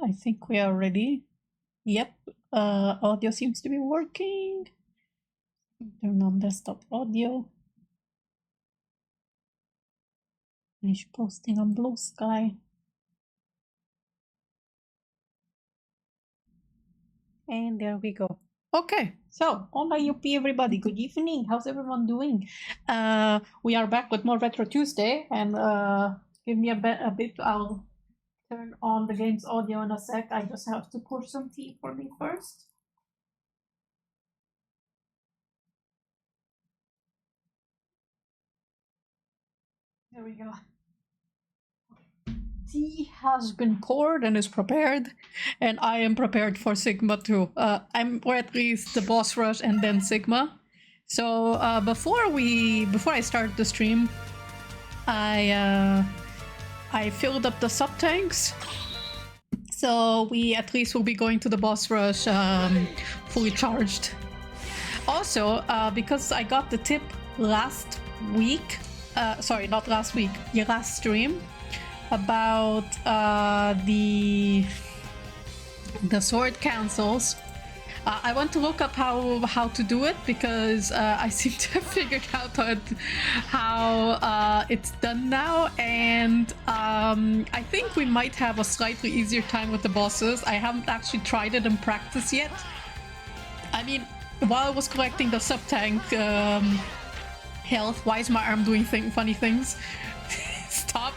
I think we are ready. Yep, audio seems to be working. Turn on desktop audio. Finish posting on Blue Sky. And there we go. Okay, so on my UP everybody, good evening. How's everyone doing? We are back with more Retro Tuesday, and give me a bit. I'll turn on the game's audio in a sec. I just have to pour some tea for me first. There we go. Tea has been poured and is prepared, and I am prepared for Sigma too. Or at least the boss rush and then Sigma. So before I start the stream, I filled up the sub tanks. So we at least will be going to the boss rush fully charged. Also, because I got the tip last week, sorry, not last week, your last stream, about the sword cancels. I want to look up how to do it, because I seem to have figured out how it's done now, and I think we might have a slightly easier time with the bosses. I haven't actually tried it in practice yet. I mean, while I was collecting the sub-tank health, why is my arm doing funny things? Stop.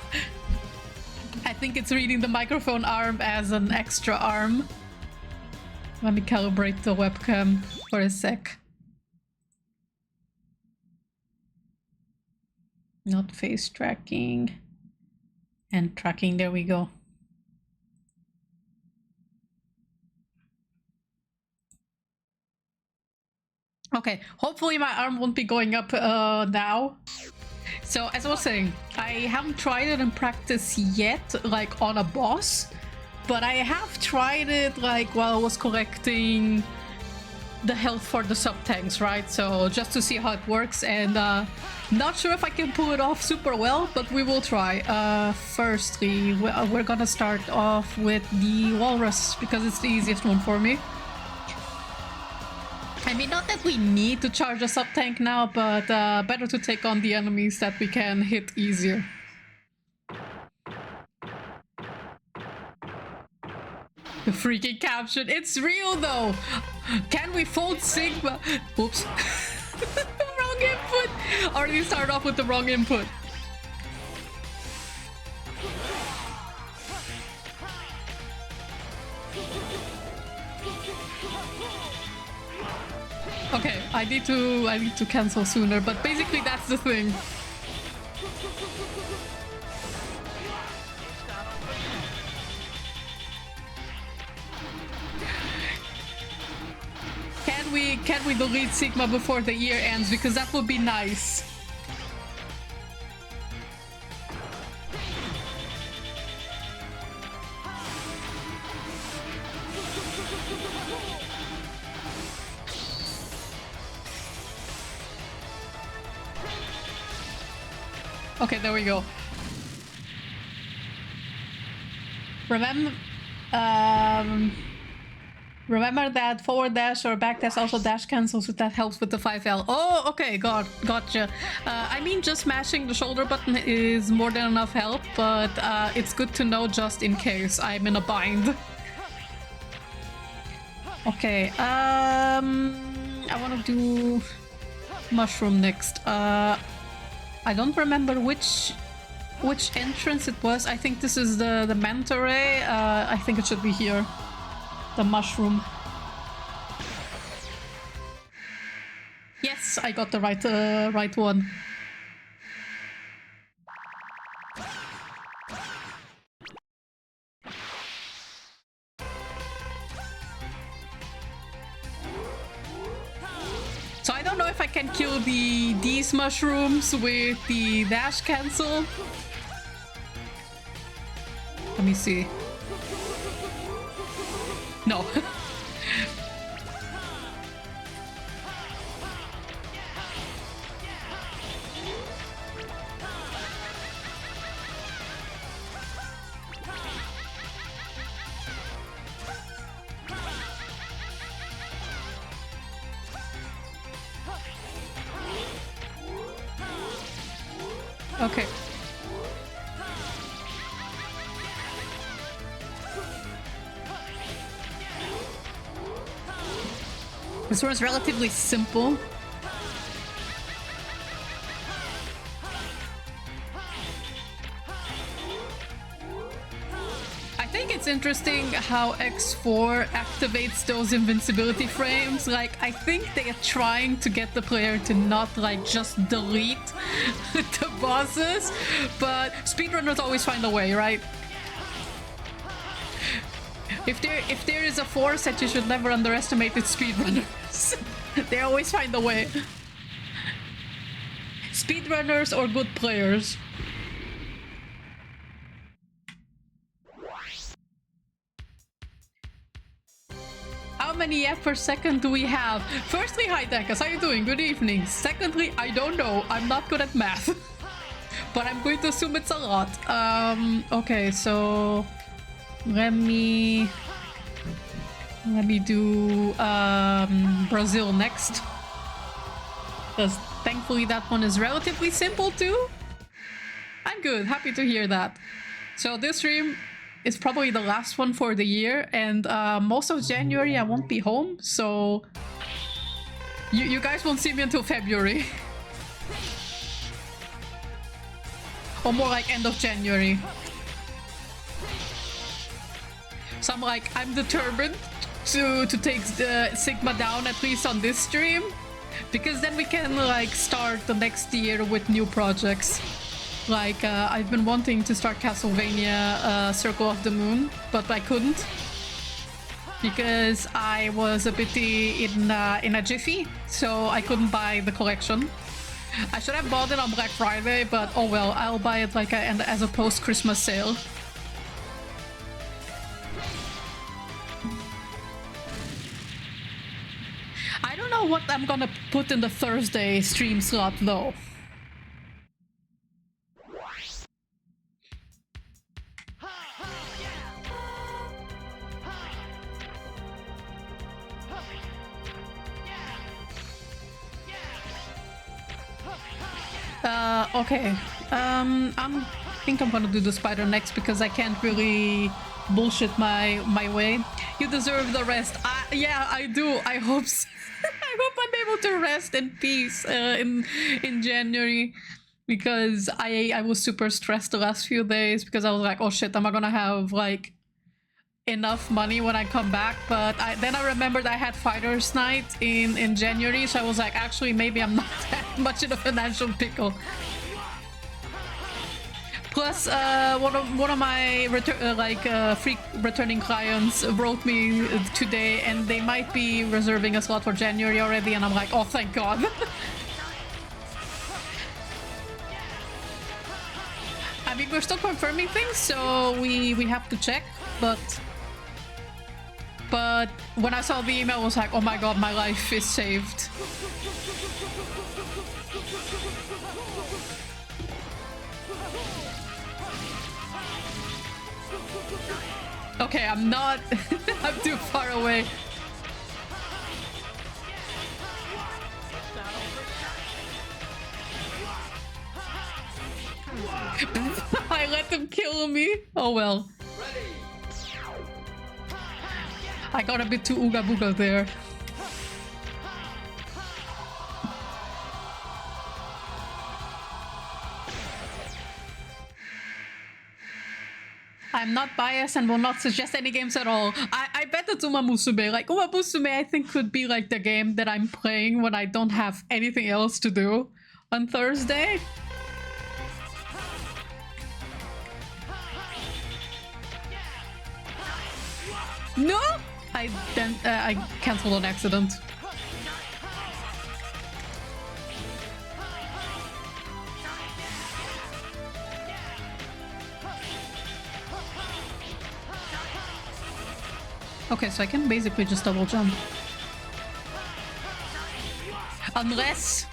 I think it's reading the microphone arm as an extra arm. Let me calibrate the webcam for a sec. Not face tracking. And tracking, there we go. Okay, hopefully my arm won't be going up now. So, as I was saying, I haven't tried it in practice yet, like on a boss, but I have tried it like while I was collecting the health for the sub-tanks, right? So, just to see how it works, and not sure if I can pull it off super well, but we will try. Firstly, we're gonna start off with the Walrus, because it's the easiest one for me. I mean, not that we need to charge a sub-tank now, but better to take on the enemies that we can hit easier. The freaking caption. It's real though! Can we fold Sigma? Oops. Wrong input! Already started off with the wrong input. Okay, I need to cancel sooner, but basically that's the thing. Can we delete Sigma before the year ends, because that would be nice. Okay, there we go. Remember that forward dash or back dash also dash cancels, if that helps with the 5L. Oh, okay, gotcha. I mean, just mashing the shoulder button is more than enough help, but it's good to know just in case I'm in a bind. Okay, I want to do mushroom next. I don't remember which entrance it was. I think this is the manta ray. I think it should be here. The mushroom. Yes, I got the right one. So I don't know if I can kill these mushrooms with the dash cancel. Let me see. No. Okay. This one is relatively simple. I think it's interesting how X4 activates those invincibility frames. Like, I think they are trying to get the player to not, like, just delete the bosses, but speedrunners always find a way, right? If there is a force that you should never underestimate, it's speedrunners. They always find a way. Speedrunners or good players. How many F per second do we have? Firstly, hi Dekas, how you doing? Good evening. Secondly, I don't know. I'm not good at math. But I'm going to assume it's a lot. Okay, so let me do Brazil next. Because thankfully that one is relatively simple too. I'm good, happy to hear that. So this stream is probably the last one for the year, and most of January I won't be home, so you guys won't see me until February. Or more like end of January. So I'm determined to take the Sigma down at least on this stream, because then we can like start the next year with new projects. Like I've been wanting to start Castlevania Circle of the Moon, but I couldn't because I was a bit in a jiffy, so I couldn't buy the collection. I should have bought it on Black Friday, but oh well, I'll buy it like as a post-Christmas sale. I don't know what I'm gonna put in the Thursday stream slot though. Okay. I think I'm gonna do the spider next because I can't really bullshit my way. You deserve the rest. Yeah, I do. I hope so. I hope I'm able to rest in peace in January, because I was super stressed the last few days because I was like, oh shit, am I gonna have like enough money when I come back? But then I remembered I had Fighters Night in January, so I was like, actually maybe I'm not that much in a financial pickle. Plus, one of my free returning clients wrote me today, and they might be reserving a slot for January already, and I'm like, oh, thank God. I mean, we're still confirming things, so we have to check, but when I saw the email, I was like, oh my God, my life is saved. Okay, I'm not... I'm too far away. I let them kill me. Oh well. I got a bit too ooga booga there. I'm not biased and will not suggest any games at all. I bet it's Uma Musume. Like, Uma Musume I think could be like the game that I'm playing when I don't have anything else to do on Thursday. No! I cancelled on accident. Okay, so I can basically just double jump. Unless...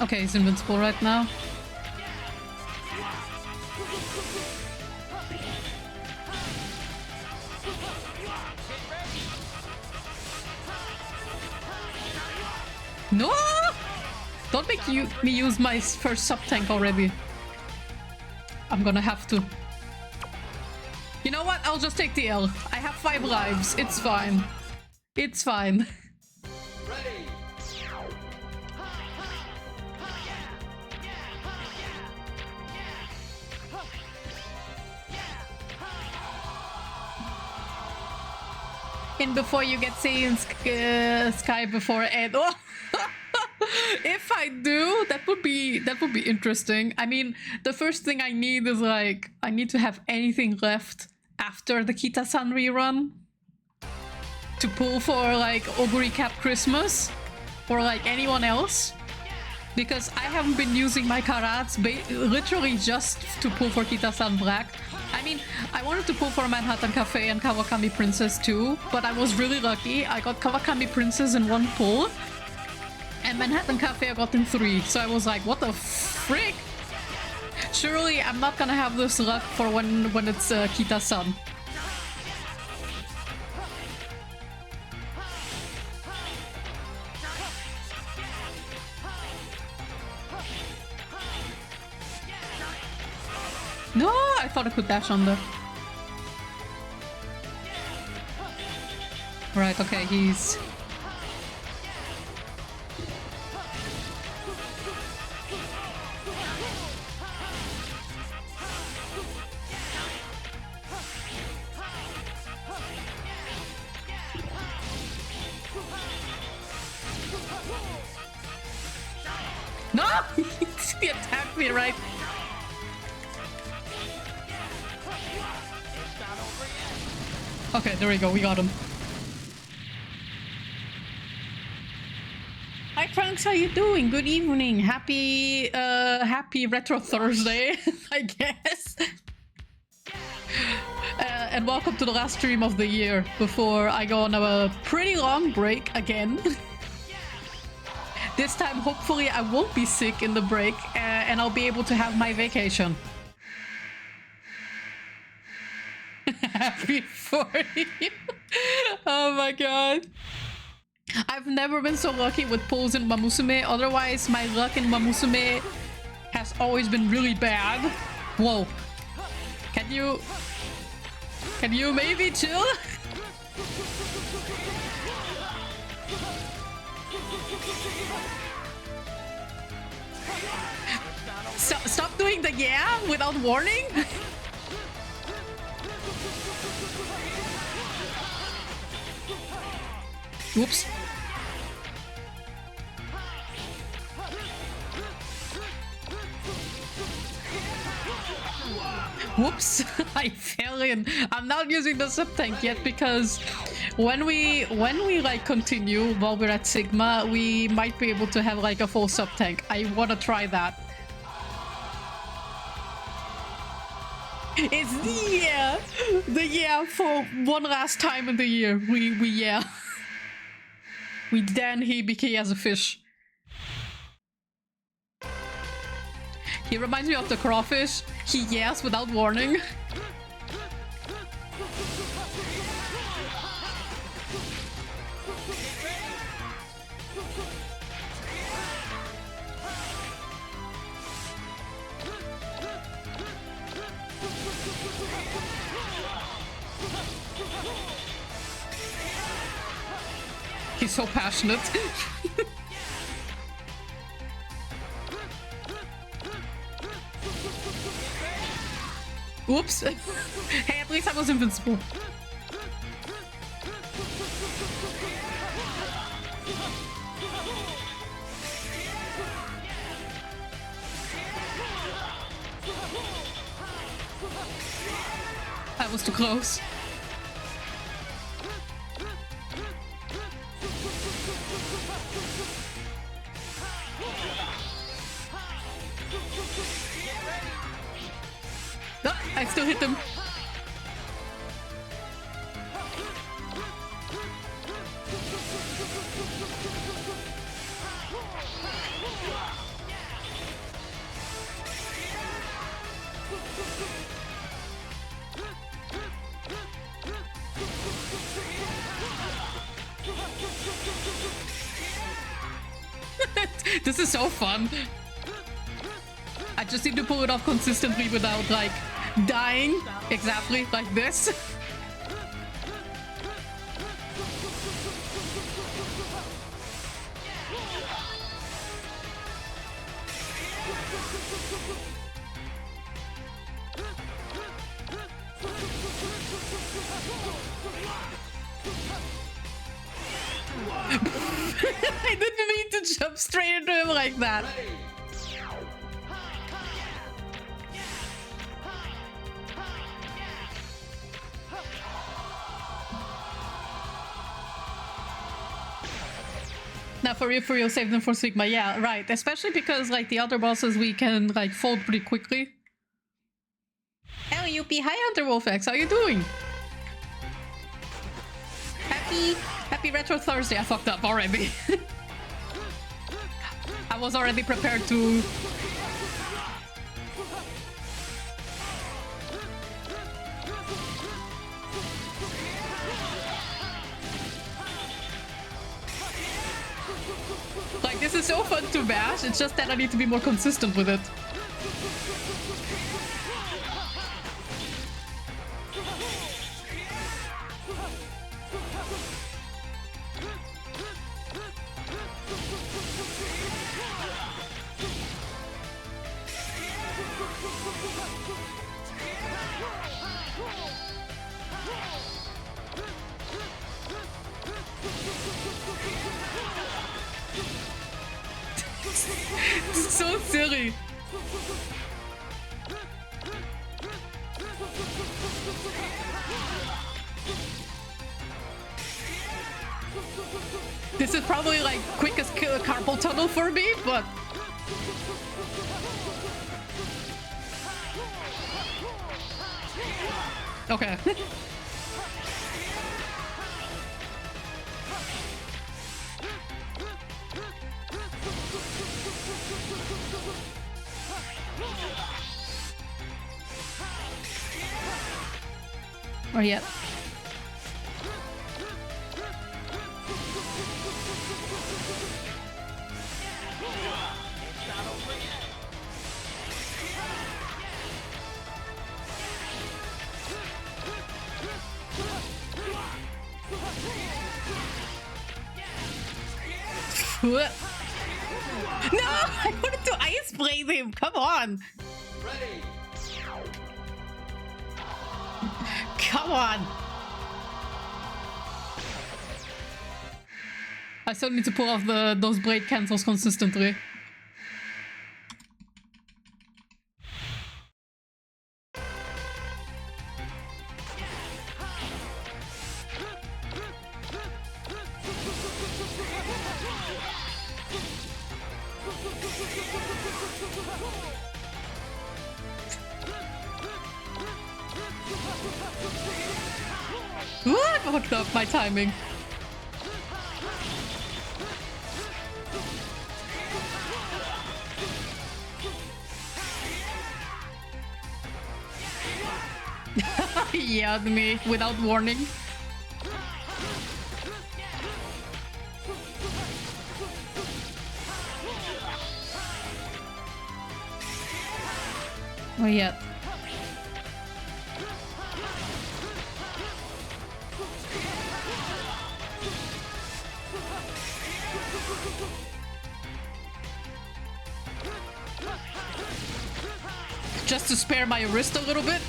Okay, he's invincible right now. No! Don't make me use my first sub-tank already. I'm gonna have to. You know what? I'll just take the L. I have 5 lives. It's fine. It's fine. In before you get seen, Sky before and oh. If I do, that would be interesting. I mean, the first thing I need is like I need to have anything left after the Kita-san rerun to pull for like Oguri Cap Christmas or like anyone else, because I haven't been using my karats literally just to pull for Kita-san Black. I mean, I wanted to pull for Manhattan Cafe and Kawakami Princess too, but I was really lucky. I got Kawakami Princess in 1 pull, and Manhattan Cafe I got in 3. So I was like, what the frick? Surely I'm not gonna have this luck for when it's Kita-san. No, I thought I could dash on there. Right, okay, he's... No! He attacked me, right? Okay, there we go, we got him. Hi Trunks, how you doing? Good evening. Happy Retro Thursday, I guess. And welcome to the last stream of the year before I go on a pretty long break again. This time, hopefully, I won't be sick in the break and I'll be able to have my vacation. Happy 40. Oh my god. I've never been so lucky with pulls in Mamusume. Otherwise, my luck in Mamusume has always been really bad. Whoa. Can you maybe chill? Stop doing the yeah without warning? Whoops. Whoops, I fell in. I'm not using the sub-tank yet because when we like continue while we're at Sigma, we might be able to have like a full sub-tank. I want to try that. It's the yeah for one last time in the year. We yeah. We Dan Hibiki as a fish. He reminds me of the crawfish. He yes without warning. He's so passionate. Oops. Hey, at least I was invincible. That was too close. Oh, I still hit them. This is so fun. I just need to pull it off consistently without, like, dying. Exactly, like this. I didn't mean to jump straight into him like that. Now for real, save them for Sigma. Yeah, right. Especially because, like, the other bosses we can, like, fold pretty quickly. LUP, hi Hunter Wolfx, how you doing? Happy Retro Thursday. I fucked up already. I was already prepared to... Like, this is so fun to bash, it's just that I need to be more consistent with it. So silly. This is probably like quickest carpal tunnel for me, but okay. Or yet. What? No! I wanted to ice blaze him! Come on! Ready. Come on! I still need to pull off those blade cancels consistently. What? Fucked up my timing. Yeah, me without warning. Oh yeah. Just to spare my wrist a little bit.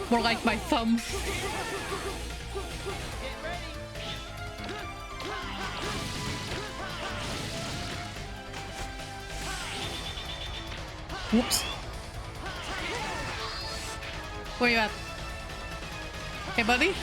More like my thumb. Whoops. Where you at? Hey, buddy?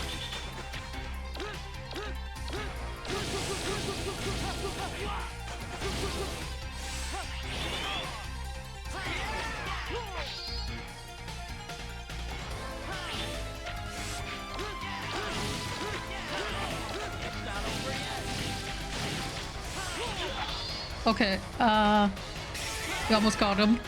Okay, we almost got him.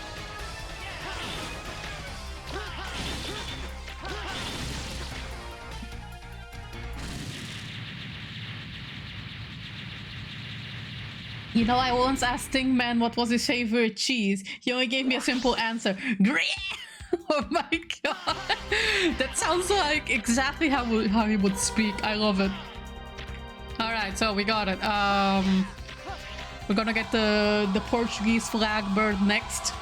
You know, I once asked Stingman what was his favorite cheese. He only gave me a simple answer. Gruyere! Oh my god. That sounds like exactly how he would speak. I love it. Alright, so we got it. We're gonna get the Portuguese flag bird next.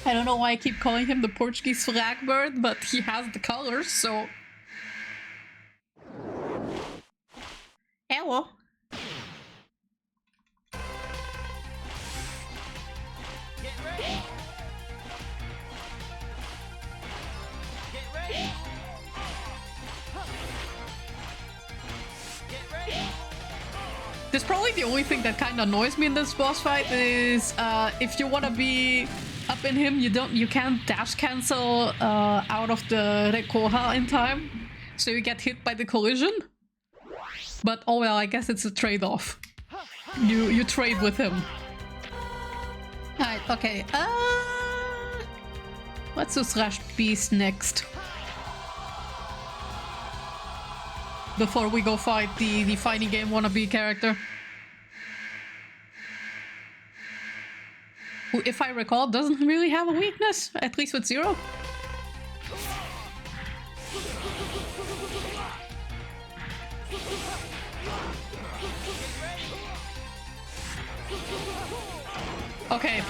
I don't know why I keep calling him the Portuguese flag bird, but he has the colors, so... Hello. Get ready. Get ready. Get ready. There's probably the only thing that kind of annoys me in this boss fight is if you want to be up in him, you can't dash cancel out of the Rekoha in time, so you get hit by the collision. But oh well, I guess it's a trade-off. You trade with him. Alright, okay. Let's do Slash Beast next. Before we go fight the fighting game wannabe character. Who, if I recall, doesn't really have a weakness, at least with Zero. Okay,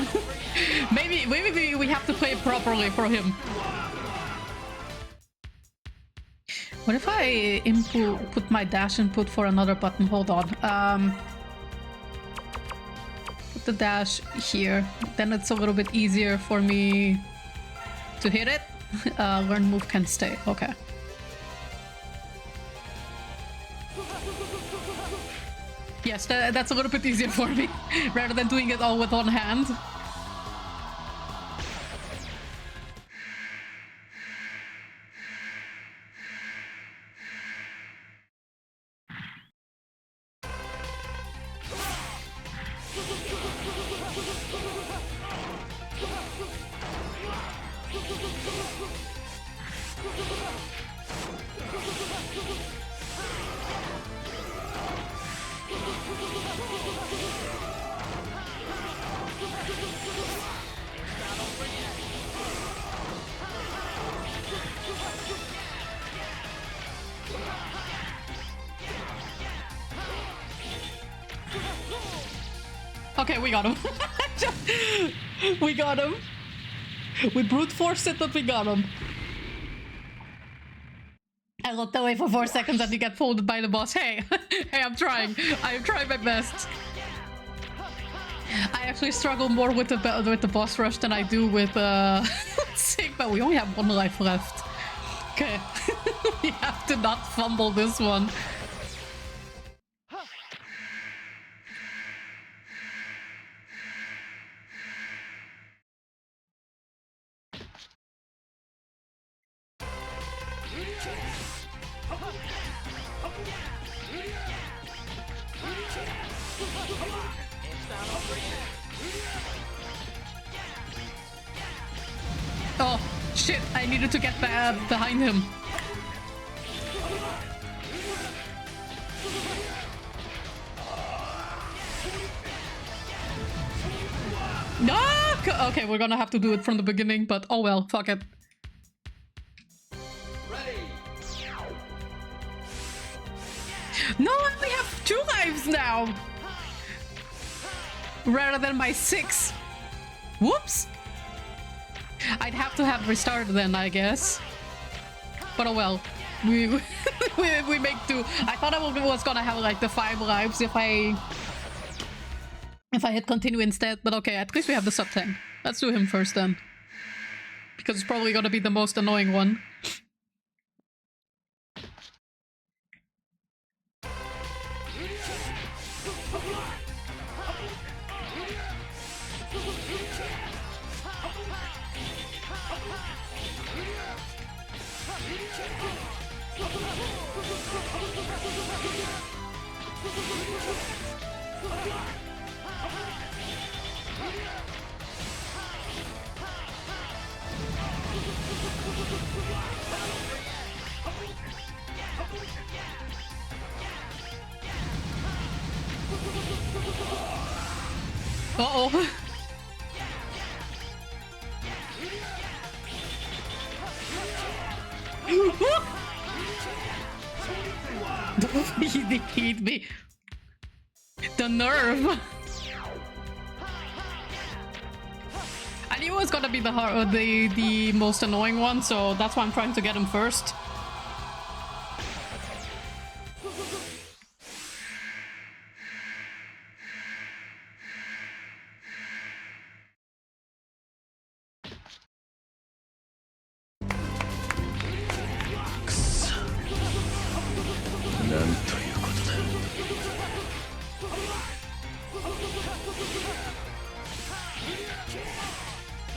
maybe we have to play it properly for him. What if I put my dash input for another button? Hold on. Put the dash here. Then it's a little bit easier for me to hit it. Learn move can stay. Okay. Yes, that's a little bit easier for me, rather than doing it all with one hand. Okay, we got him. We got him. We brute forced it, but we got him. I looked away for 4 seconds and you get folded by the boss. Hey, hey, I'm trying. I'm trying my best. I actually struggle more with the boss rush than I do with Sigma. We only have 1 life left. Okay, we have to not fumble this one. Oh, shit, I needed to get behind him. No! Okay, we're gonna have to do it from the beginning, but oh well, fuck it. No, I only have 2 lives now! Rather than my 6. Whoops! I'd have to have restarted then, I guess. But oh well. We make do. I thought I was gonna have like the 5 lives if I hit continue instead, but okay, at least we have the sub-tank. Let's do him first then. Because it's probably gonna be the most annoying one. Uh-oh. He hit me. The nerve. I knew it was gonna be the most annoying one, so that's why I'm trying to get him first.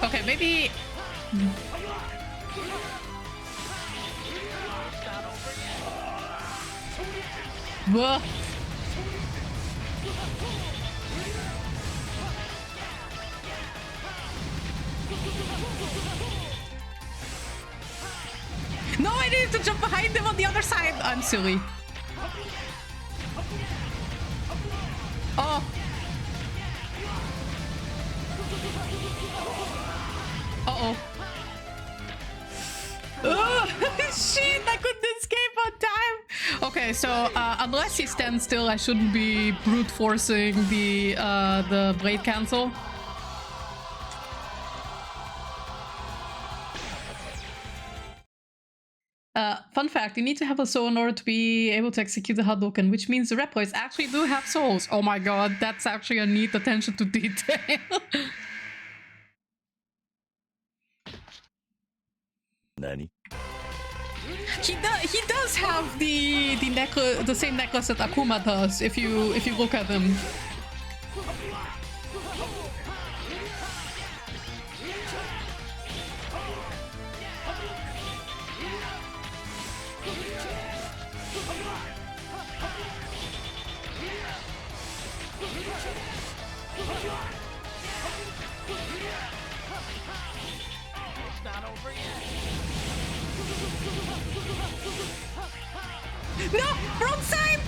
Okay, maybe... Whoa. No, I need to jump behind him on the other side. I'm silly. Oh. Uh-oh. Oh, shit, I couldn't escape on time. Okay, so unless he stands still, I shouldn't be brute forcing the blade cancel. Fun fact, you need to have a soul in order to be able to execute the Hadouken, which means the Reploids actually do have souls. Oh my god, that's actually a neat attention to detail. Nani? He does have the necklace, the same necklace that Akuma does. If you look at him. It's not over yet. No! Wrong side!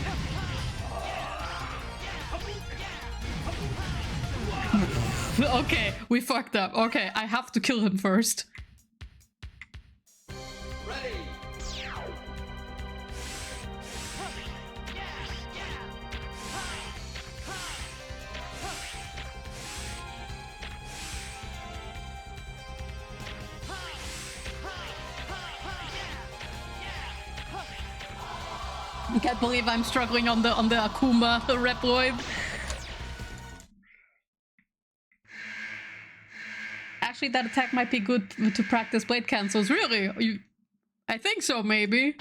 Okay, we fucked up. Okay, I have to kill him first. Ready. I can't believe I'm struggling on the Akuma Reploid. Actually, that attack might be good to practice blade cancels. Really? I think so, maybe.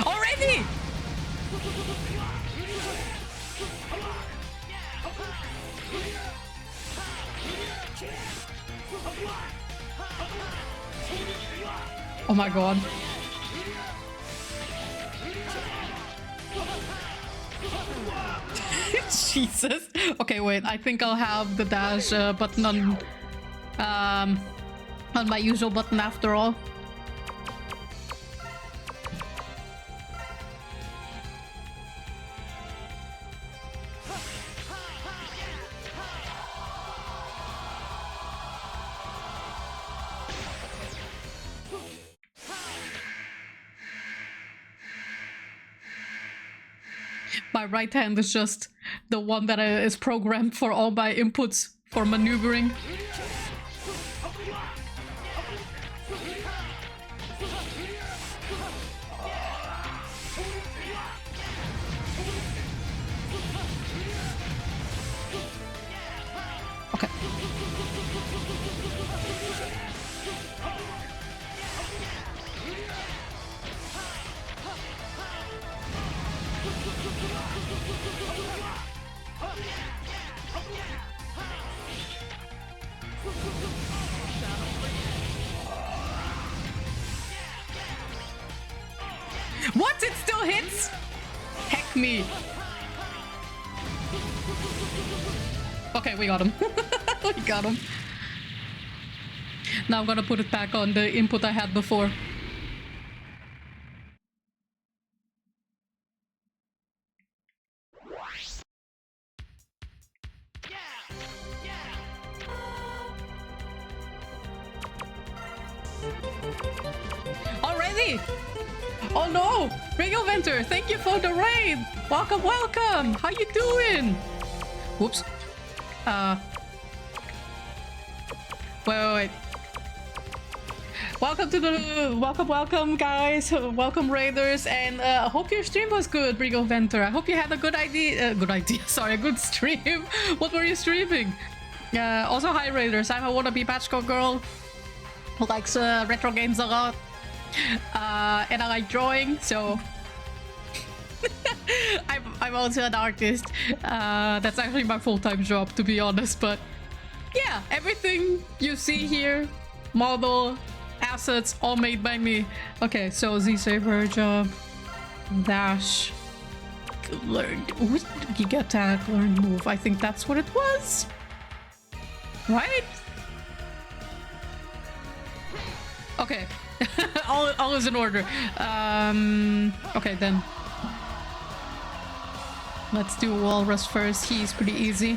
Already! Oh my god. Jesus. Okay, wait. I think I'll have the dash button on my usual button after all. My right hand is just the one that is programmed for all my inputs for maneuvering. Okay. What? It still hits? Heck me. Okay, we got him. We got him. Now I'm gonna put it back on the input I had before. Hey! Oh no! Ringo Venter, thank you for the raid! Welcome, welcome! How you doing? Whoops. Wait. Welcome to the welcome guys, welcome raiders, and I hope your stream was good, Ringo Venter. I hope you had a good idea. Sorry, a good stream. What were you streaming? Also, hi raiders. I'm a wannabe Patchco girl who likes retro games a lot, and I like drawing. So I'm also an artist. That's actually my full-time job, to be honest. But yeah, everything you see here, model, assets, all made by me. Okay, so Z-Saber, jump, dash, learn, Giga Attack, learn move. I think that's what it was. Right? Okay. all is in order. Okay, then. Let's do Walrus first. He's pretty easy.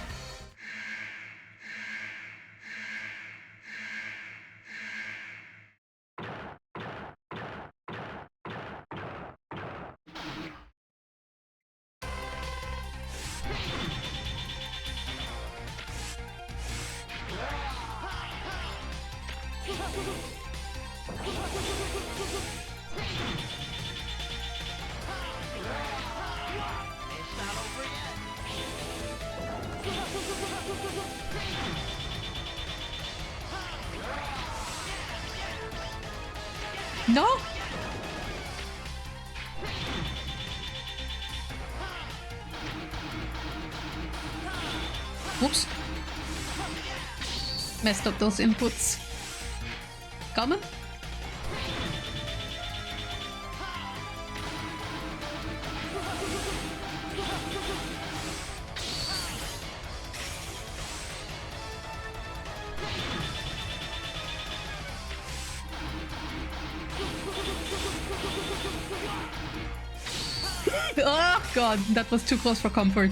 No? Whoops. Messed up those inputs. Coming? Oh god, that was too close for comfort.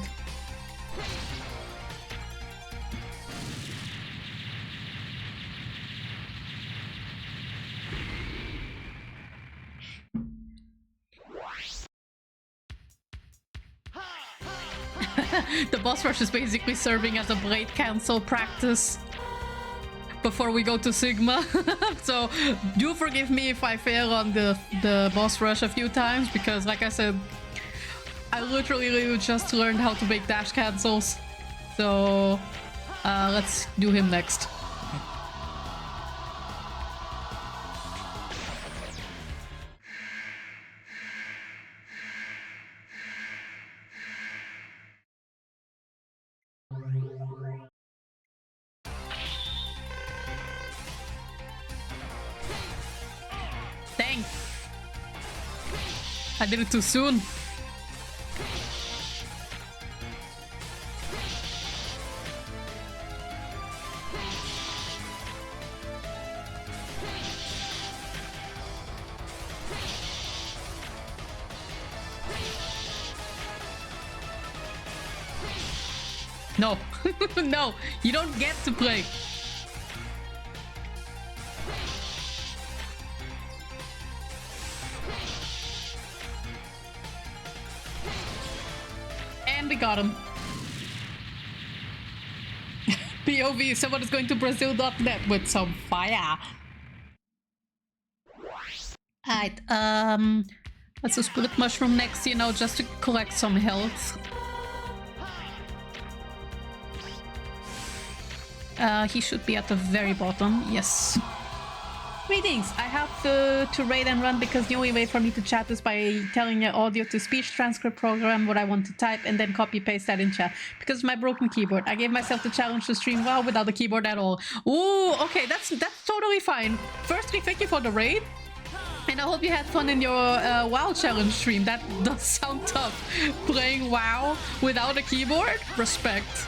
The boss rush is basically serving as a blade cancel practice before we go to Sigma. So do forgive me if I fail on the boss rush a few times, because like I said, I literally just learned how to make dash cancels. So let's do him next. Dang! I did it too soon. No, no, you don't get to play. And we got him. POV, someone is going to Brazil.net with some fire. Alright, let's do split mushroom next, you know, just to collect some health. He should be at the very bottom, yes. Greetings! I have to raid and run because the only way for me to chat is by telling an audio to speech transcript program what I want to type and then copy paste that in chat. Because of my broken keyboard. I gave myself the challenge to stream WoW without a keyboard at all. Ooh, okay, that's totally fine. Firstly, thank you for the raid. And I hope you had fun in your WoW challenge stream. That does sound tough. Playing WoW without a keyboard? Respect.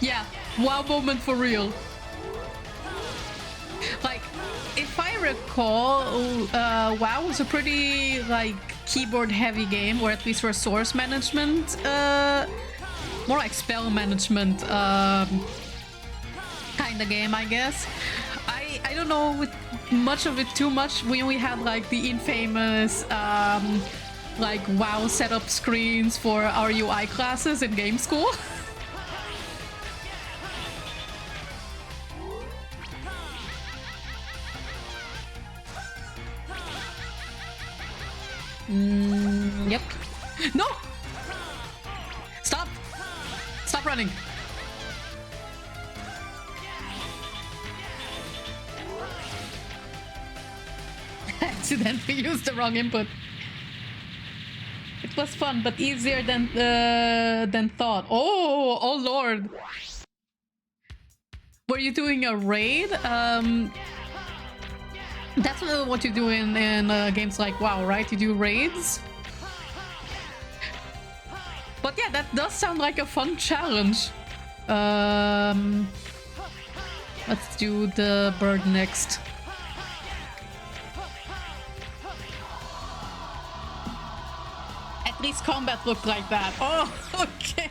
Yeah, WoW moment for real. Like, if I recall, WoW was a pretty, like, keyboard-heavy game, or at least resource management, more like spell management kind of game, I guess. I don't know much of it too much. We only had like the infamous like WoW setup screens for our UI classes in game school. Yep. No! Stop! Stop running! Accidentally used the wrong input. It was fun, but easier than thought. Oh lord! Were you doing a raid? That's what you do in games like WoW, right? You do raids? But yeah, that does sound like a fun challenge. Let's do the bird next. At least combat looked like that. Oh, okay.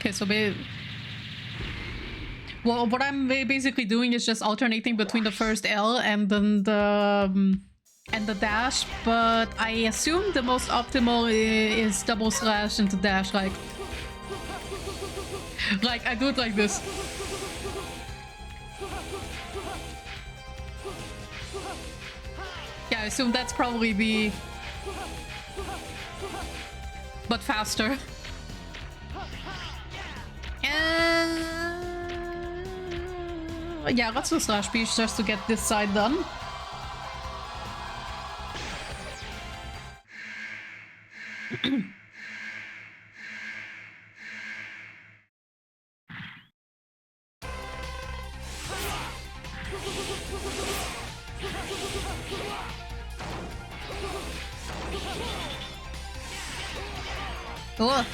Okay, so well, what I'm basically doing is just alternating between the first L and then the dash, but I assume the most optimal is double slash into dash, like I do it like this. Yeah, I assume that's probably the... but faster. Yeah, let's do slash beach just to get this side done. Ugh.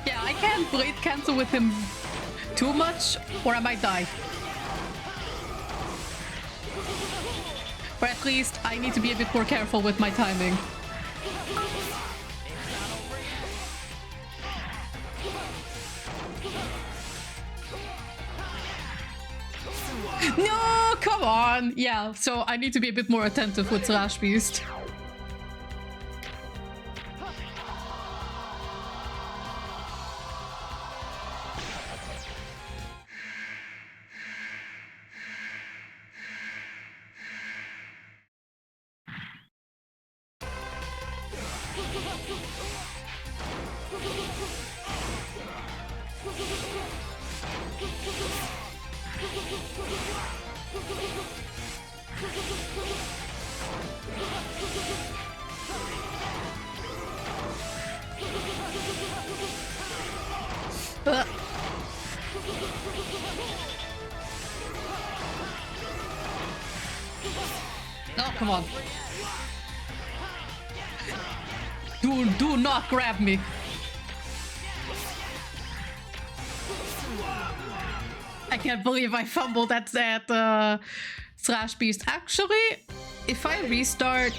Yeah, I can't blade cancel with him too much, or I might die. Or at least I need to be a bit more careful with my timing. No, come on! Yeah, so I need to be a bit more attentive with Slash Beast. Oh, come on. Do not grab me. I can't believe I fumbled at that Slash Beast. Actually, if I restart,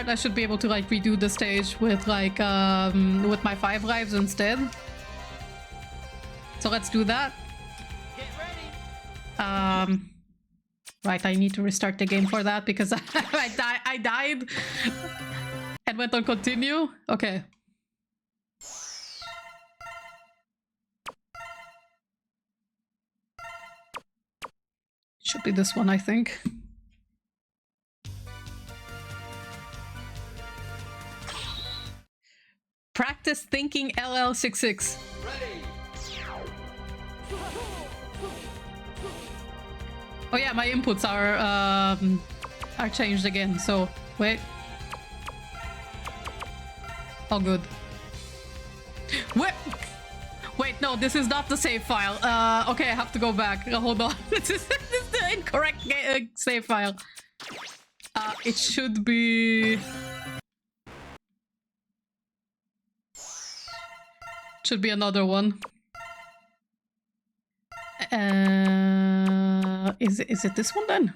I should be able to like redo the stage with like with my 5 lives instead. So let's do that. Right, I need to restart the game for that because I died and went on continue. Okay. Should be this one, I think. Practice thinking LL66. Ready. Oh yeah, my inputs are changed again. So wait. Oh good. What? Wait, no, this is not the save file. Okay, I have to go back. Hold on. This is the incorrect save file. It should be... Should be another one. Is it this one then?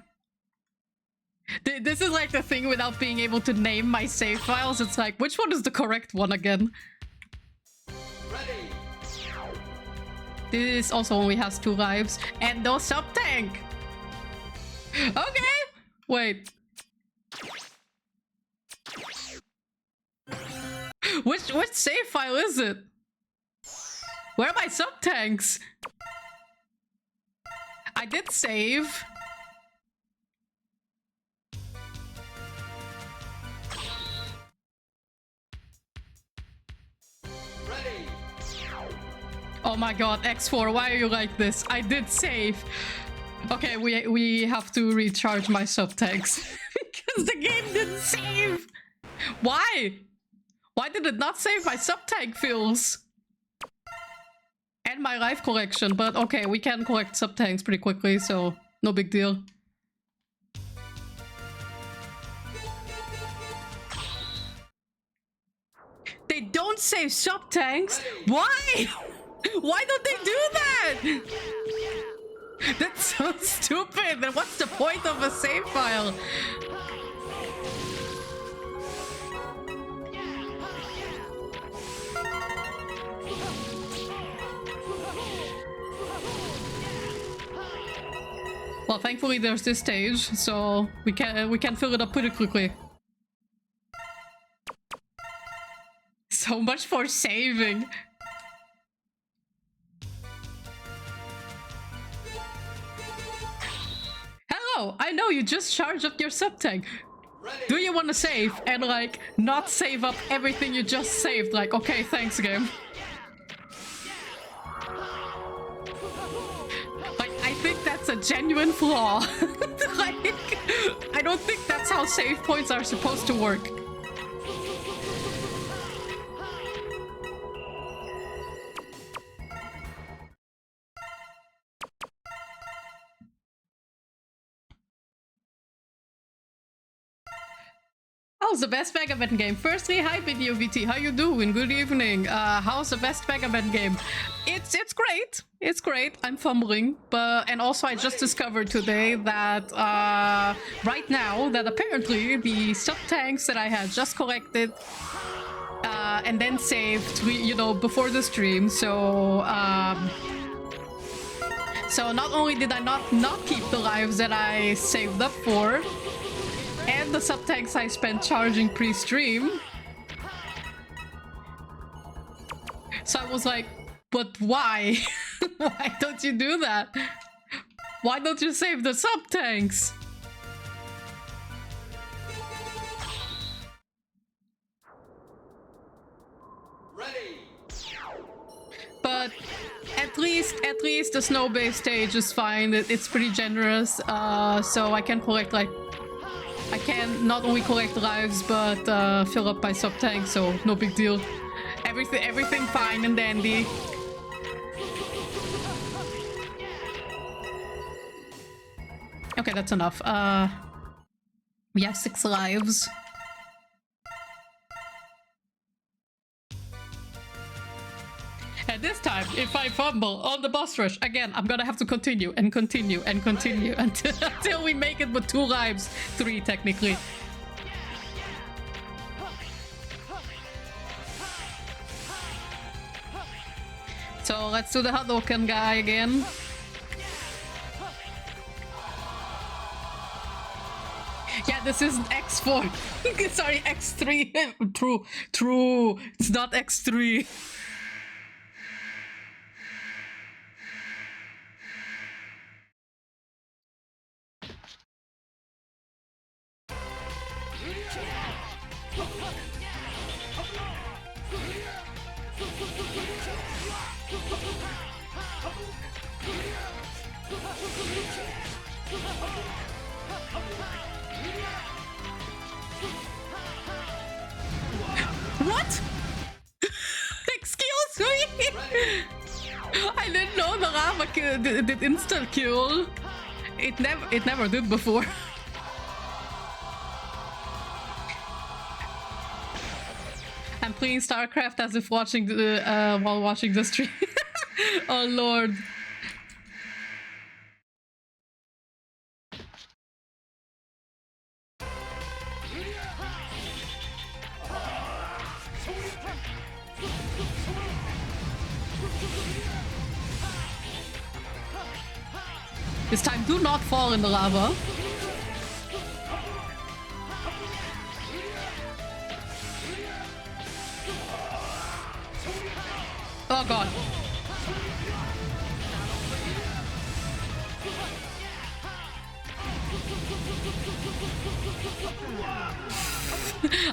This is like the thing without being able to name my save files. It's like, which one is the correct one again? Ready. This also only has 2 lives. And no sub-tank! Okay! Wait. Which save file is it? Where are my sub-tanks? I did save. Ready. Oh my god, X4, why are you like this? I did save. Okay, we have to recharge my sub-tanks. Because the game didn't save. Why? Why did it not save my sub-tank fills? And my life collection, but okay, we can collect sub-tanks pretty quickly, so no big deal. They don't save sub-tanks? Why? Why don't they do that? That's so stupid. Then what's the point of a save file? Well, thankfully there's this stage, so we can fill it up pretty quickly. So much for saving. Hello, I know you just charged up your sub-tank. Do you want to save and like not save up everything you just saved? Like, okay, thanks game. Like, I think that's a genuine flaw. Like, I don't think that's how save points are supposed to work. How's the best Megaman game? Firstly, hi Video VT, how you doing? Good evening. How's the best Megaman game? It's great. It's great. I'm fumbling, and also I just discovered today that right now that apparently the sub tanks that I had just collected and then saved, you know, before the stream. So not only did I not keep the lives that I saved up for, and the sub-tanks I spent charging pre-stream. So I was like, but why? Why don't you do that? Why don't you save the sub-tanks? Ready. But at least the snow-based stage is fine. It's pretty generous. So I can collect like... I can not only collect lives, but fill up my sub-tank, so no big deal. Everything fine and dandy. Okay, that's enough. We have 6 lives. And this time, if I fumble on the boss rush, again, I'm gonna have to continue and continue and continue until we make it with 2 lives. 3, technically. So let's do the Hadouken guy again. Yeah, this is X4. Sorry, X3. True. It's not X3. What? Excuse me? I didn't know the lava did instant kill. It never did before. I'm playing StarCraft as if watching the while watching the stream. Oh lord. This time, do not fall in the lava. Oh god.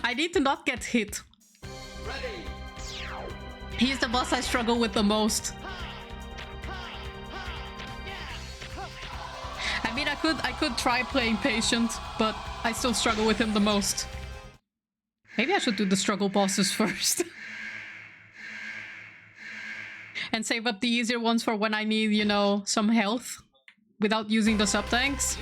I need to not get hit. Ready. He's the boss I struggle with the most. I mean, I could try playing patient, but I still struggle with him the most. Maybe I should do the struggle bosses first. And save up the easier ones for when I need, you know, some health without using the sub-tanks.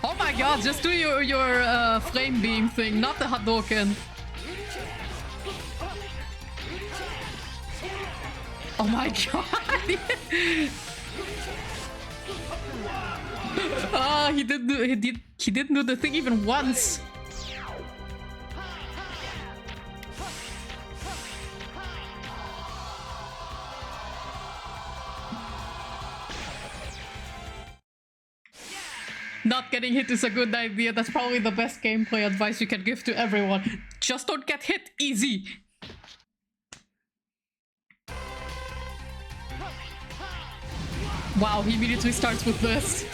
Oh my god, just do your flame beam thing, not the Hadouken. Oh my god. Oh, he didn't do the thing even once. Not getting hit is a good idea. That's probably the best gameplay advice you can give to everyone. Just don't get hit. Easy. Wow, he immediately starts with this.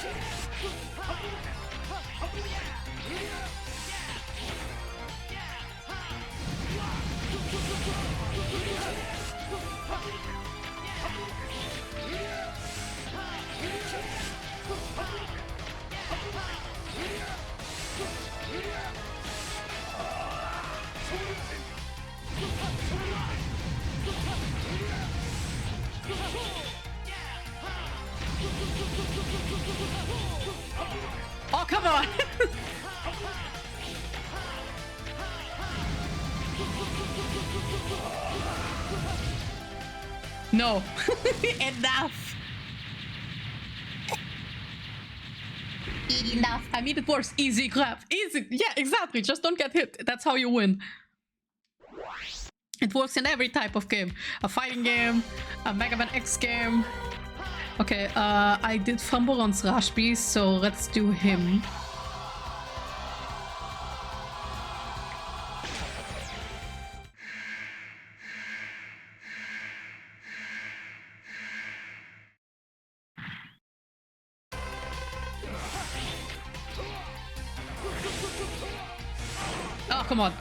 Oh, come on! No. Enough. Enough. I mean, it works. Easy clap. Easy. Yeah, exactly. Just don't get hit. That's how you win. It works in every type of game. A fighting game, a Megaman X game. Okay, I did fumble on Rashbi, so let's do him. Oh, come on.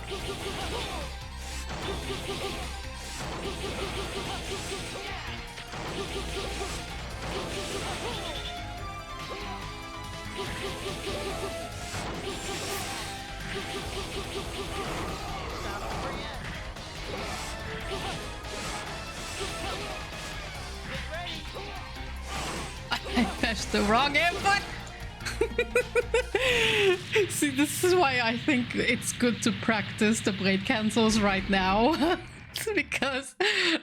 I pressed the wrong input. See, this is why I think it's good to practice the blade cancels right now. Because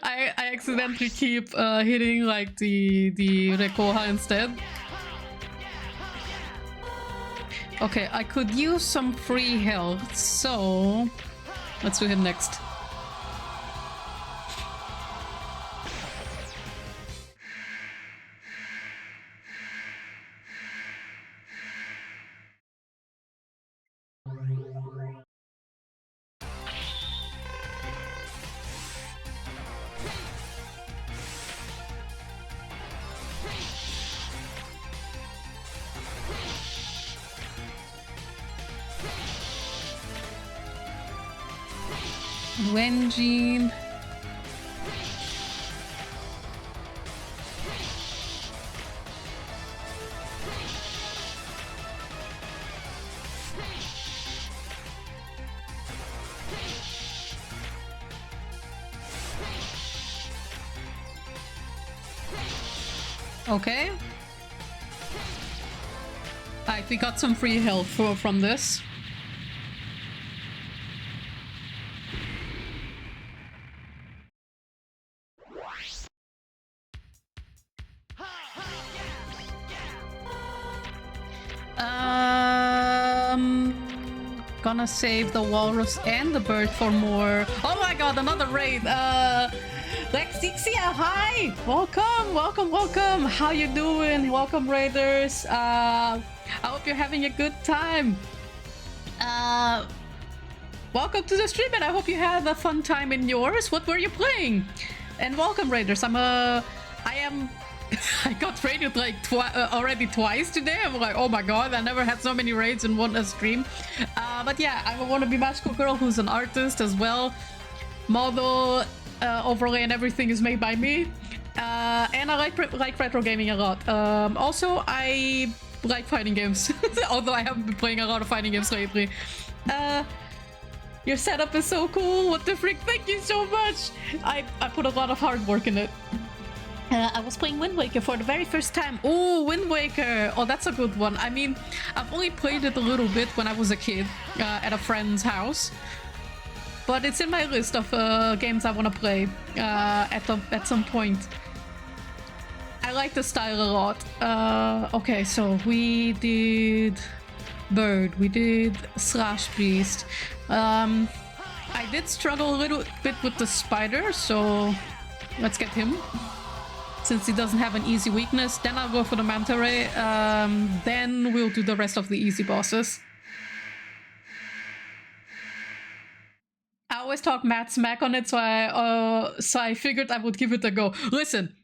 I accidentally keep hitting like the Rekoha instead. Okay, I could use some free health, so let's do him next. Wenjin. Okay. Alright, we got some free health from this. Gonna save the walrus and the bird for more. Oh my god, another raid. Lexixia, hi! Welcome. How you doing? Welcome, raiders. I hope you're having a good time. Welcome to the stream, and I hope you had a fun time in yours. What were you playing? And welcome, raiders. I got raided like already twice today. I'm like, oh my god, I never had so many raids in one stream. But yeah, I'm a wannabe magical girl who's an artist as well. Model, overlay, and everything is made by me. And I like retro gaming a lot. Also, I like fighting games, although I haven't been playing a lot of fighting games lately. Your setup is so cool. What the frick? Thank you so much. I put a lot of hard work in it. I was playing Wind Waker for the very first time. Oh, Wind Waker! Oh, that's a good one. I mean, I've only played it a little bit when I was a kid at a friend's house. But it's in my list of games I want to play at some point. I like the style a lot. Okay, so we did Bird, we did Slash Beast. I did struggle a little bit with the spider, so let's get him. Since he doesn't have an easy weakness, then I'll go for the Manta Ray. Then we'll do the rest of the easy bosses. I always talk mad smack on it, so I figured I would give it a go. Listen,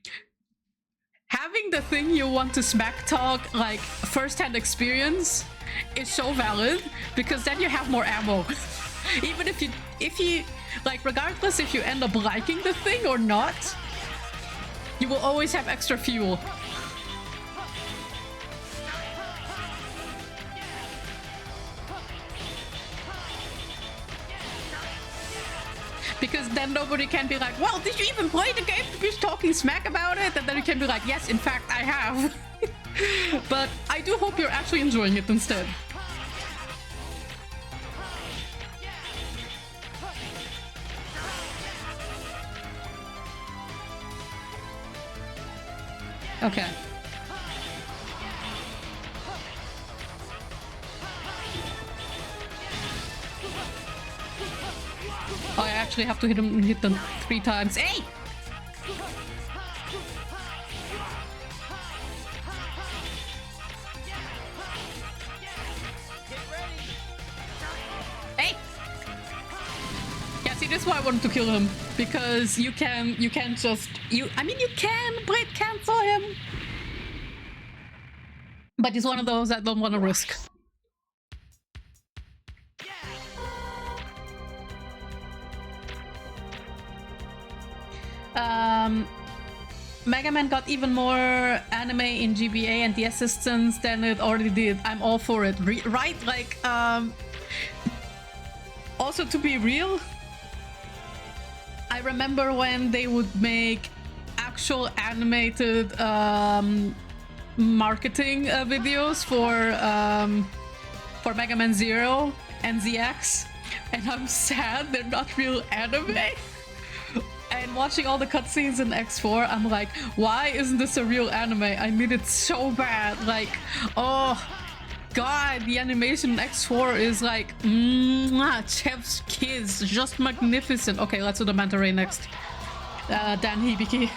having the thing you want to smack talk, like first-hand experience, is so valid, because then you have more ammo. Even if you, like, regardless if you end up liking the thing or not, you will always have extra fuel. Because then nobody can be like, well, did you even play the game? You're talking smack about it? And then you can be like, yes, in fact, I have. But I do hope you're actually enjoying it instead. Okay. Oh, I actually have to hit them 3 times. Hey! Hey! Yeah, see, this is why I wanted to kill him, because you can't just I mean, you can blade cancel him, but he's one of those I don't want to risk. Megaman got even more anime in GBA and the assistance than it already did. I'm all for it, right? Like, also, to be real, I remember when they would make actual animated marketing videos for Mega Man 0 and ZX, and I'm sad they're not real anime. And watching all the cutscenes in X4, I'm like, why isn't this a real anime? I need it so bad. Like, oh god, the animation in X4 is like, chef's kiss, just magnificent. Okay, let's do the Manta Ray next. Dan Hibiki.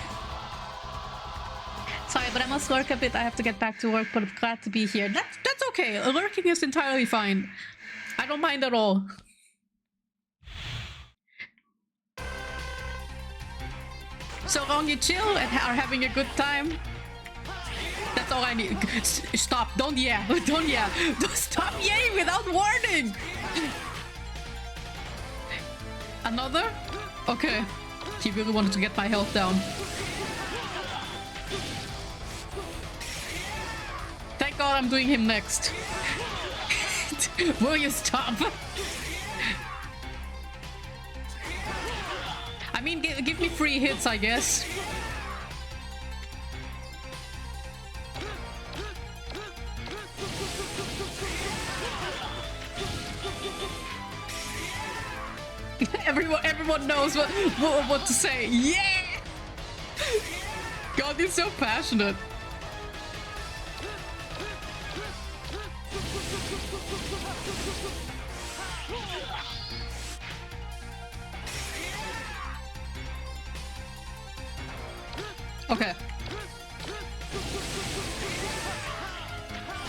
Sorry, but I must lurk a bit. I have to get back to work, but I'm glad to be here. That's okay. Lurking is entirely fine. I don't mind at all. So long you chill and are having a good time. That's all I need. Stop. Don't yeah. Don't yeah. Don't stop yaying without warning. Another? Okay. He really wanted to get my health down. Thank God I'm doing him next. Will you stop? I mean, give me free hits, I guess. Everyone knows what to say. Yeah! God, he's so passionate. Okay.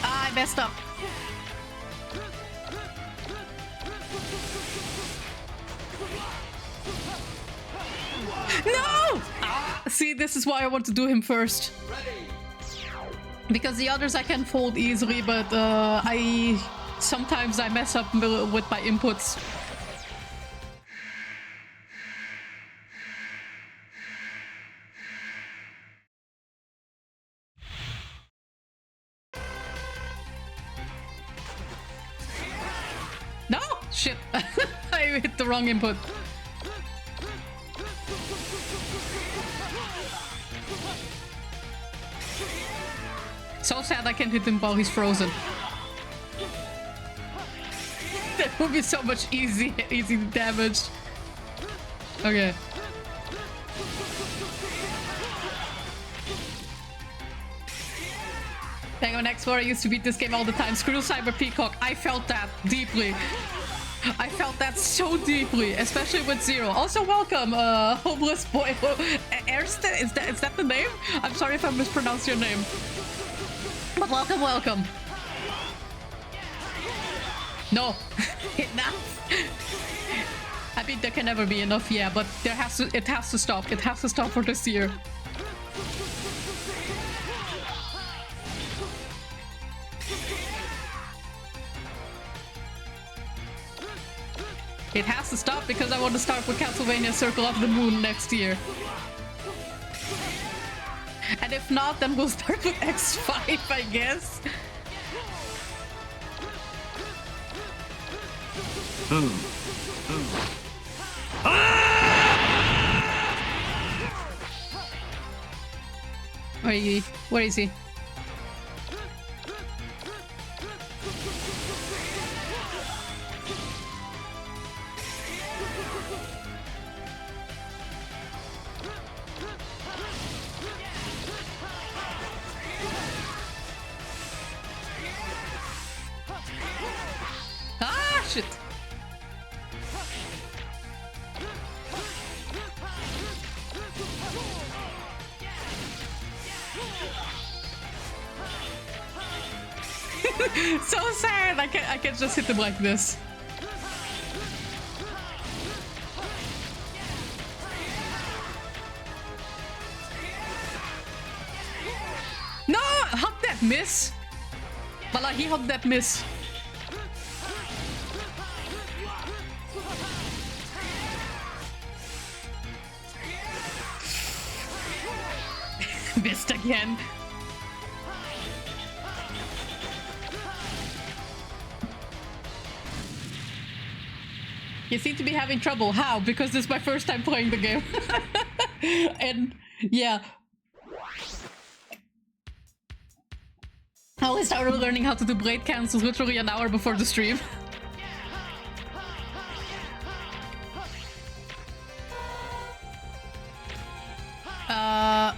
I messed up. No! See, this is why I want to do him first. Because the others I can fold easily, but sometimes I mess up with my inputs. No! Shit. I hit the wrong input. So sad I can't hit him while he's frozen. That would be so much easy damage. Okay. Hang on, X4, I used to beat this game all the time. Screw Cyber Peacock. I felt that deeply. I felt that so deeply, especially with Zero. Also, welcome, homeless boy. Erste, is that the name? I'm sorry if I mispronounced your name. But welcome, welcome. No, enough. I mean, there can never be enough, yeah, but it has to stop. It has to stop for this year. It has to stop because I want to start with Castlevania Circle of the Moon next year. And if not, then we'll start with X5, I guess. Where is he? Ah, shit. So sad. I can't just hit him like this. No, hop that miss. But he hopped that miss. Missed again. You seem to be having trouble. How? Because this is my first time playing the game. And yeah. I only started learning how to do blade cancels literally an hour before the stream.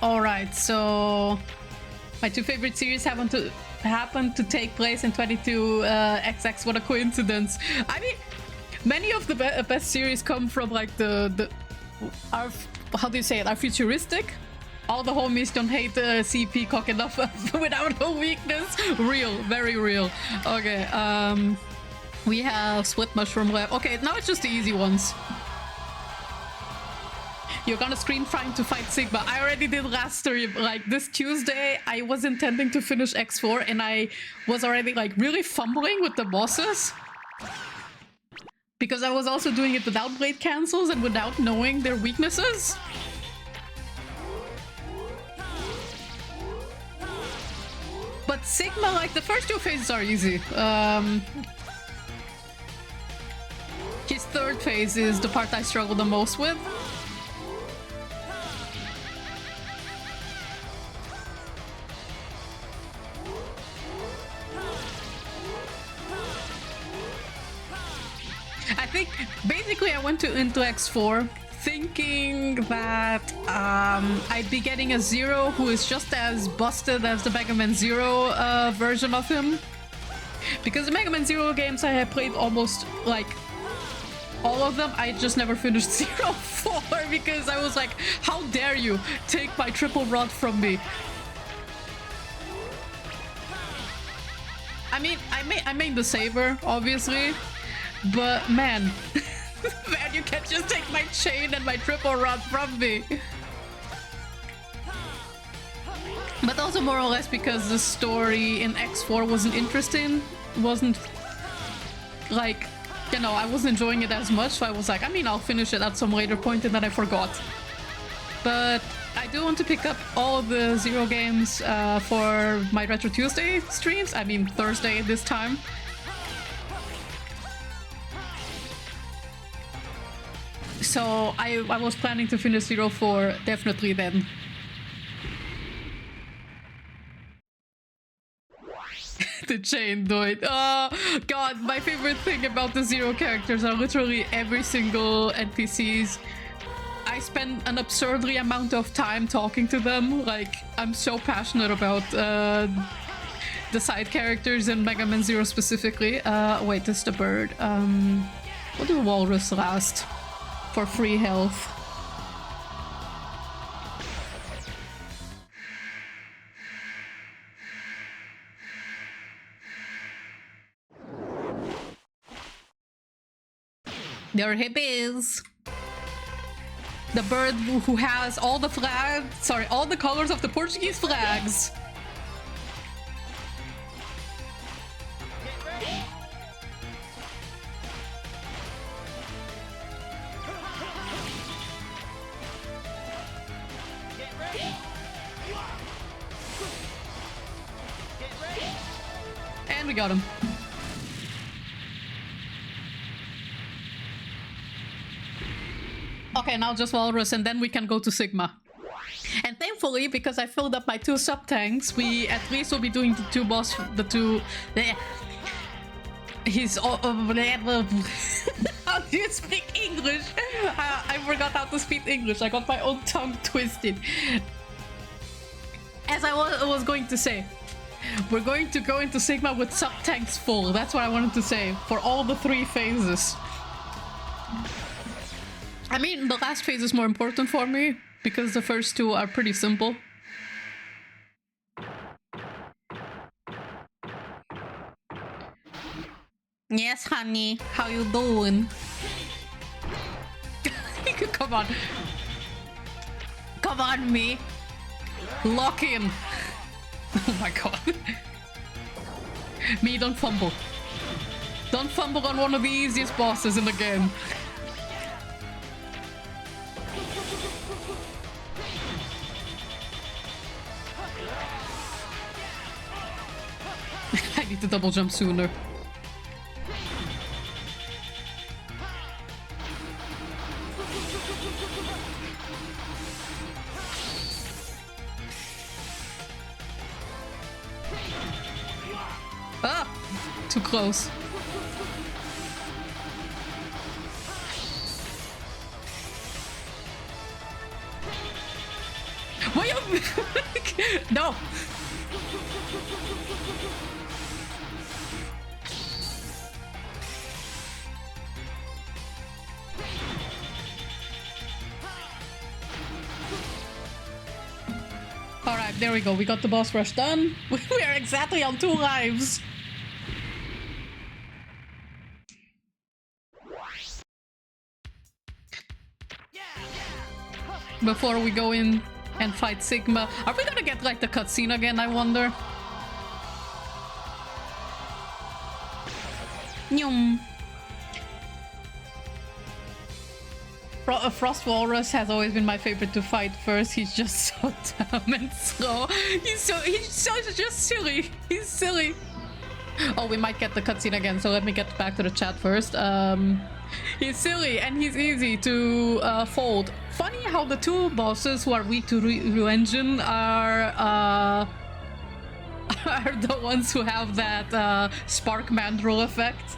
Alright, so my two favorite series happened to take place in 22XX. What a coincidence. I mean, many of the best series come from like our, how do you say it, our futuristic. All the homies don't hate CP Peacock enough without a weakness. Real, very real. Okay, we have Split Mushroom left. Okay, now it's just the easy ones. You're gonna screen trying to fight Sigma. I already did last stream. Like this Tuesday, I was intending to finish X4 and I was already like really fumbling with the bosses. because I was also doing it without blade cancels and without knowing their weaknesses. But Sigma, like, the first two phases are easy. His third phase is the part I struggle the most with. I think basically I went into X4 thinking that I'd be getting a Zero who is just as busted as the Megaman Zero version of him. Because the Megaman Zero games I have played almost like all of them, I just never finished 0-4 because I was like, how dare you take my triple rod from me? I mean, I made the saver, obviously, but man, man, you can't just take my chain and my triple rod from me. But also more or less because the story in X4 wasn't interesting, wasn't like, you know, I wasn't enjoying it as much, so I was like, I mean, I'll finish it at some later point, and then I forgot. But I do want to pick up all the Zero games for my Retro Tuesday streams. I mean, Thursday this time. So I was planning to finish 0-4 definitely then. The chain doid. Oh god, my favorite thing about the Zero characters are literally every single NPCs. I spend an absurdly amount of time talking to them. Like, I'm so passionate about the side characters in Mega Man Zero specifically. Wait, this is the bird. What do walrus last? For free health. There he is. The bird who has all the flags, sorry, all the colors of the Portuguese flags. And we got him. Okay, now just Walrus, and then we can go to Sigma. And thankfully, because I filled up my 2 sub-tanks, we at least will be doing the 2 boss... the 2... He's... How do you speak English? I forgot how to speak English. I got my own tongue twisted. As I was going to say, we're going to go into Sigma with sub-tanks full. That's what I wanted to say. For all the 3 phases. I mean, the last phase is more important for me, because the first 2 are pretty simple. Yes, honey. How you doing? Come on. Come on, me. Lock in. Oh my god. Me, don't fumble. Don't fumble on one of the easiest bosses in the game. I need to double jump sooner. Ah! Too close. Why you... No! Alright, there we go. We got the boss rush done. We are exactly on 2 lives. Before we go in and fight Sigma. Are we gonna get like the cutscene again, I wonder? Nyum. Frost Walrus has always been my favorite to fight first. He's just so dumb and slow. He's just silly. He's silly. Oh, we might get the cutscene again, so let me get back to the chat first. He's silly and he's easy to fold. Funny how the two bosses who are weak to Ryujin are the ones who have that spark mandrill effect.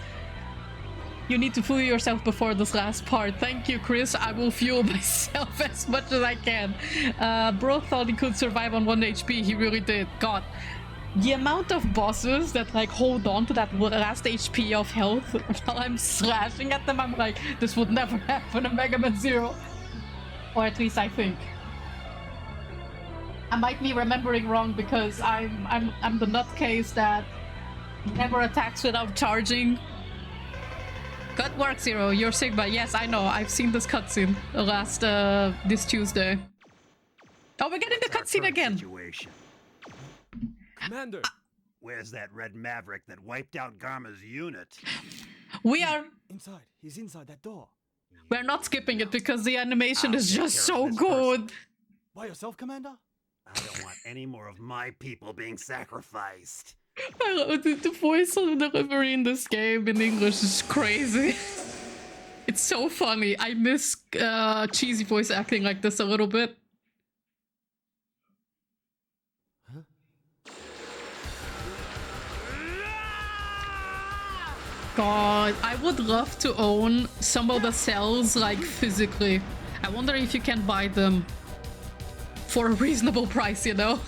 You need to fuel yourself before this last part. Thank you, Chris. I will fuel myself as much as I can. Bro thought he could survive on 1 HP. He really did. God. The amount of bosses that like hold on to that last HP of health while I'm slashing at them, I'm like, this would never happen in Megaman 0. Or at least I think. I might be remembering wrong because I'm the nutcase that never attacks without charging. Good work, Zero. You're Sigma. Yes, I know. I've seen this cutscene this Tuesday. Oh, we're getting the cutscene again. Situation. Commander! Where's that red maverick that wiped out Garma's unit? We are... Inside. He's inside that door. We're not skipping it because the animation is just so good. By yourself, Commander? I don't want any more of my people being sacrificed. I love it. The voice delivery in this game in English is crazy. It's so funny. I miss cheesy voice acting like this a little bit. God, I would love to own some of the cells, like, physically. I wonder if you can buy them for a reasonable price, you know?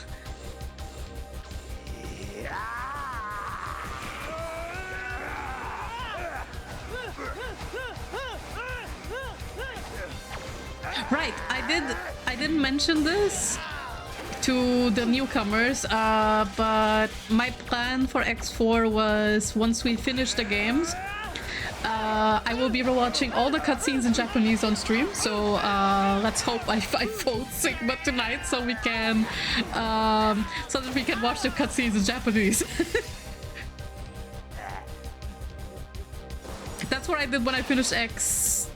Right, I didn't mention this to the newcomers, but my plan for X4 was once we finish the games, I will be rewatching all the cutscenes in Japanese on stream. So let's hope I vote Sigma tonight so we can so that we can watch the cutscenes in Japanese. That's what I did when I finished X.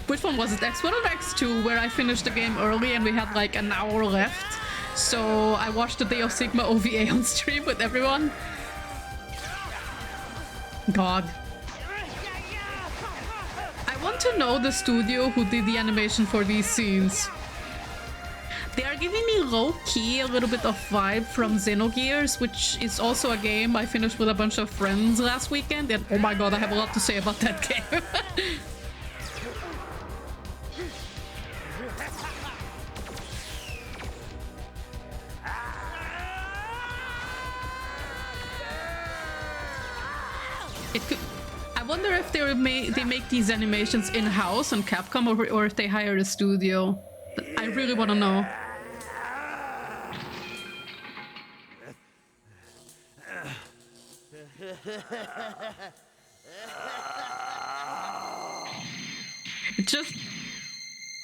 Which one was it? X1 or X2, where I finished the game early and we had like an hour left. So I watched the Day of Sigma OVA on stream with everyone. God. I want to know the studio who did the animation for these scenes. They are giving me low-key a little bit of vibe from Xenogears, which is also a game I finished with a bunch of friends last weekend. And oh my god, I have a lot to say about that game. I wonder if they make these animations in-house on Capcom or if they hire a studio. I really want to know.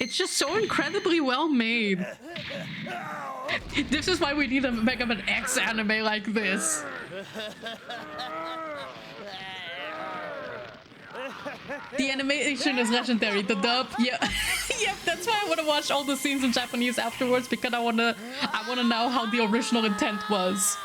It's just so incredibly well made. This is why we need a Megaman X anime like this. The animation is legendary. The dub, yeah, yep. That's why I want to watch all the scenes in Japanese afterwards, because I wanna know how the original intent was.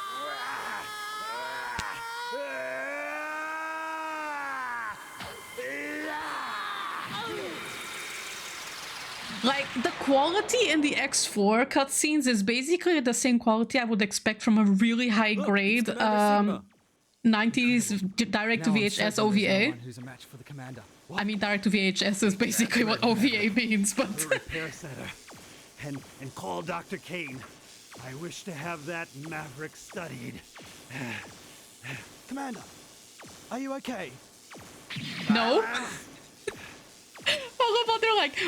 Like, the quality in the X4 cutscenes is basically the same quality I would expect from a really high grade 90s direct to VHS OVA. I mean, direct to VHS is basically what OVA means, but The repair center. And call Dr. Kane. I wish to have that maverick studied. Commander, are you okay? no. I love how they're like,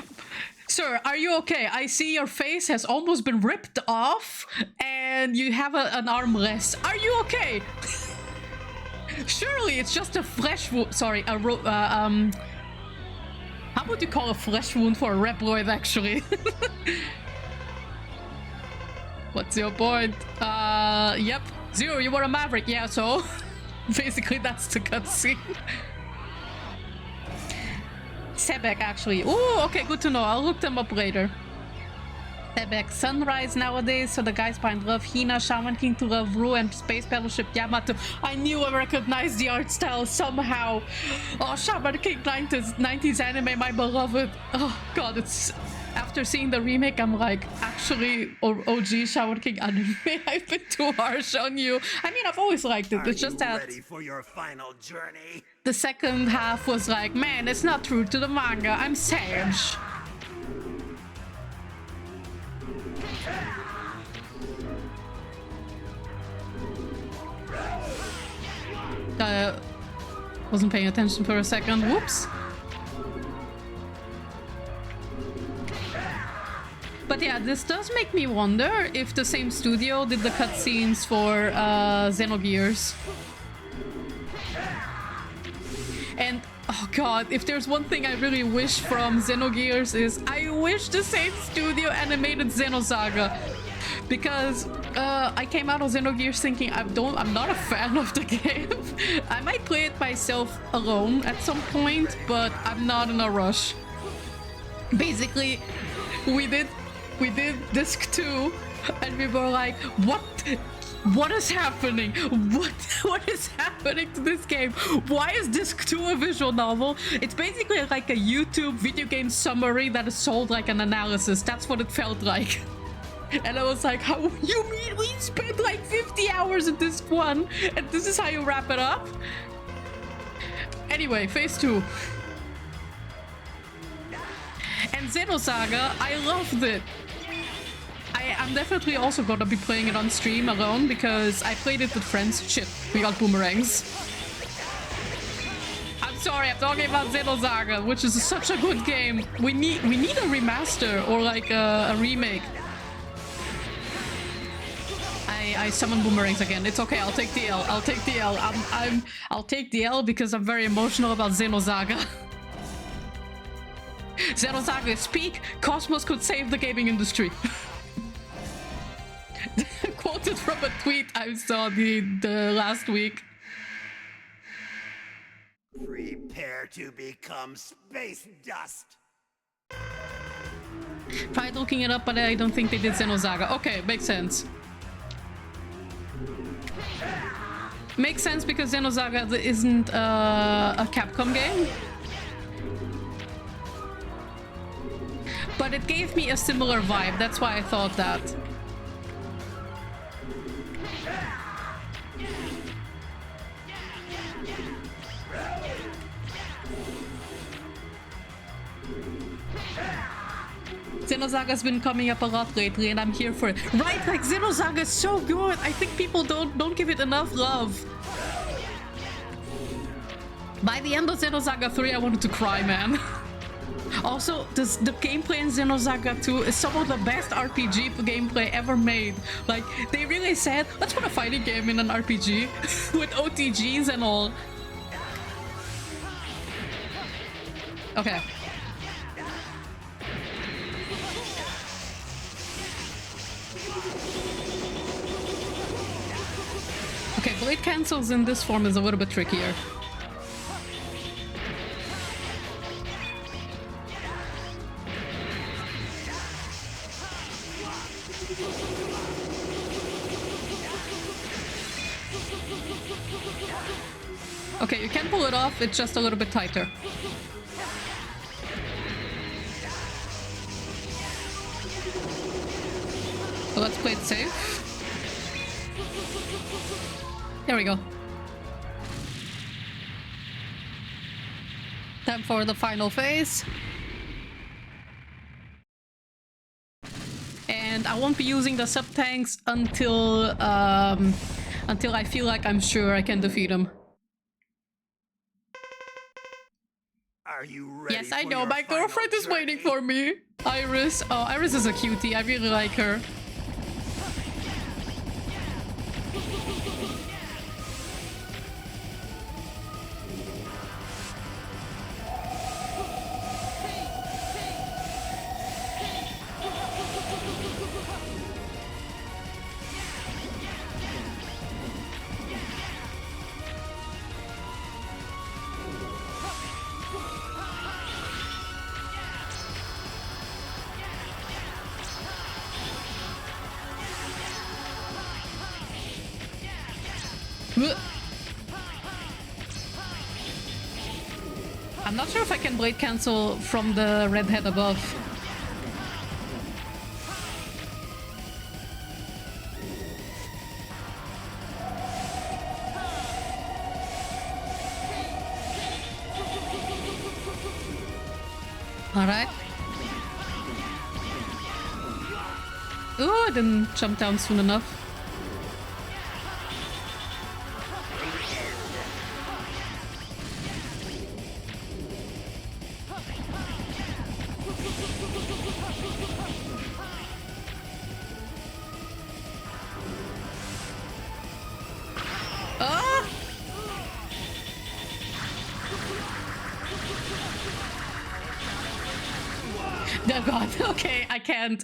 sir, are you okay? I see your face has almost been ripped off and you have an arm less. Are you okay? Surely it's just a flesh wound. Sorry, how would you call a flesh wound for a Reploid, actually? What's your point? Yep. Zero, you were a maverick. Yeah, so basically that's the cutscene. Sebek, actually. Ooh, okay, good to know. I'll look them up later. Sebek, Sunrise nowadays, so the guys behind Love Hina, Shaman King to Love Ru, and Space Battleship Yamato. I knew I recognized the art style somehow. Oh, Shaman King 90s anime, my beloved. Oh god, it's... After seeing the remake, I'm like, actually, OG Shaman King anime, I've been too harsh on you. I mean, I've always liked it, it's just that... ready for your final journey? The second half was like, man, it's not true to the manga, I'm Sage. Wasn't paying attention for a second. Whoops. But yeah, this does make me wonder if the same studio did the cutscenes for Xenogears. And oh god, if there's one thing I really wish from Xenogears is I wish the same studio animated Xenosaga. Because I came out of Xenogears thinking I'm not a fan of the game. I might play it myself alone at some point, but I'm not in a rush. Basically, we did disc 2 and we were like, what is happening? What is happening to this game? Why is disc 2 a visual novel? It's basically like a YouTube video game summary that is sold like an analysis. That's what it felt like. And I was like, how you mean we spent like 50 hours at this one and this is how you wrap it up? Anyway, phase 2. And Xenosaga, I loved it. I'm definitely also gonna be playing it on stream alone because I played it with friends. Shit, we got boomerangs. I'm sorry, I'm talking about Xenosaga, which is such a good game. We need a remaster or like a remake. I summon boomerangs again. It's okay. I'll take the L. I'll take the L. I'll take the L because I'm very emotional about Xenosaga. Xenosaga is peak. Cosmos could save the gaming industry. Quoted from a tweet I saw the last week. Prepare to become space dust. Tried looking it up, but I don't think they did Xenosaga. Okay, makes sense. Makes sense because Xenosaga isn't a Capcom game. But it gave me a similar vibe, that's why I thought that. Xenosaga's been coming up a lot lately and I'm here for it. Right, like Xenosaga is so good. I think people don't give it enough love. By the end of Xenosaga 3, I wanted to cry, man. Also, the gameplay in Xenosaga 2 is some of the best RPG gameplay ever made. Like, they really said, let's put a fighting game in an RPG with OTGs and all. Okay. Okay, blade cancels in this form is a little bit trickier. Okay, you can pull it off, it's just a little bit tighter. So let's play it safe. There we go. Time for the final phase. And I won't be using the sub-tanks until I feel like I'm sure I can defeat them. Are you ready? Yes, I know. My girlfriend is waiting for me. Iris. Oh, Iris is a cutie. I really like her. I'm not sure if I can blade cancel from the red head above. Alright. Ooh, I didn't jump down soon enough. Ah! Oh god, okay, I can't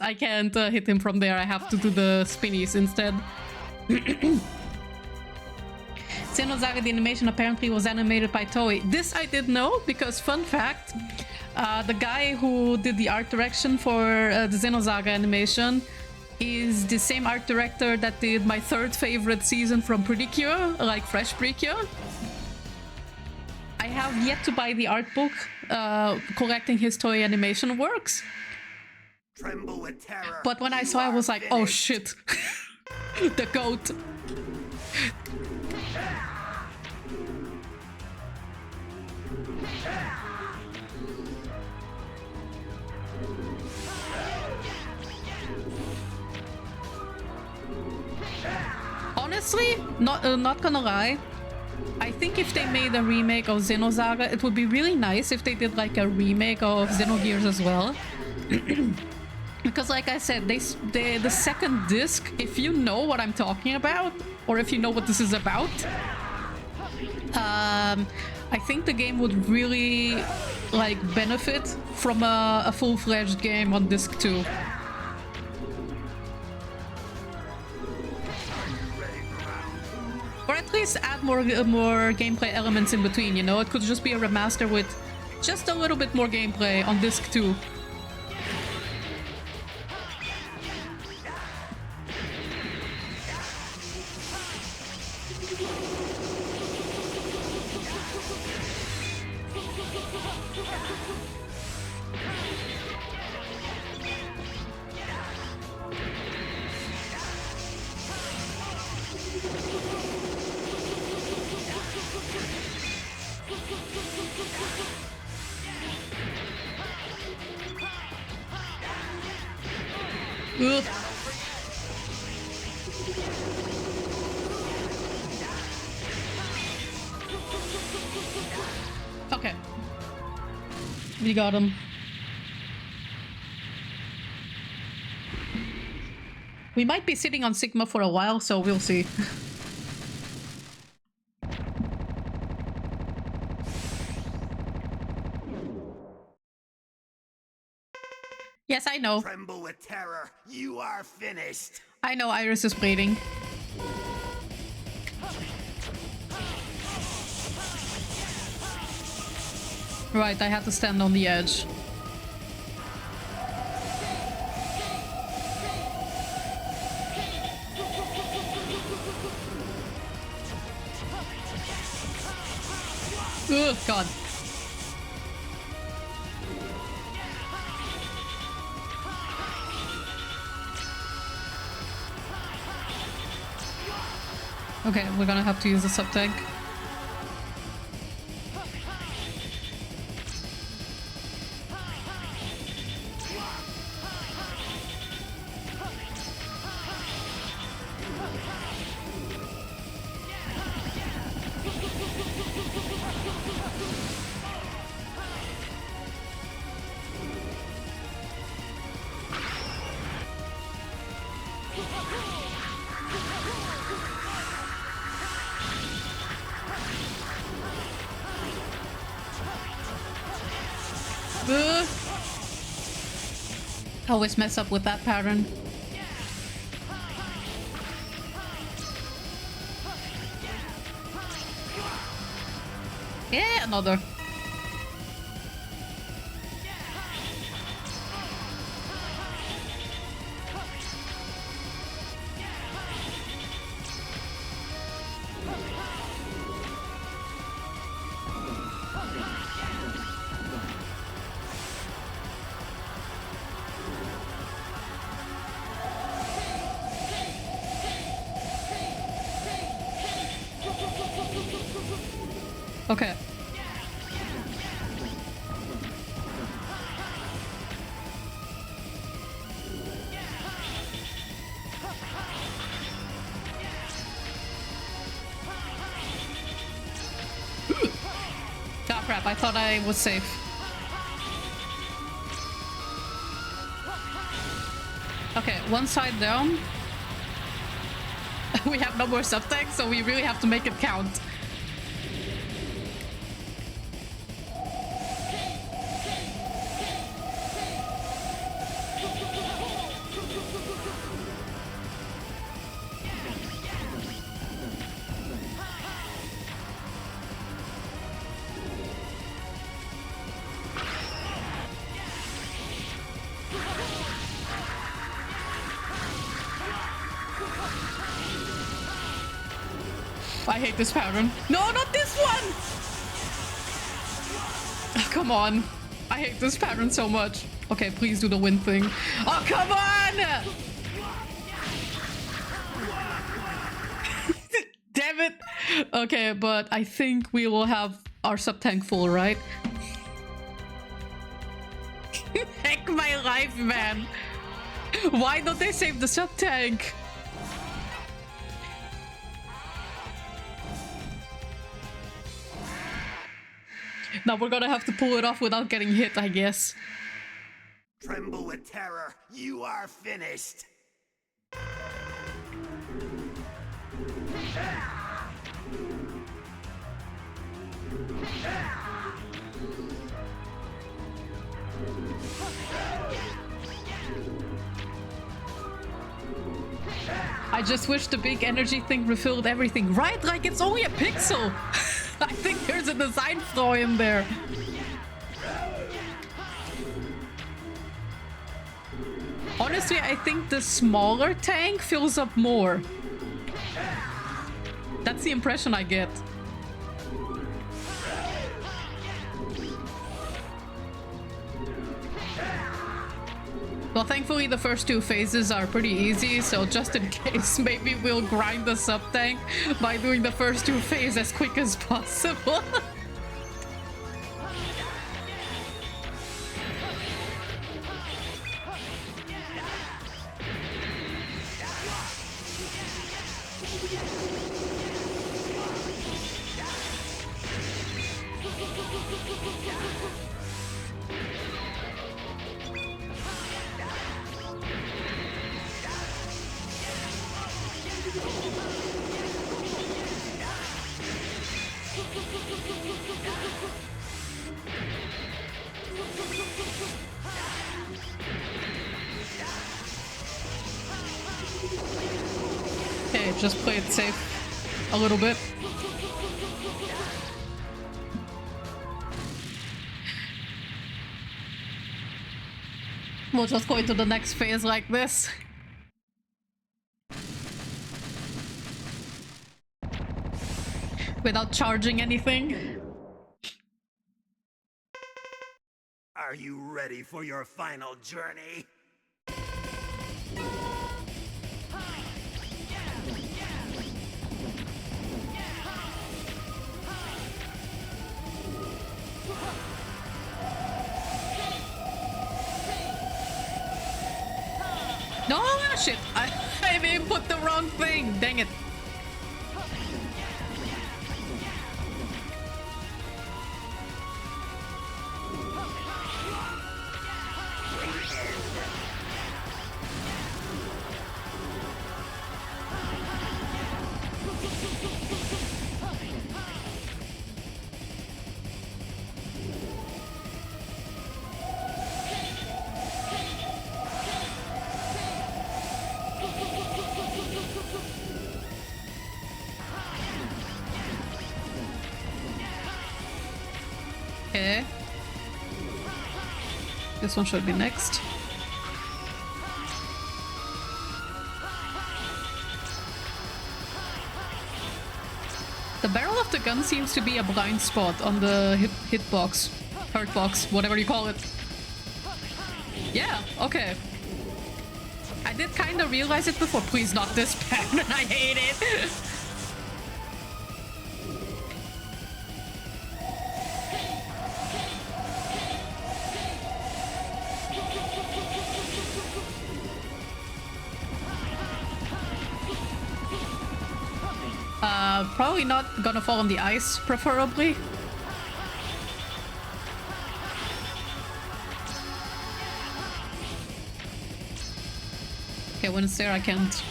hit him from there. I have to do the spinnies instead. Xenosaga, the animation apparently was animated by Toei. This I did know because, fun fact, the guy who did the art direction for the Xenosaga animation is the same art director that did my third favorite season from Precure, like Fresh Precure. I have yet to buy the art book collecting his Toei animation works. Tremble with terror. But when I saw it, I was like, oh shit. The goat. Honestly, not gonna lie, I think if they made a remake of Xenosaga, it would be really nice if they did like a remake of Xenogears as well. Because like I said, the second disc, if you know what I'm talking about, or if you know what this is about, I think the game would really like benefit from a full-fledged game on disc 2. Or at least add more gameplay elements in between, you know? It could just be a remaster with just a little bit more gameplay on disc 2. Ugh. Okay. We got him. We might be sitting on Sigma for a while, so we'll see. Yes, I know. Tremble with terror. You are finished. I know Iris is bleeding. Right, I had to stand on the edge. Oh, God. Okay, we're gonna have to use the sub-tank. Always mess up with that pattern. Yeah, another. Okay. Ah, crap, I thought I was safe. Okay, one side down. We have no more sub-tanks, so we really have to make it count. I hate this pattern. No, not this one! Oh, come on. I hate this pattern so much. Okay, please do the win thing. Oh, come on! Damn it! Okay, but I think we will have our sub-tank full, right? Heck my life, man. Why don't they save the sub-tank? Now we're gonna have to pull it off without getting hit, I guess. Tremble with terror. You are finished. I just wish the big energy thing refilled everything, right? Like it's only a pixel. I think there's a design flaw in there. Honestly, I think the smaller tank fills up more. That's the impression I get. Well, thankfully the first two phases are pretty easy, so just in case, maybe we'll grind the sub-tank by doing the first two phases as quick as possible. Okay, just play it safe a little bit. We'll just go into the next phase like this. Without charging anything. Are you ready for your final journey? No, shit! I input the wrong thing! Dang it! Okay. This one should be next. The barrel of the gun seems to be a blind spot on the hitbox, hurt box, whatever you call it. Yeah, okay. I did kind of realize it before. Please not this pattern, I hate it. Probably not gonna fall on the ice, preferably. Okay, when it's there, I can't.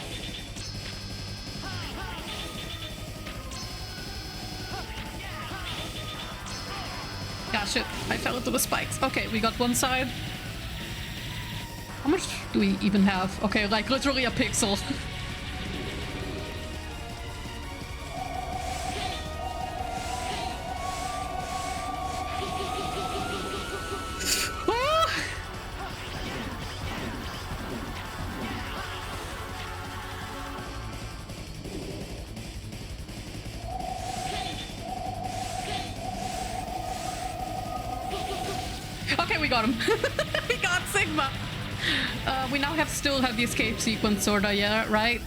Yeah, shit. I fell into the spikes. Okay, we got one side. How much do we even have? Okay, like literally a pixel. Okay, we got him. We got Sigma. We now still have the escape sequence, sorta, yeah, right?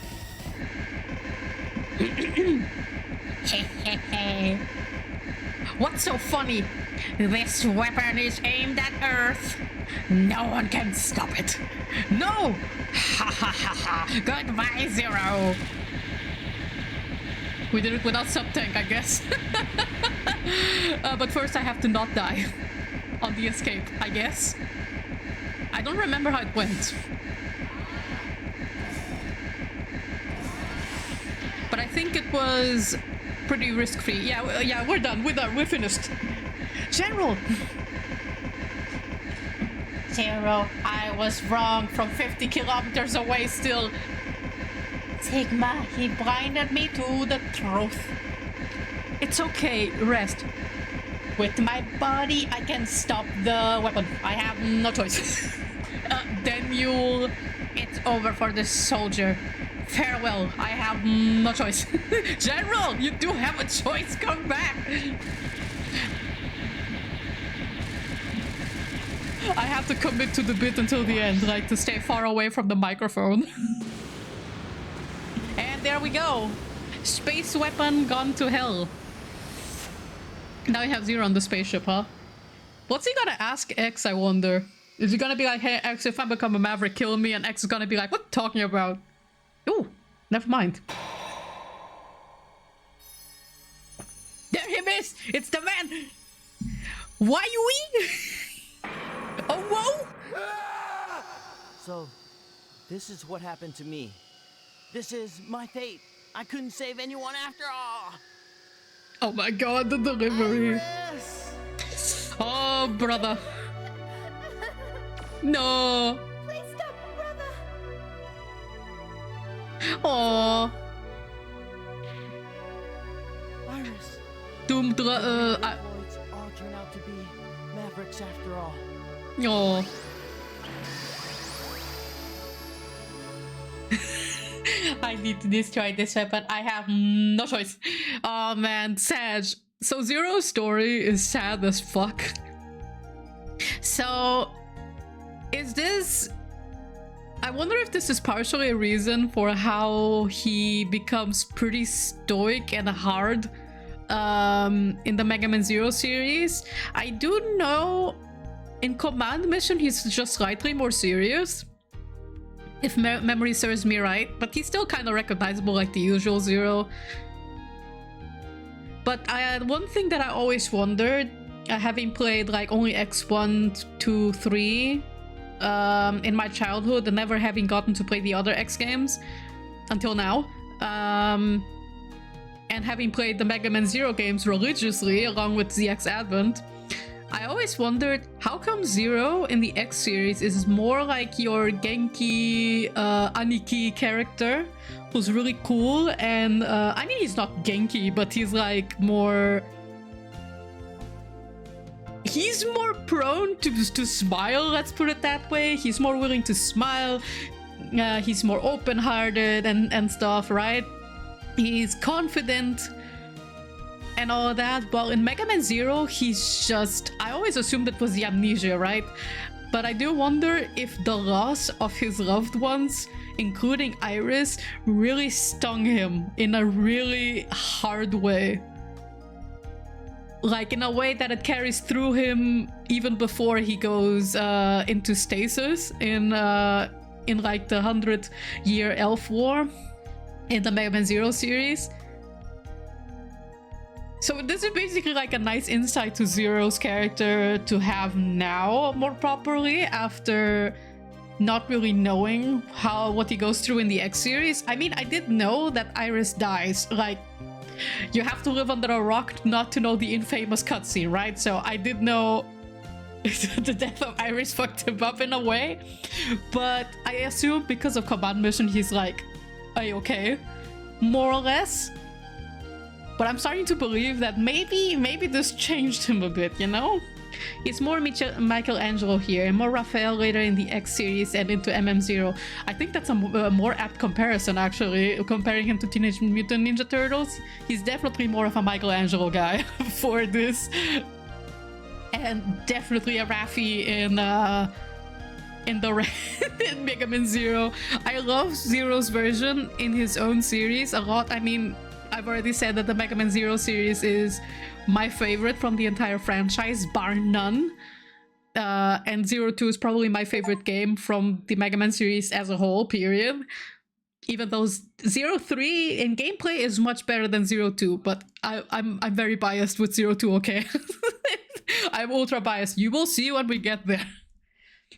What's so funny? This weapon is aimed at Earth. No one can stop it. No! Ha ha ha ha! Goodbye, Zero! We did it without sub-tank, I guess. But first I have to not die on the escape, I guess. I don't remember how it went. But I think it was pretty risk-free. Yeah, we're done. We're finished. General! Zero, I was wrong from 50 kilometers away still. Sigma, he blinded me to the truth. It's okay, rest. With my body, I can stop the weapon. I have no choice. Then it's over for this soldier. Farewell, I have no choice. General, you do have a choice, come back. I have to commit to the bit until the end, like to stay far away from the microphone. And there we go. Space weapon gone to hell. Now you have Zero on the spaceship, huh? What's he gonna ask X, I wonder? Is he gonna be like, hey X, if I become a Maverick, kill me? And X is gonna be like, what are you talking about? Ooh, never mind. There he is! It's the man! Why we? Oh, whoa! So, this is what happened to me. This is my fate. I couldn't save anyone after all. Oh my god, the delivery. Iris! Oh, brother. No. Please stop, brother. Oh. Iris. Doomed. Androids all turn out to be Mavericks after all. Oh. I need to destroy this weapon. I have no choice. Oh man, sad. So Zero's story is sad as fuck. So, is this... I wonder if this is partially a reason for how he becomes pretty stoic and hard in the Megaman Zero series. I do know in Command Mission he's just slightly more serious, if memory serves me right, but he's still kind of recognizable like the usual Zero. But one thing that I always wondered, having played like only X1, 2, 3 in my childhood and never having gotten to play the other X games until now, and having played the Mega Man Zero games religiously along with ZX Advent, I always wondered how come Zero in the X series is more like your Genki Aniki character who's really cool, and I mean he's not Genki, but he's like more... He's more prone to smile, let's put it that way. He's more willing to smile, he's more open-hearted and stuff, right? He's confident and all of that. Well, in Mega Man Zero, he's just... I always assumed it was the amnesia, right? But I do wonder if the loss of his loved ones, including Iris, really stung him in a really hard way. Like in a way that it carries through him even before he goes into stasis in like the 100-year Elf War in the Mega Man Zero series. So this is basically like a nice insight to Zero's character to have now more properly after not really knowing what he goes through in the X series. I mean, I did know that Iris dies. Like, you have to live under a rock not to know the infamous cutscene, right? So I did know the death of Iris fucked him up in a way, but I assume because of command mission he's like, are you okay? More or less. But I'm starting to believe that maybe this changed him a bit, you know? He's more Michelangelo here and more Raphael later in the X series and into MM0. I think that's a more apt comparison, actually, comparing him to Teenage Mutant Ninja Turtles. He's definitely more of a Michelangelo guy for this. And definitely a Raffi in in Megaman Zero. I love Zero's version in his own series a lot. I mean, I've already said that the Mega Man Zero series is my favorite from the entire franchise, bar none. And Zero 2 is probably my favorite game from the Mega Man series as a whole, period. Even though Zero 3 in gameplay is much better than Zero 2, but I'm very biased with Zero 2, okay? I'm ultra biased. You will see when we get there.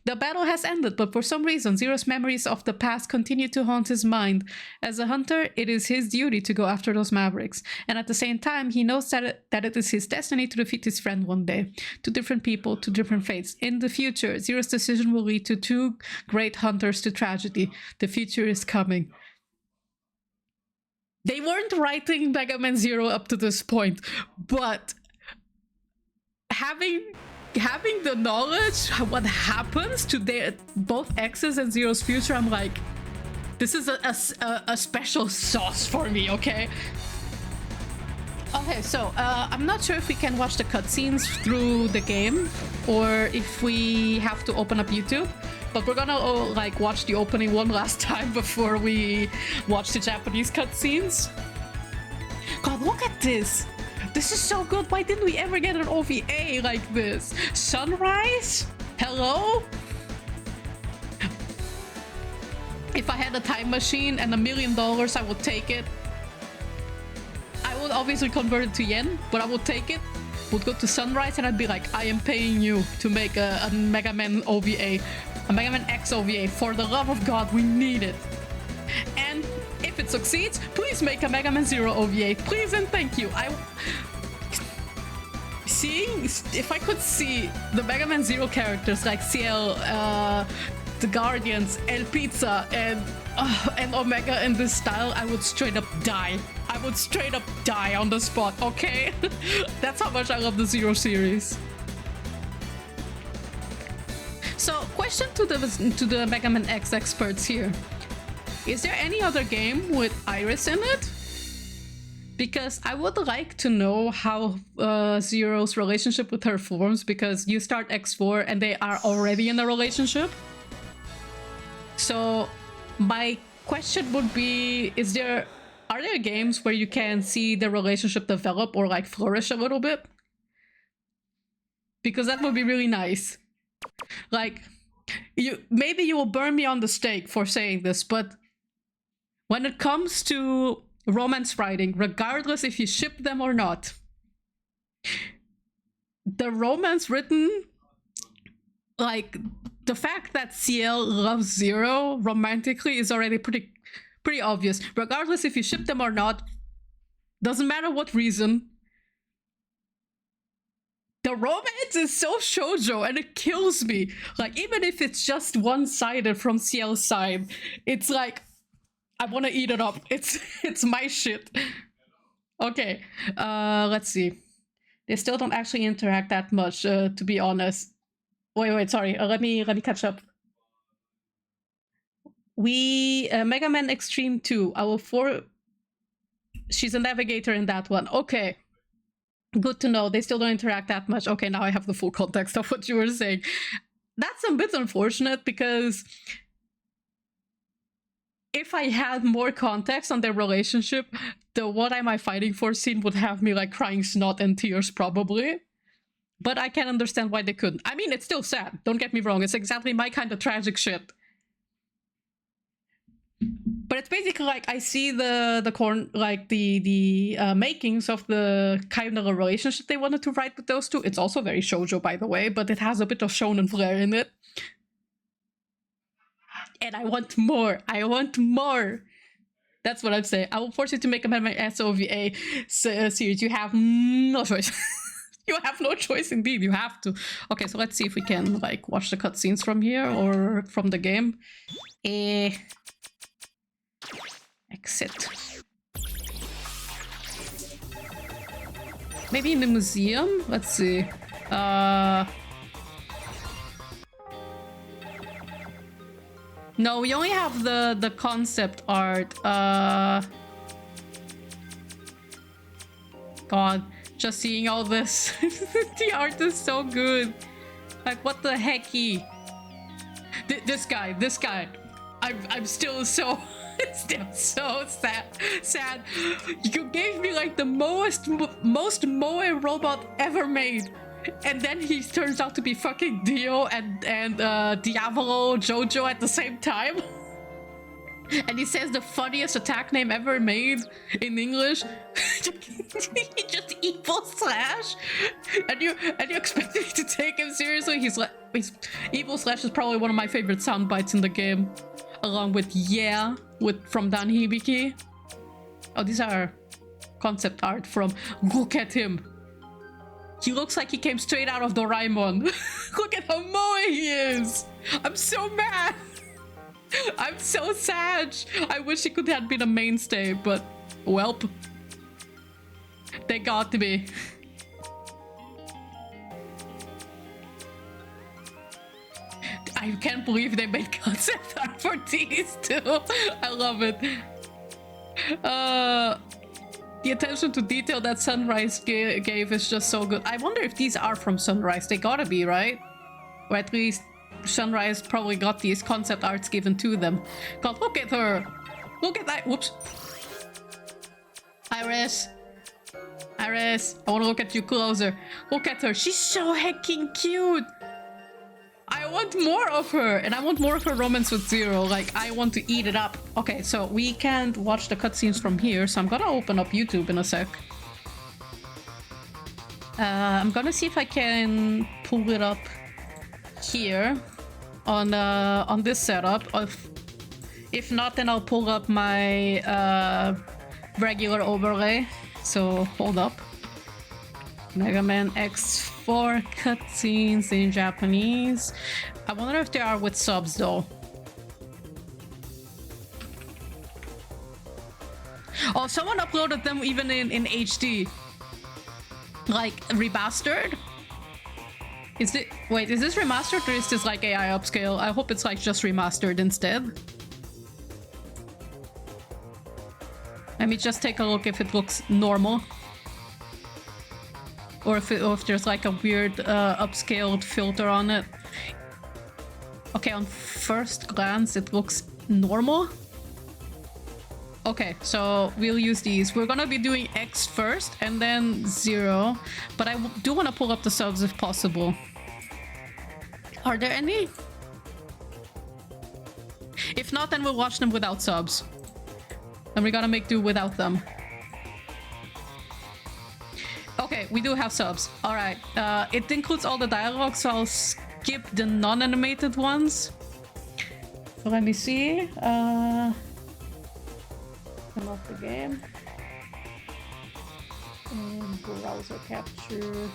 The battle has ended, but for some reason, Zero's memories of the past continue to haunt his mind. As a hunter, it is his duty to go after those Mavericks. And at the same time, he knows that it is his destiny to defeat his friend one day. Two different people, two different fates. In the future, Zero's decision will lead to two great hunters to tragedy. The future is coming. They weren't writing Mega Man Zero up to this point, but having the knowledge what happens to both X's and Zero's future, I'm like, this is a special sauce for me, okay? Okay, so I'm not sure if we can watch the cutscenes through the game or if we have to open up YouTube, but we're gonna like watch the opening one last time before we watch the Japanese cutscenes. God, look at this! This is so good. Why didn't we ever get an OVA like this? Sunrise? Hello? If I had a time machine and $1 million, I would take it. I would obviously convert it to yen, but I would take it. Would go to Sunrise and I'd be like, I am paying you to make a Mega Man OVA. A Mega Man X OVA. For the love of God, we need it. And if it succeeds, please make a Mega Man Zero OVA. Please and thank you. If I could see the Mega Man Zero characters like Ciel, the Guardians, El Pizza, and Omega in this style, I would straight up die. I would straight up die on the spot, okay? That's how much I love the Zero series. So, question to the Mega Man X experts here. Is there any other game with Iris in it? Because I would like to know how Zero's relationship with her forms, because you start X4 and they are already in a relationship. So my question would be, are there games where you can see the relationship develop or like flourish a little bit? Because that would be really nice. Like, maybe you will burn me on the stake for saying this, but when it comes to romance writing, regardless if you ship them or not, the romance written, like the fact that Ciel loves Zero romantically is already pretty obvious. Regardless if you ship them or not, doesn't matter what reason. The romance is so shoujo and it kills me. Like, even if it's just one-sided from Ciel's side, it's like, I want to eat it up. It's my shit. Okay, let's see. They still don't actually interact that much, to be honest. Wait, sorry. Let me catch up. Mega Man Extreme 2. She's a navigator in that one. Okay. Good to know. They still don't interact that much. Okay, now I have the full context of what you were saying. That's a bit unfortunate because if I had more context on their relationship, the "what am I fighting for" scene would have me like crying snot and tears probably. But I can understand why they couldn't. I mean, it's still sad. Don't get me wrong. It's exactly my kind of tragic shit. But it's basically like I see the makings of the kind of a relationship they wanted to write with those two. It's also very shoujo, by the way, but it has a bit of shonen flair in it. And I want more. I want more. That's what I'm saying. I will force you to make a SOVA series. You have no choice. You have no choice indeed. You have to. Okay, so let's see if we can like watch the cutscenes from here or from the game. Exit. Maybe in the museum? Let's see. No, we only have the concept art. God, just seeing all this. The art is so good. Like, what the hecky? This guy. I'm still so sad. You gave me like the most moe robot ever made. And then he turns out to be fucking Dio and Diavolo Jojo at the same time. And he says the funniest attack name ever made in English. Just evil slash. And you expect me to take him seriously? He's evil slash is probably one of my favorite sound bites in the game. Along with from Dan Hibiki. Oh, these are concept art from look at him. He looks like he came straight out of Doraemon. Look at how moe he is. I'm so mad. I'm so sad. I wish he could have been a mainstay, but welp. They got me. I can't believe they made concept art for these too. I love it. The attention to detail that Sunrise gave is just so good. I wonder if these are from Sunrise. They gotta be, right? Or at least Sunrise probably got these concept arts given to them. God, look at her! Look at that! Whoops. Iris! Iris! I wanna look at you closer. Look at her. She's so hecking cute! I want more of her! And I want more of her romance with Zero. Like, I want to eat it up. Okay, so we can't watch the cutscenes from here, so I'm gonna open up YouTube in a sec. I'm gonna see if I can pull it up here on this setup. If not, then I'll pull up my regular overlay. So, hold up. Megaman X4 cutscenes in Japanese. I wonder if they are with subs though. Oh, someone uploaded them even in HD. Like remastered? Wait, is this remastered or is this like AI upscale? I hope it's like just remastered instead. Let me just take a look if it looks normal. Or if there's like a weird upscaled filter on it. Okay, on first glance it looks normal. Okay, so we'll use these. We're gonna be doing X first and then Zero. But I do want to pull up the subs if possible. Are there any? If not, then we'll watch them without subs. And we're gonna make do without them. Okay, we do have subs. Alright, it includes all the dialogue, so I'll skip the non-animated ones. So let me see. Turn off the game. And browser capture.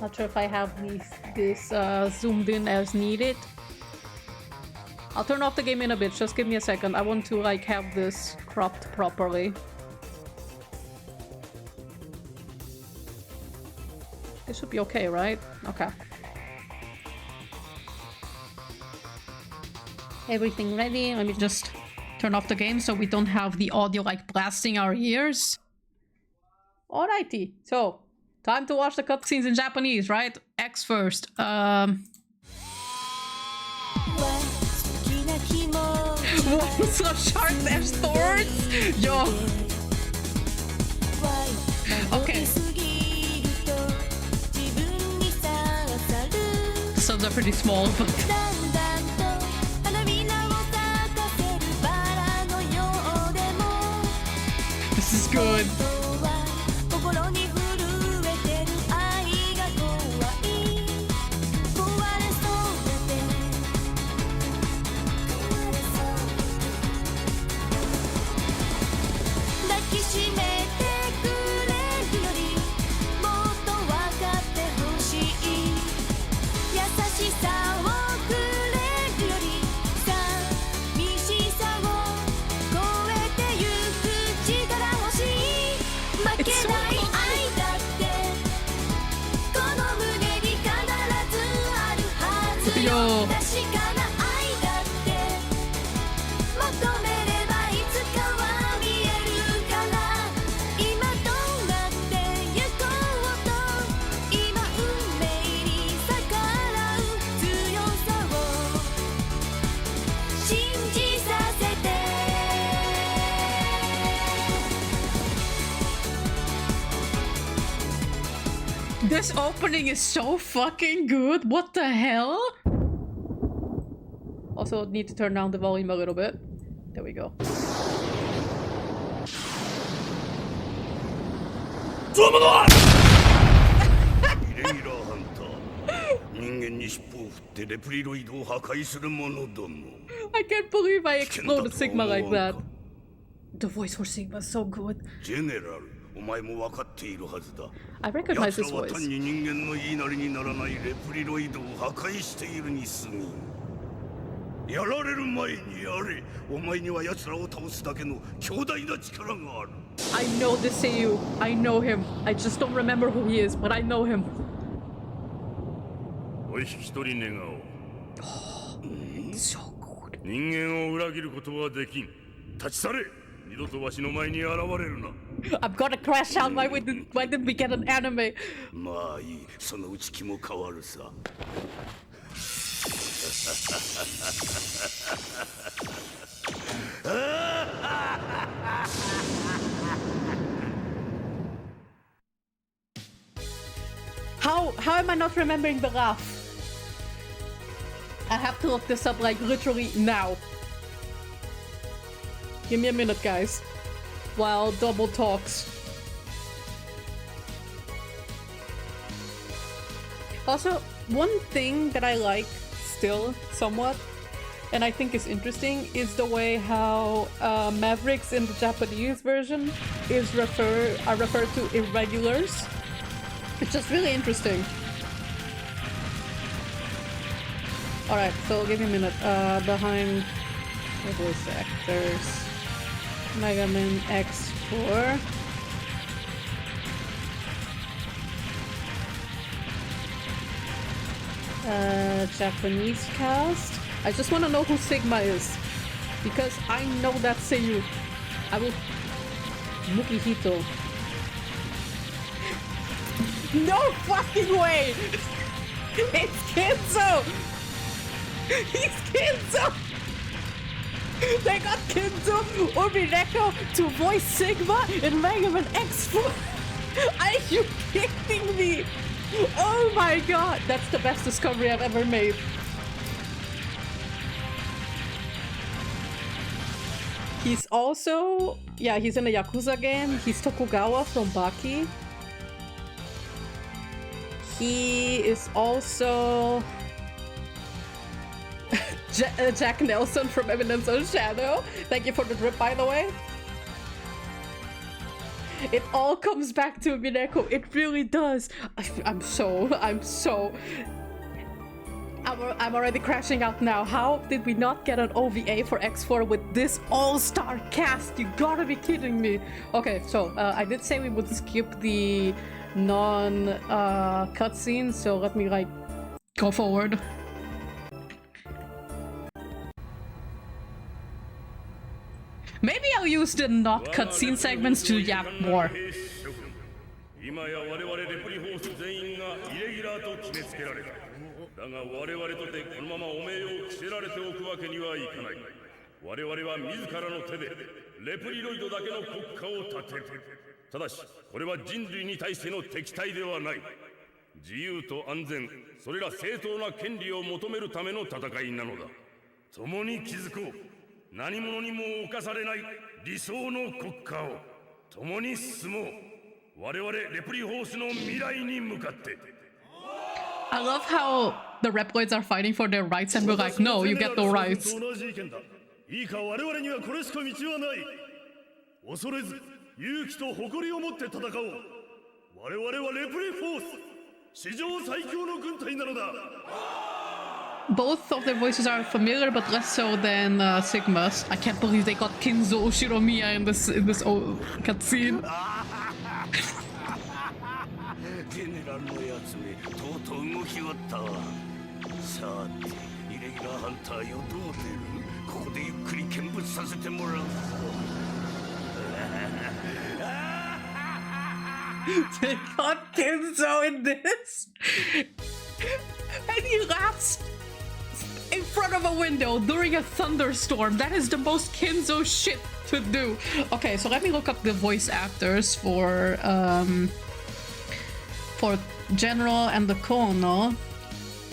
Not sure if I have this zoomed in as needed. I'll turn off the game in a bit, just give me a second. I want to like have this cropped properly. This should be okay, right? Okay. Everything ready. Let me just turn off the game so we don't have the audio like blasting our ears. Alrighty, so time to watch the cutscenes in Japanese, right? X first. So sharp as thorns? Yo. Okay. backgrounds are pretty small, but だんだんと花びらを咲かせるバラのようでも this is good. 本当は心に震えてる愛が怖い壊れそうで壊れそう抱きしめてくれるよりもっと分かってほしい優しさをくれるより寂しさを超えてゆく力欲しい負けない愛だってこの胸に必ずあるはずよ Yo. 確かな愛だって求めればいつかは見えるから今となって行こうと今運命に逆らう強さを信じさせて This opening is so fucking good. What the hell? Also need to turn down the volume a little bit. There we go. イレギュラーハンター人間に尻尾を振ってレプリロイドを破壊する者ども I can't believe I 危険だと exploded Sigma 思わ like ん that. か The voice for Sigma is so good. ジェネラルお前も分かっているはずだ I recognize 奴 his らは voice. 単に人間の言いなりにならないレプリロイドを破壊しているに過ぎやられる前にやれお前には奴らを倒すだけの強大な力がある I know this Seiyu. I know him. I just don't remember who he is, but I know him. お引き取り願おう So good. 人間を裏切ることはできん立ち去れ二度とわしの前に現れるな I'm gonna crash out. Why did we get an anime? まあいいそのうち気も変わるさ How am I not remembering the laugh? I have to look this up like literally now. Give me a minute, guys. While double talks. Also, one thing that I like still somewhat, and I think is interesting, is the way how Mavericks in the Japanese version are referred to irregulars. It's just really interesting. Alright, so give me a minute. Behind the voice actors. Megaman X4. Japanese cast. I just want to know who Sigma is. Because I know that Seiyu. I will... Mukihito. No fucking way! It's Kenzo! He's Kenzo! They got Kenzo Obineko to voice Sigma in Megaman X4! Are you kidding me? Oh my god! That's the best discovery I've ever made. He's also... yeah, he's in a Yakuza game. He's Tokugawa from Baki. He is also Jack Nelson from Eminence of Shadow. Thank you for the drip, by the way. It all comes back to Mineko. It really does. I'm already crashing out now. How did we not get an OVA for X4 with this all-star cast? You gotta be kidding me. Okay, so I did say we would skip the non-cutscenes, so let me like go forward. Maybe I'll use the not cutscene segments to yap more. 今や我々レプリホース全員がイレギュラーと決めつけられた。だが我々とてこのまま汚名を着せられておくわけにはいかない。我々は自らの手でレプリロイドだけの国家を立てる。ただしこれは人類に対しての敵対ではない。自由と安全、それら正当な権利を求めるための戦いなのだ。共に築こう。何者にも侵されない理想の国家を共に進もう。我々レプリホースの未来に向かって。I love how the Reploids are fighting for their rights and we're like, no, you get no rights. いいか我々にはこれしか道はない。恐れず勇気と誇りを持って戦おう。我々はレプリフォース、史上最強の軍隊なのだ。Both of their voices are familiar, but less so than Sigma's. I can't believe they got Kinzo Shiromiya in this cutscene. ジェネラルのやつめ、とうとう動き終わったわ。さて、イレギュラーハンターよ、どう出る？ここでゆっくり見物させてもらうぞ。They got Kinzo in this, and he laughs in front of a window during a thunderstorm. That is the most Kinzo shit to do. Okay, so let me look up the voice actors for General and the Kono.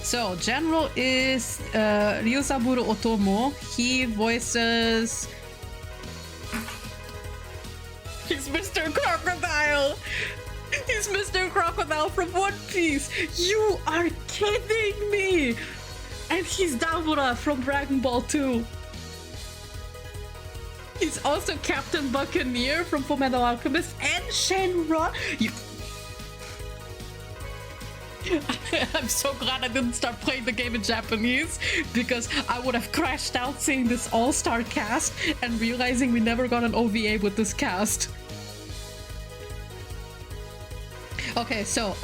So General is Ryusaburo Otomo. He voices. He's Mr. Crocodile. He's Mr. Crocodile from One Piece. You are kidding me. And he's Dabura from Dragon Ball 2. He's also Captain Buccaneer from Fullmetal Alchemist and Shenron. I'm so glad I didn't start playing the game in Japanese because I would have crashed out seeing this all-star cast and realizing we never got an OVA with this cast. Okay, so,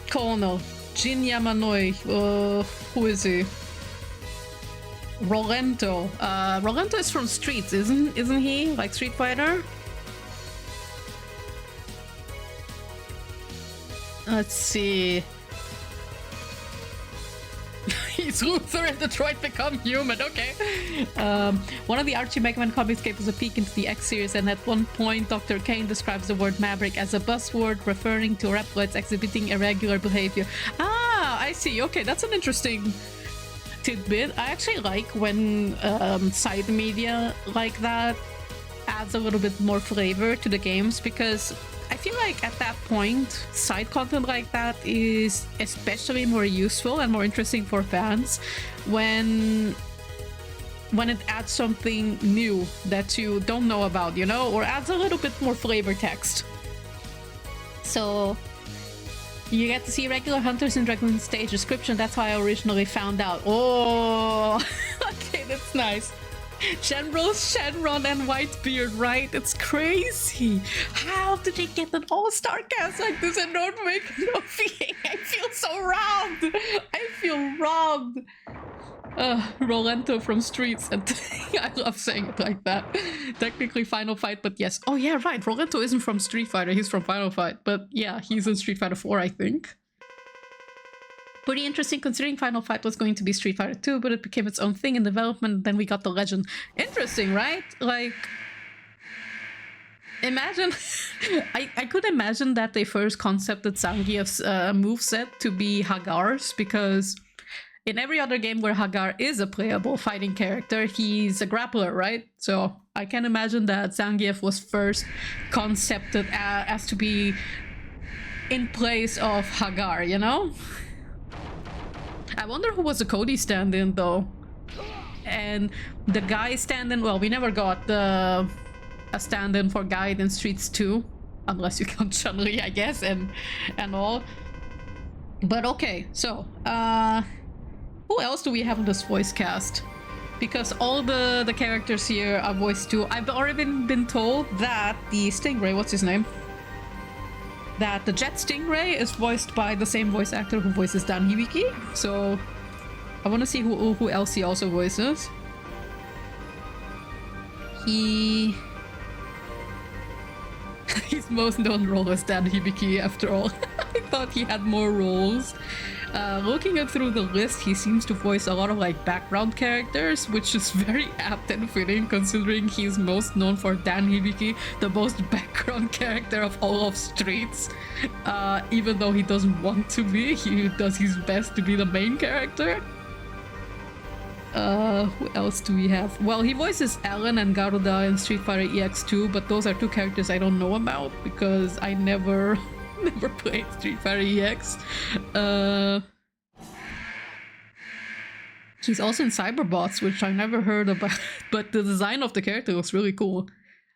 Kono, Jin Yamanoi, who is he? Rolento. Rolento is from Streets, isn't he? Like Street Fighter? Let's see. He's Luther and Detroit Become Human, okay. One of the Archie Megaman comics gave us a peek into the X series, and at one point Dr. Kane describes the word maverick as a buzzword referring to Reploids exhibiting irregular behavior. Ah, I see. Okay, that's an interesting tidbit. I actually like when side media like that adds a little bit more flavor to the games, because I feel like at that point, side content like that is especially more useful and more interesting for fans when it adds something new that you don't know about, you know, or adds a little bit more flavor text. So you get to see regular hunters in Dragon Stage description. That's how I originally found out. Oh, okay, that's nice. General Shenron and Whitebeard, right? It's crazy. How did they get an all-star cast like this and not make an OVA? I feel so robbed. I feel robbed. Rolento from Streets. And I love saying it like that. Technically Final Fight, but yes. Oh yeah, right. Rolento isn't from Street Fighter. He's from Final Fight. But yeah, he's in Street Fighter 4, I think. Pretty interesting considering Final Fight was going to be Street Fighter 2, but it became its own thing in development, then we got the legend. Interesting, right? Like, imagine... I could imagine that they first concepted Zangief's moveset to be Hagar's, because in every other game where Hagar is a playable fighting character, he's a grappler, right? So I can imagine that Zangief was first concepted as to be in place of Hagar, you know? I wonder who was the Cody stand-in though. And the Guy stand-in, well, we never got a stand-in for Guy in Streets 2, unless you count Chun-Li, I guess, and all. But okay, so who else do we have in this voice cast? Because all the characters here are voiced too. I've already been told that the Stingray, what's his name? That the Jet Stingray is voiced by the same voice actor who voices Dan Hibiki. So I want to see who else he also voices. His most known role is Dan Hibiki, after all. I thought he had more roles. Looking at through the list, he seems to voice a lot of like background characters, which is very apt and fitting considering he's most known for Dan Hibiki, the most background character of all of Streets. Even though he doesn't want to be, he does his best to be the main character. Who else do we have? Well, he voices Alan and Garuda in Street Fighter EX2, but those are two characters I don't know about because I never played Street Fighter EX. He's also in Cyberbots, which I never heard about, but the design of the character looks really cool.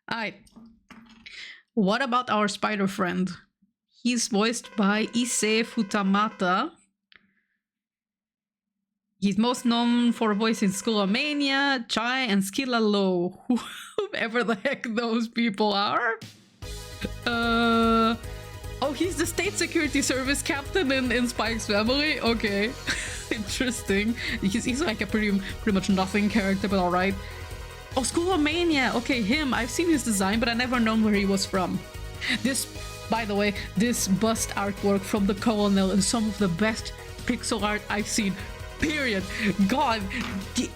Alright. What about our spider friend? He's voiced by Issei Futamata. He's most known for voicing School of Mania, Chai, and Skilla Low. Whoever the heck those people are. Oh, he's the State Security Service captain in Spike's Family? Okay. Interesting. He's like a pretty much nothing character, but alright. Oh, School of Mania! Okay, him. I've seen his design, but I never known where he was from. This, by the way, this bust artwork from the Colonel is some of the best pixel art I've seen. Period. God,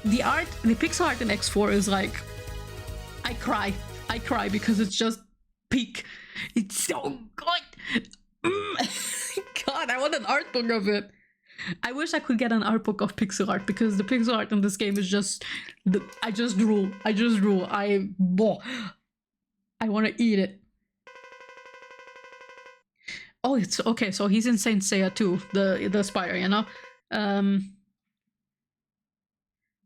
the art, the pixel art in X4 is like, I cry because it's just peak. It's so good. God, I want an art book of it. I wish I could get an art book of pixel art because the pixel art in this game is just, I just drool. I want to eat it. Oh, it's okay. So he's in Saint Seiya too, the spider, you know.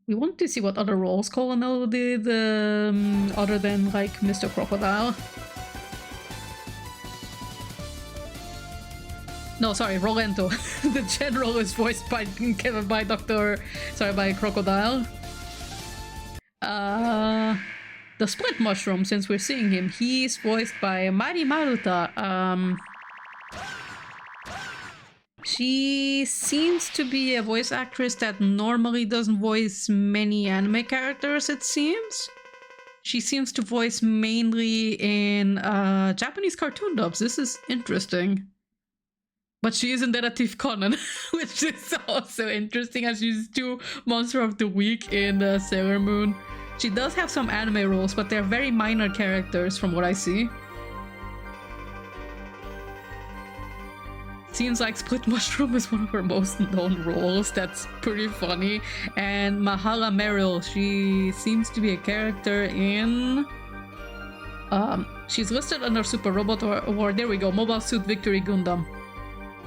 We want to see what other roles Colonel did, other than like Mr. Crocodile. No, sorry, Rolento. The general is voiced by by Crocodile. The Split Mushroom, since we're seeing him, he's voiced by Mari Maruta. She seems to be a voice actress that normally doesn't voice many anime characters, it seems. She seems to voice mainly in Japanese cartoon dubs. This is interesting. But she is in Detective Conan, which is also interesting as she's 2 Monster of the Week in Sailor Moon. She does have some anime roles, but they're very minor characters from what I see. Seems like Split Mushroom is one of her most known roles. That's pretty funny. And Mahala Meryl, she seems to be a character in... she's listed under Super Robot Award. There we go, Mobile Suit Victory Gundam.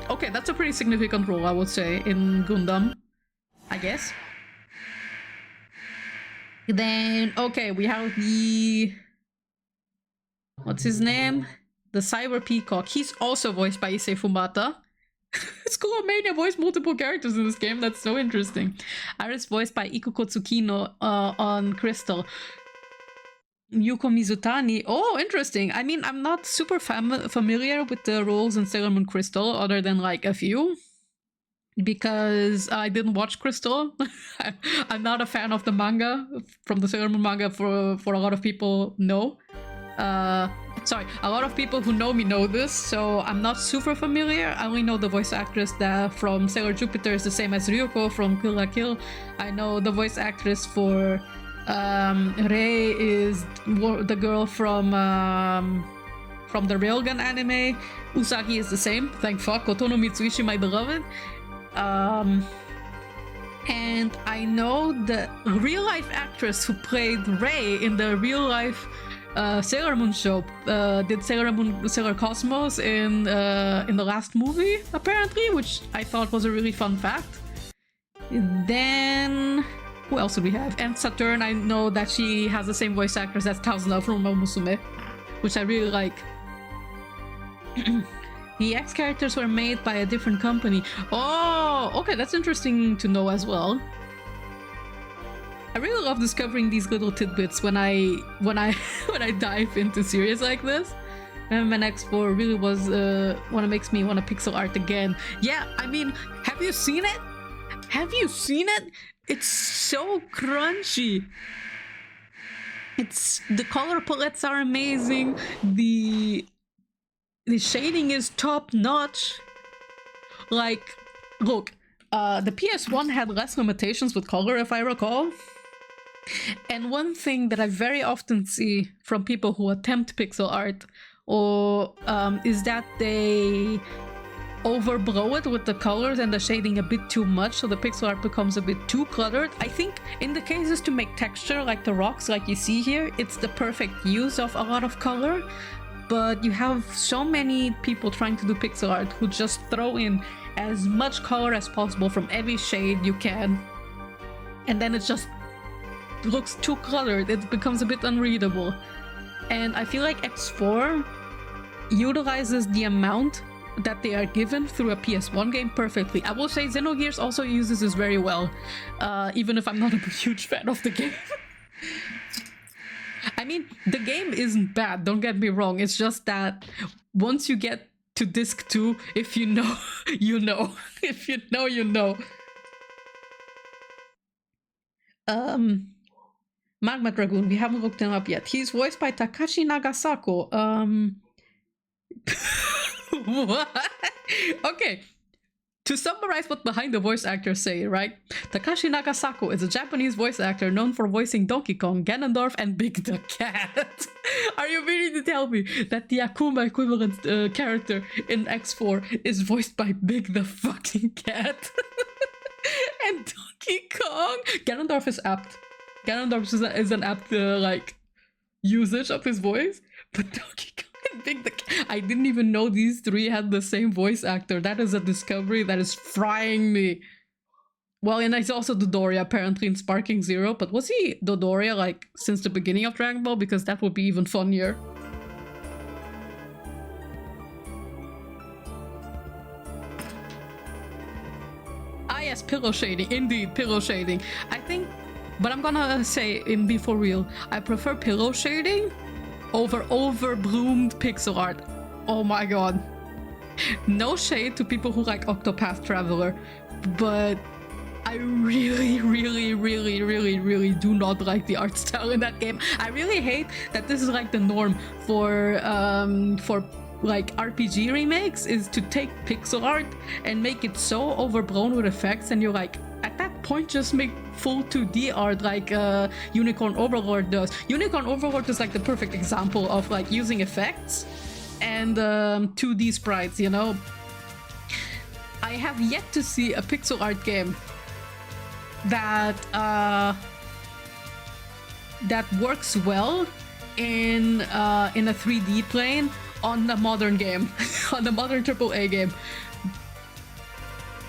Okay, that's a pretty significant role, I would say, in Gundam, I guess. Then, okay, we have the... what's his name? The Cyber Peacock. He's also voiced by Issei Fumata. School of Mania voiced multiple characters in this game. That's so interesting. Iris voiced by Ikuko Tsukino on Crystal. Yuko Mizutani. Oh, interesting. I mean, I'm not super familiar with the roles in Sailor Moon Crystal, other than like a few, because I didn't watch Crystal. I'm not a fan of the manga, from the Sailor Moon manga, for a lot of people know. Sorry, a lot of people who know me know this, so I'm not super familiar. I only know the voice actress that from Sailor Jupiter is the same as Ryuko from Kill la Kill. I know the voice actress for Rei is the girl from the Railgun anime. Usagi is the same, thank fuck. Otono Mitsuishi, my beloved. And I know the real-life actress who played Rei in the real-life Sailor Moon show, did Sailor Cosmos in the last movie, apparently, which I thought was a really fun fact. Then... who else do we have? And Saturn, I know that she has the same voice actress as Kazuna from Musume, which I really like. The X characters were made by a different company. Oh, okay, that's interesting to know as well. I really love discovering these little tidbits when I dive into series like this. And X4 really was what makes me want to pixel art again. Yeah, I mean, have you seen it? Have you seen it? It's so crunchy. The color palettes are amazing. The The shading is top notch. Like, look, the PS1 had less limitations with color, if I recall. And one thing that I very often see from people who attempt pixel art or is that they overblow it with the colors and the shading a bit too much, so the pixel art becomes a bit too cluttered. I think in the cases to make texture, like the rocks like you see here, it's the perfect use of a lot of color. But you have so many people trying to do pixel art who just throw in as much color as possible from every shade you can, and then it just looks too cluttered. It becomes a bit unreadable. And I feel like X4 utilizes the amount that they are given through a PS1 game perfectly. I will say Xenogears also uses this very well, even if I'm not a huge fan of the game. I mean, the game isn't bad, don't get me wrong. It's just that once you get to disc 2, if you know, you know. If you know, you know. Magma Dragoon, we haven't looked him up yet. He's voiced by Takashi Nagasako. What? Okay. To summarize what behind the voice actors say, right? Takashi Nagasako is a Japanese voice actor known for voicing Donkey Kong, Ganondorf, and Big the Cat. Are you meaning to tell me that the Akuma equivalent character in X4 is voiced by Big the fucking Cat? And Donkey Kong? Ganondorf is apt. Ganondorf is an apt, like, usage of his voice, but Donkey Kong and Big the Cat, I didn't even know these three had the same voice actor. That is a discovery that is frying me. Well, and he's also Dodoria, apparently, in Sparking Zero, but was he Dodoria, like, since the beginning of Dragon Ball? Because that would be even funnier. Ah yes, pillow shading. Indeed, pillow shading. I think, but I'm gonna say, in Be For Real, I prefer pillow shading over overbloomed pixel art. Oh my god. No shade to people who like Octopath Traveler, but I really do not like the art style in that game. I really hate that this is like the norm for like RPG remakes, is to take pixel art and make it so overblown with effects, and you're like, at that point just make full 2D art like Unicorn Overlord does. Unicorn Overlord is like the perfect example of like using effects and 2D sprites, you know? I have yet to see a pixel art game that that works well in a 3D plane on a modern game, on a modern AAA game.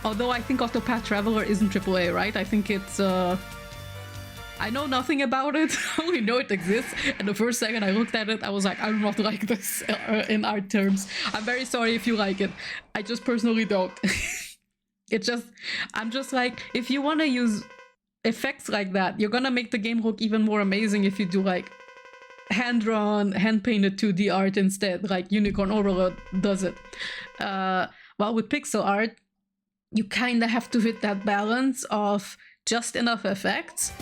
Although I think Octopath Traveler isn't AAA, right? I think it's I know nothing about it. I only know it exists, and the first second I looked at it, I was like, I do not like this in art terms. I'm very sorry if you like it. I just personally don't. I'm just like, if you want to use effects like that, you're gonna make the game look even more amazing if you do like hand-drawn, hand-painted 2D art instead, like Unicorn Overlord does it. While with pixel art, you kind of have to hit that balance of just enough effects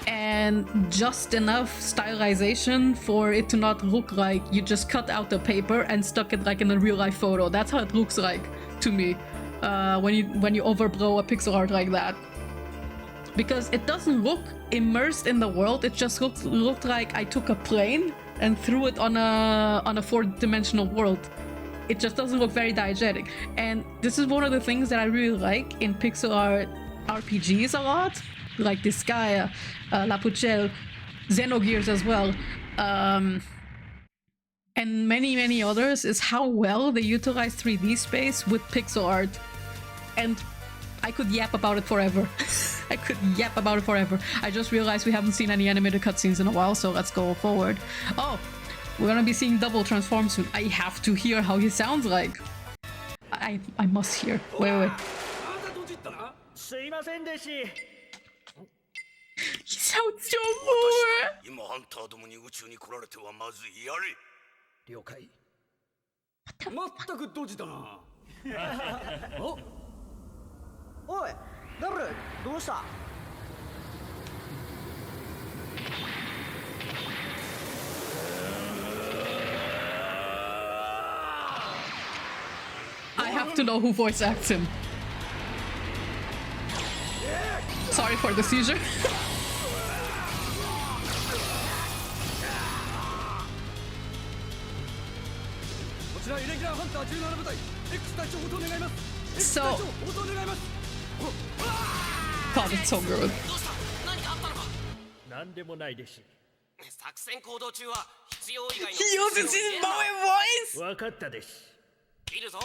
and just enough stylization for it to not look like you just cut out the paper and stuck it like in a real-life photo. That's how it looks like to me when you overblow a pixel art like that. Because it doesn't look immersed in the world, it just looked like I took a plane and threw it on a four-dimensional world. It just doesn't look very diegetic. And this is one of the things that I really like in pixel art RPGs a lot, like Disgaea, La Pucelle, Xenogears as well, and many others, is how well they utilize 3D space with pixel art. And I could yap about it forever. I could yap about it forever. I just realized we haven't seen any animated cutscenes in a while, so let's go forward. Oh, we're gonna be seeing Double transform soon. I have to hear how he sounds like. I must hear. Wait. He sounds so cool.おい、ダブル、どうした？ I have to know who voice acts him. Sorry for the seizure. So, God, it's so good. 何でもないです。作戦行動中は必要以外の He uses his Bowie voice! わかったです。いるぞ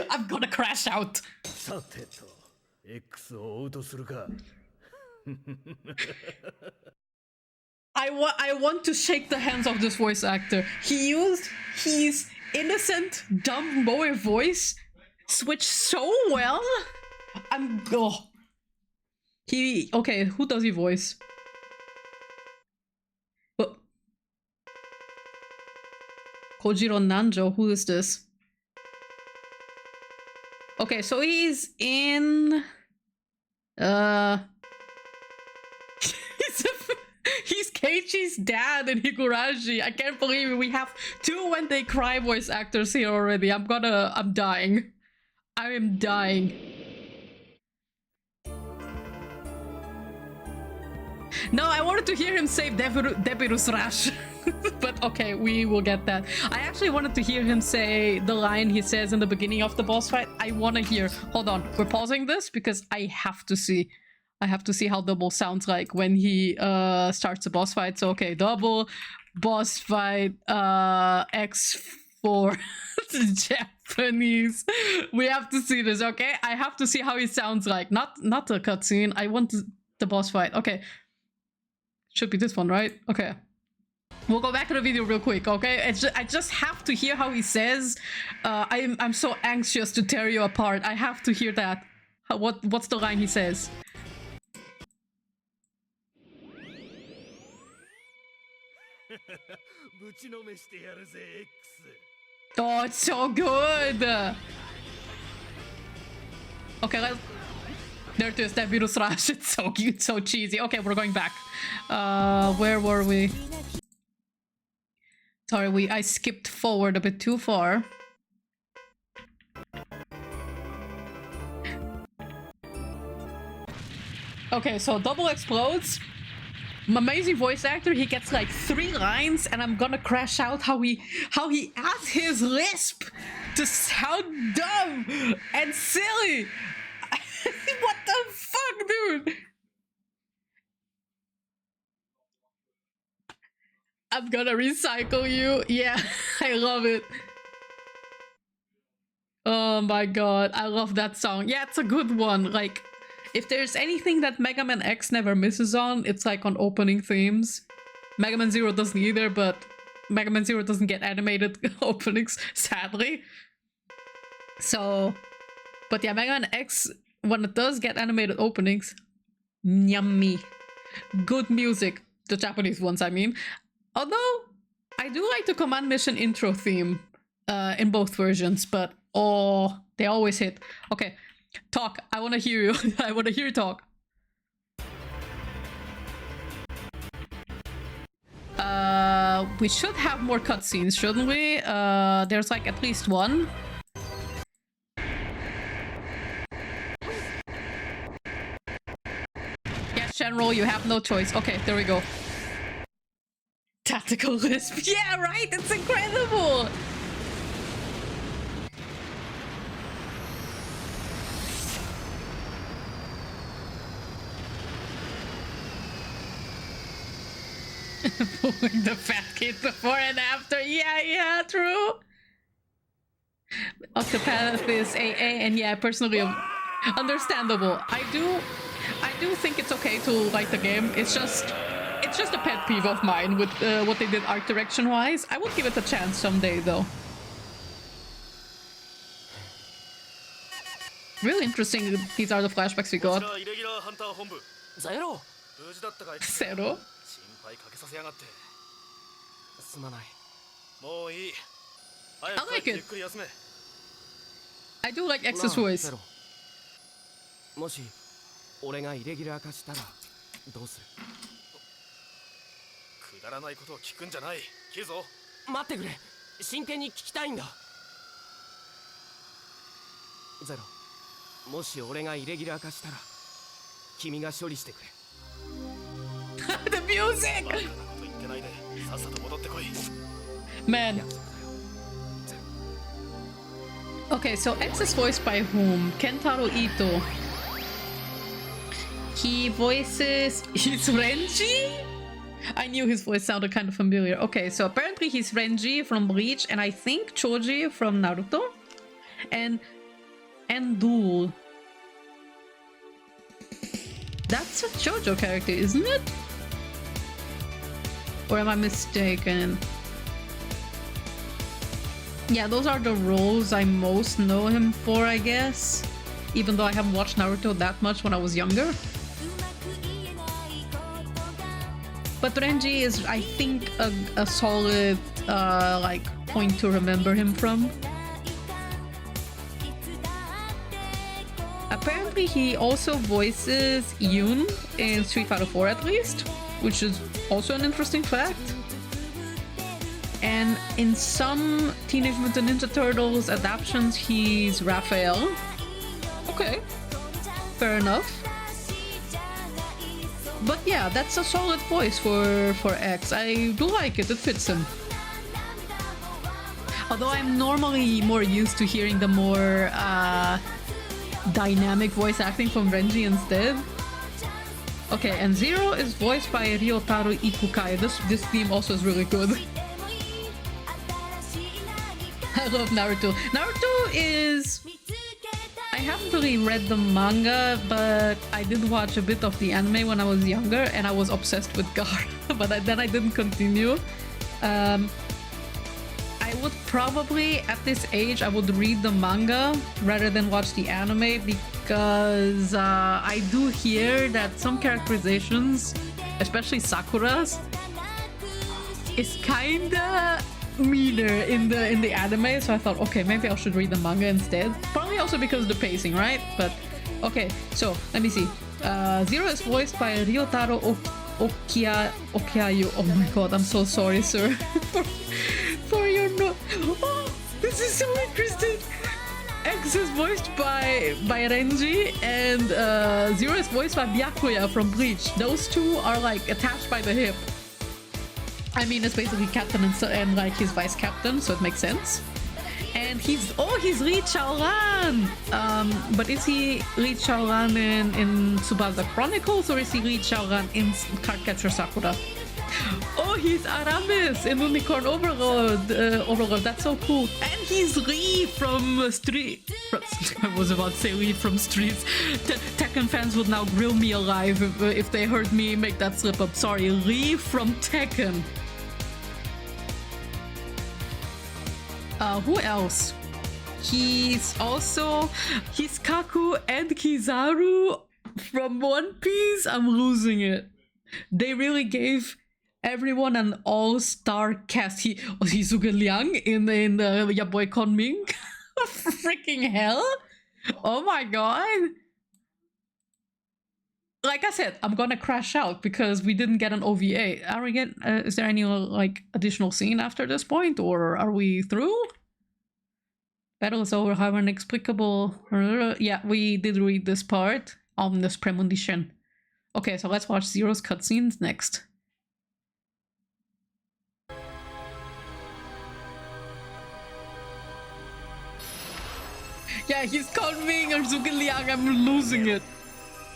I'm gonna crash out. さてと、X を追うとするか。I want to shake the hands of this voice actor. He used his innocent, dumb Bowie voice switch so well. Okay, who does he voice? But Kojiro Nanjo, who is this? Okay, so he's in he's Keiichi's dad in Higurashi. I can't believe we have 2 When They Cry voice actors here already. I'm dying. I am dying. No, I wanted to hear him say Debirus Rash. But okay, we will get that. I actually wanted to hear him say the line he says in the beginning of the boss fight. I want to hear. Hold on, we're pausing this because I have to see how double sounds like when he starts a boss fight. So okay, double boss fight X4 Japanese. We have to see this, okay? I have to see how he sounds like. Not the cutscene. I want the boss fight. Okay. Should be this one, right? Okay. We'll go back to the video real quick, okay? I just have to hear how he says. I'm so anxious to tear you apart. I have to hear that. What's the line he says? Oh, it's so good! Okay, there it is, that Virus Rush. It's so cute, so cheesy. Okay, we're going back. Where were we? Sorry, I skipped forward a bit too far. Okay, so double explodes. Amazing voice actor. He gets like 3 lines, and I'm gonna crash out how he adds his lisp to sound dumb and silly. What the fuck, dude? I'm gonna recycle you. Yeah, I love it. Oh my god, I love that song. Yeah, it's a good one. Like, if there's anything that Mega Man X never misses on, it's like on opening themes. Mega Man Zero doesn't either, but Mega Man Zero doesn't get animated openings, sadly. So, but yeah, Mega Man X, when it does get animated openings, yummy. Good music. The Japanese ones, I mean. Although, I do like the Command Mission intro theme in both versions, but oh, they always hit. Okay, talk. I want to hear you. I want to hear you talk. We should have more cutscenes, shouldn't we? There's like at least one. Yes, General, you have no choice. Okay, there we go. Tactical lisp. Yeah, right? It's incredible! Pulling the fat kid before and after. Yeah, true. Octopath is AA, and yeah, personally, understandable. I do think it's okay to like the game. It's just a pet peeve of mine with what they did art direction wise. I will give it a chance someday though. Really interesting. These are the flashbacks we got. Zero? I like it. I do like X's voice. もし俺がイレギュラー化したらどうする？くだらないことを聞くんじゃない。キズ待ってくれ。真剣に聞きたいんだ。ゼロ、もし俺がイレギュラー化したら君が処理してくれ。 The music! と言ってないでさっさと戻ってこい。 Man. Okay, so X is voiced by whom? Kentaro Ito. He voices... He's Renji? I knew his voice sounded kind of familiar. Okay, so apparently he's Renji from Bleach, and I think Choji from Naruto. And Duel. That's a JoJo character, isn't it? Or am I mistaken? Yeah, those are the roles I most know him for, I guess. Even though I haven't watched Naruto that much when I was younger. But Renji is, I think, a solid like point to remember him from. Apparently he also voices Yoon in Street Fighter 4 at least, which is also an interesting fact. And in some Teenage Mutant Ninja Turtles adaptations, he's Raphael. Okay, fair enough. But yeah, that's a solid voice for X. I do like it, it fits him. Although I'm normally more used to hearing the more dynamic voice acting from Renji instead. Okay, and Zero is voiced by Ryotaro Ikukai. This theme also is really good. I love Naruto. Naruto is... I haven't really read the manga, but I did watch a bit of the anime when I was younger, and I was obsessed with Gaara, but then I didn't continue. I would probably, at this age, I would read the manga rather than watch the anime, because I do hear that some characterizations, especially Sakura's, is kinda meaner in the anime, so I thought, okay, maybe I should read the manga instead. Probably also because of the pacing, right? But okay, so let me see. Zero is voiced by Ryotaro Okiayu. Oh my god, I'm so sorry, sir, for your no. Oh, this is so interesting. X is voiced by Renji, and Zero is voiced by Byakuya from Bleach. Those two are like attached by the hip. I mean, it's basically captain and like his vice captain, so it makes sense. And he's Lee Chaoran! But is he Lee Chaoran in Tsubasa Chronicles, or is he Lee Chaoran in Cardcaptor Sakura? Oh, he's Aramis in Unicorn Overlord. That's so cool. And he's Lee from Street. I was about to say Lee from Streets. Tekken fans would now grill me alive if they heard me make that slip up. Sorry, Lee from Tekken. Who else? He's Kaku and Kizaru from One Piece. I'm losing it. They really gave everyone an all-star cast. Hisuge Liang in the Ya Boy Konming. Freaking hell! Oh my god! Like I said, I'm gonna crash out because we didn't get an OVA. Are we is there any like additional scene after this point, or are we through? Battle is over, however inexplicable. Yeah, we did read this part. Omnis Premonition. Okay, so let's watch Zero's cutscenes next. Yeah, he's Konming and Zhuge Liang. I'm losing it.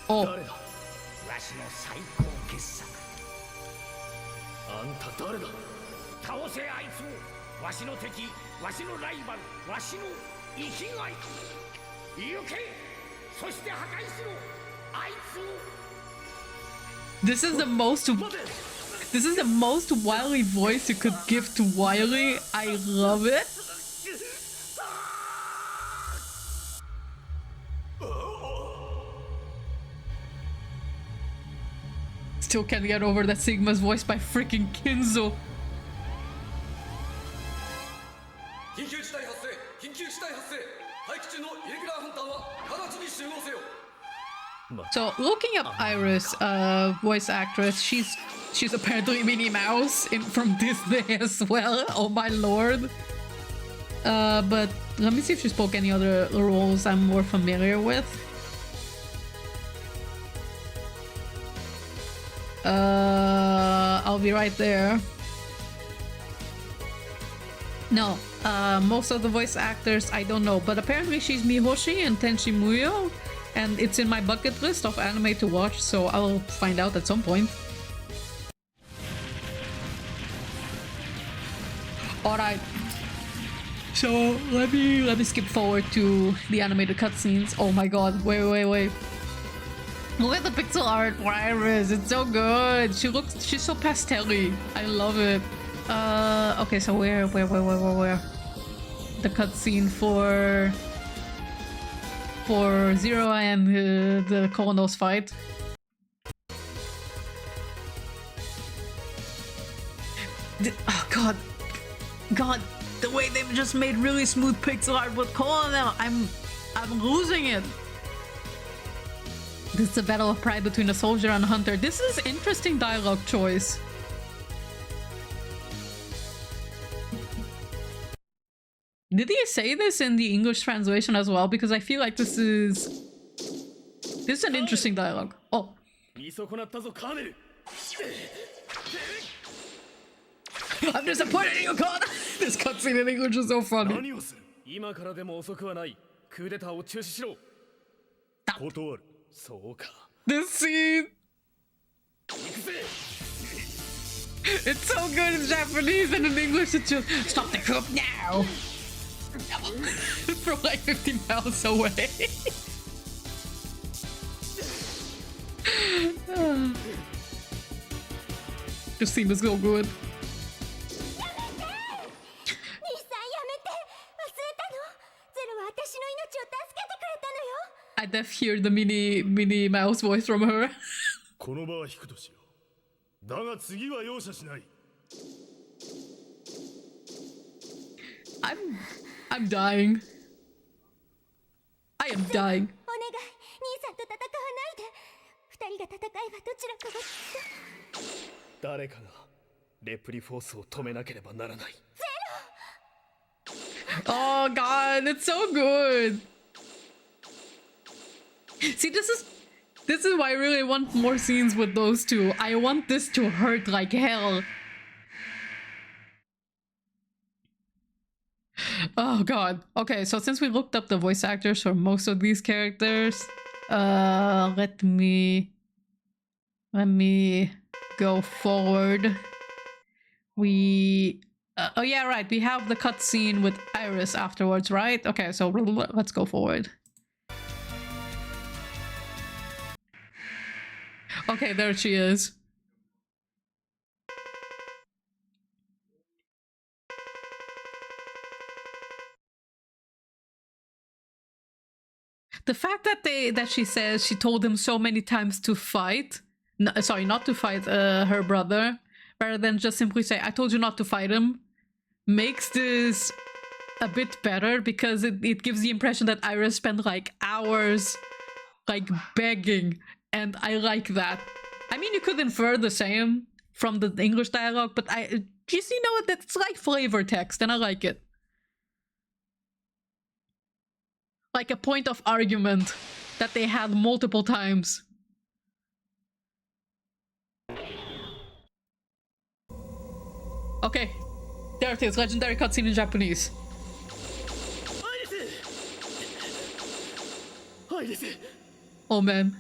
Oh. This is the most Wily voice you could give to Wily. I love it. Still can't get over that Sigma's voiced by freaking Kinzo. So looking up Iris, voice actress, she's apparently Minnie Mouse from Disney as well. Oh my lord. But let me see if she spoke any other roles I'm more familiar with. I'll be right there. No, most of the voice actors I don't know, but apparently she's Mihoshi and Tenshi Muyo, and it's in my bucket list of anime to watch, so I'll find out at some point. Alright. So let me skip forward to the animated cutscenes. Oh my god, wait. Look at the pixel art for Iris, it's so good. She's so pastel-y. I love it. Okay, so where? The cutscene for Zero and the Konos fight. Oh God, the way they've just made really smooth pixel art with Kono, I'm losing it. This is a battle of pride between a soldier and a hunter. This is interesting dialogue choice. Did he say this in the English translation as well? Because I feel like this is an interesting dialogue. Oh. I'm disappointed in you, Con! This cutscene in English is so funny. This scene! It's so good in Japanese, and in English it's just stop the coup now! From like 50 miles away. This scene is so good. I def hear the mini mouse voice from her. I'm dying. I am dying. Oh god, it's so good. See, this is why I really want more scenes with those two. I want this to hurt like hell. Oh god. Okay, so since we looked up the voice actors for most of these characters, let me go forward. Oh yeah, right. We have the cutscene with Iris afterwards, right? Okay, so let's go forward. Okay, there she is. The fact that she says she told him so many times to fight, no, sorry, not to fight her brother, rather than just simply say, I told you not to fight him, makes this a bit better, because it gives the impression that Iris spent like hours like begging, and I like that. I mean, you could infer the same from the English dialogue, but just, you know, that's like flavor text, and I like it. Like a point of argument that they had multiple times. Okay, there it is, legendary cutscene in Japanese. Oh man.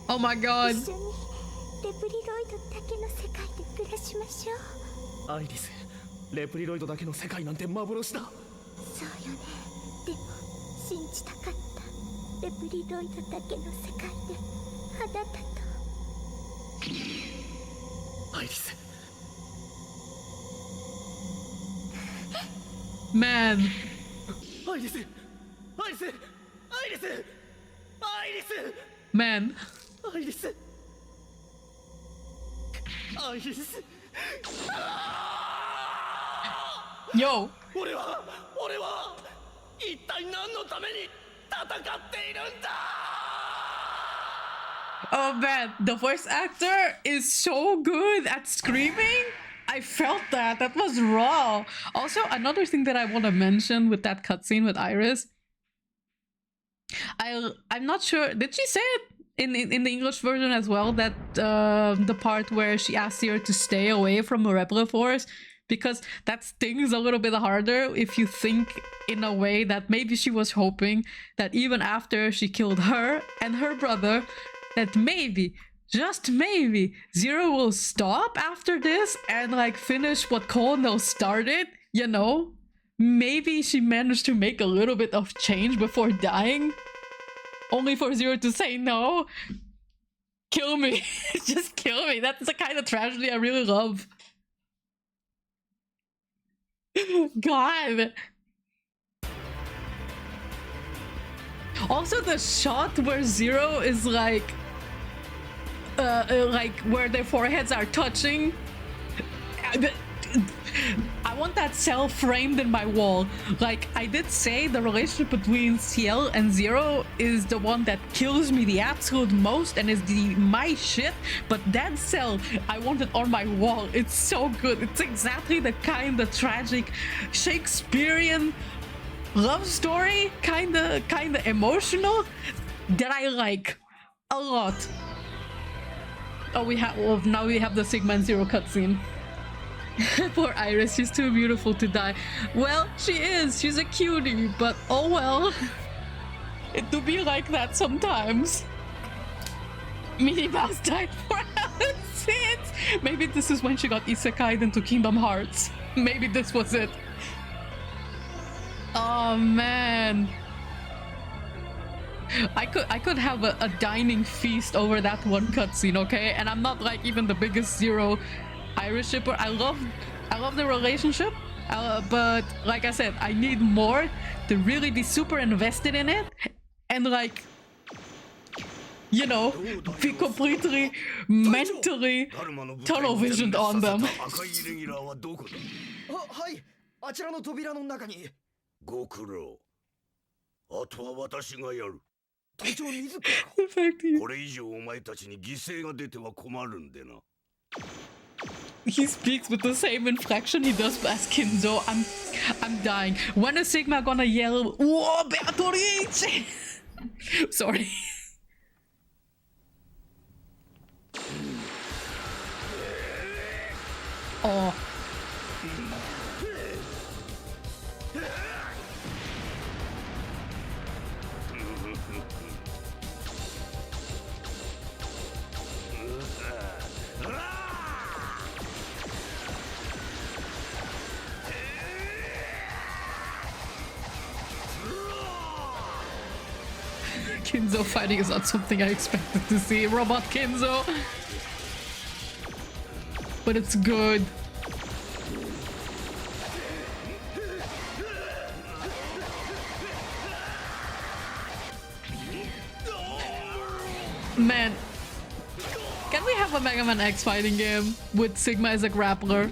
Oh my god. Man. Man. Yo. Oh man, the voice actor is so good at screaming. I felt that. That was raw. Also, another thing that I want to mention with that cutscene with Iris, I'm not sure. Did she say it in the English version as well? That the part where she asked Zero to stay away from Rebel Force, because that stings a little bit harder if you think in a way that maybe she was hoping that even after she killed her and her brother, that maybe, just maybe, Zero will stop after this and like finish what Colonel started, you know? Maybe she managed to make a little bit of change before dying, only for Zero to say no. Kill me. Just kill me. That's the kind of tragedy I really love. God. Also, the shot where Zero is like where their foreheads are touching. I want that cell framed in my wall. Like, I did say the relationship between Ciel and Zero is the one that kills me the absolute most and is my shit, but that cell, I want it on my wall. It's so good. It's exactly the kind of tragic Shakespearean love story, kind of emotional, that I like a lot. Oh, now we have the Sigma and Zero cutscene. Poor Iris, she's too beautiful to die. Well, she is. She's a cutie, but oh well. It do be like that sometimes. Minnie Mouse died for Alice. Maybe this is when she got isekai'd into Kingdom Hearts. Maybe this was it. Oh man. I could have a dining feast over that one cutscene, okay? And I'm not like even the biggest Zero Iris shipper. I love the relationship, but like I said, I need more to really be super invested in it and like, you know, be completely mentally tunnel visioned on them. はい、あちらの扉の中に。ご苦労。あとは私がやる。隊長自ら。これ以上お前たちに犠牲が出ては困るんでな。 He speaks with the same inflection he does as Kinzo. I'm dying. When is Sigma gonna yell, "Whoa, Beatrice!" Sorry. Oh. Kinzo fighting is not something I expected to see. Robot Kinzo. But it's good. Man, can we have a Mega Man X fighting game with Sigma as a grappler?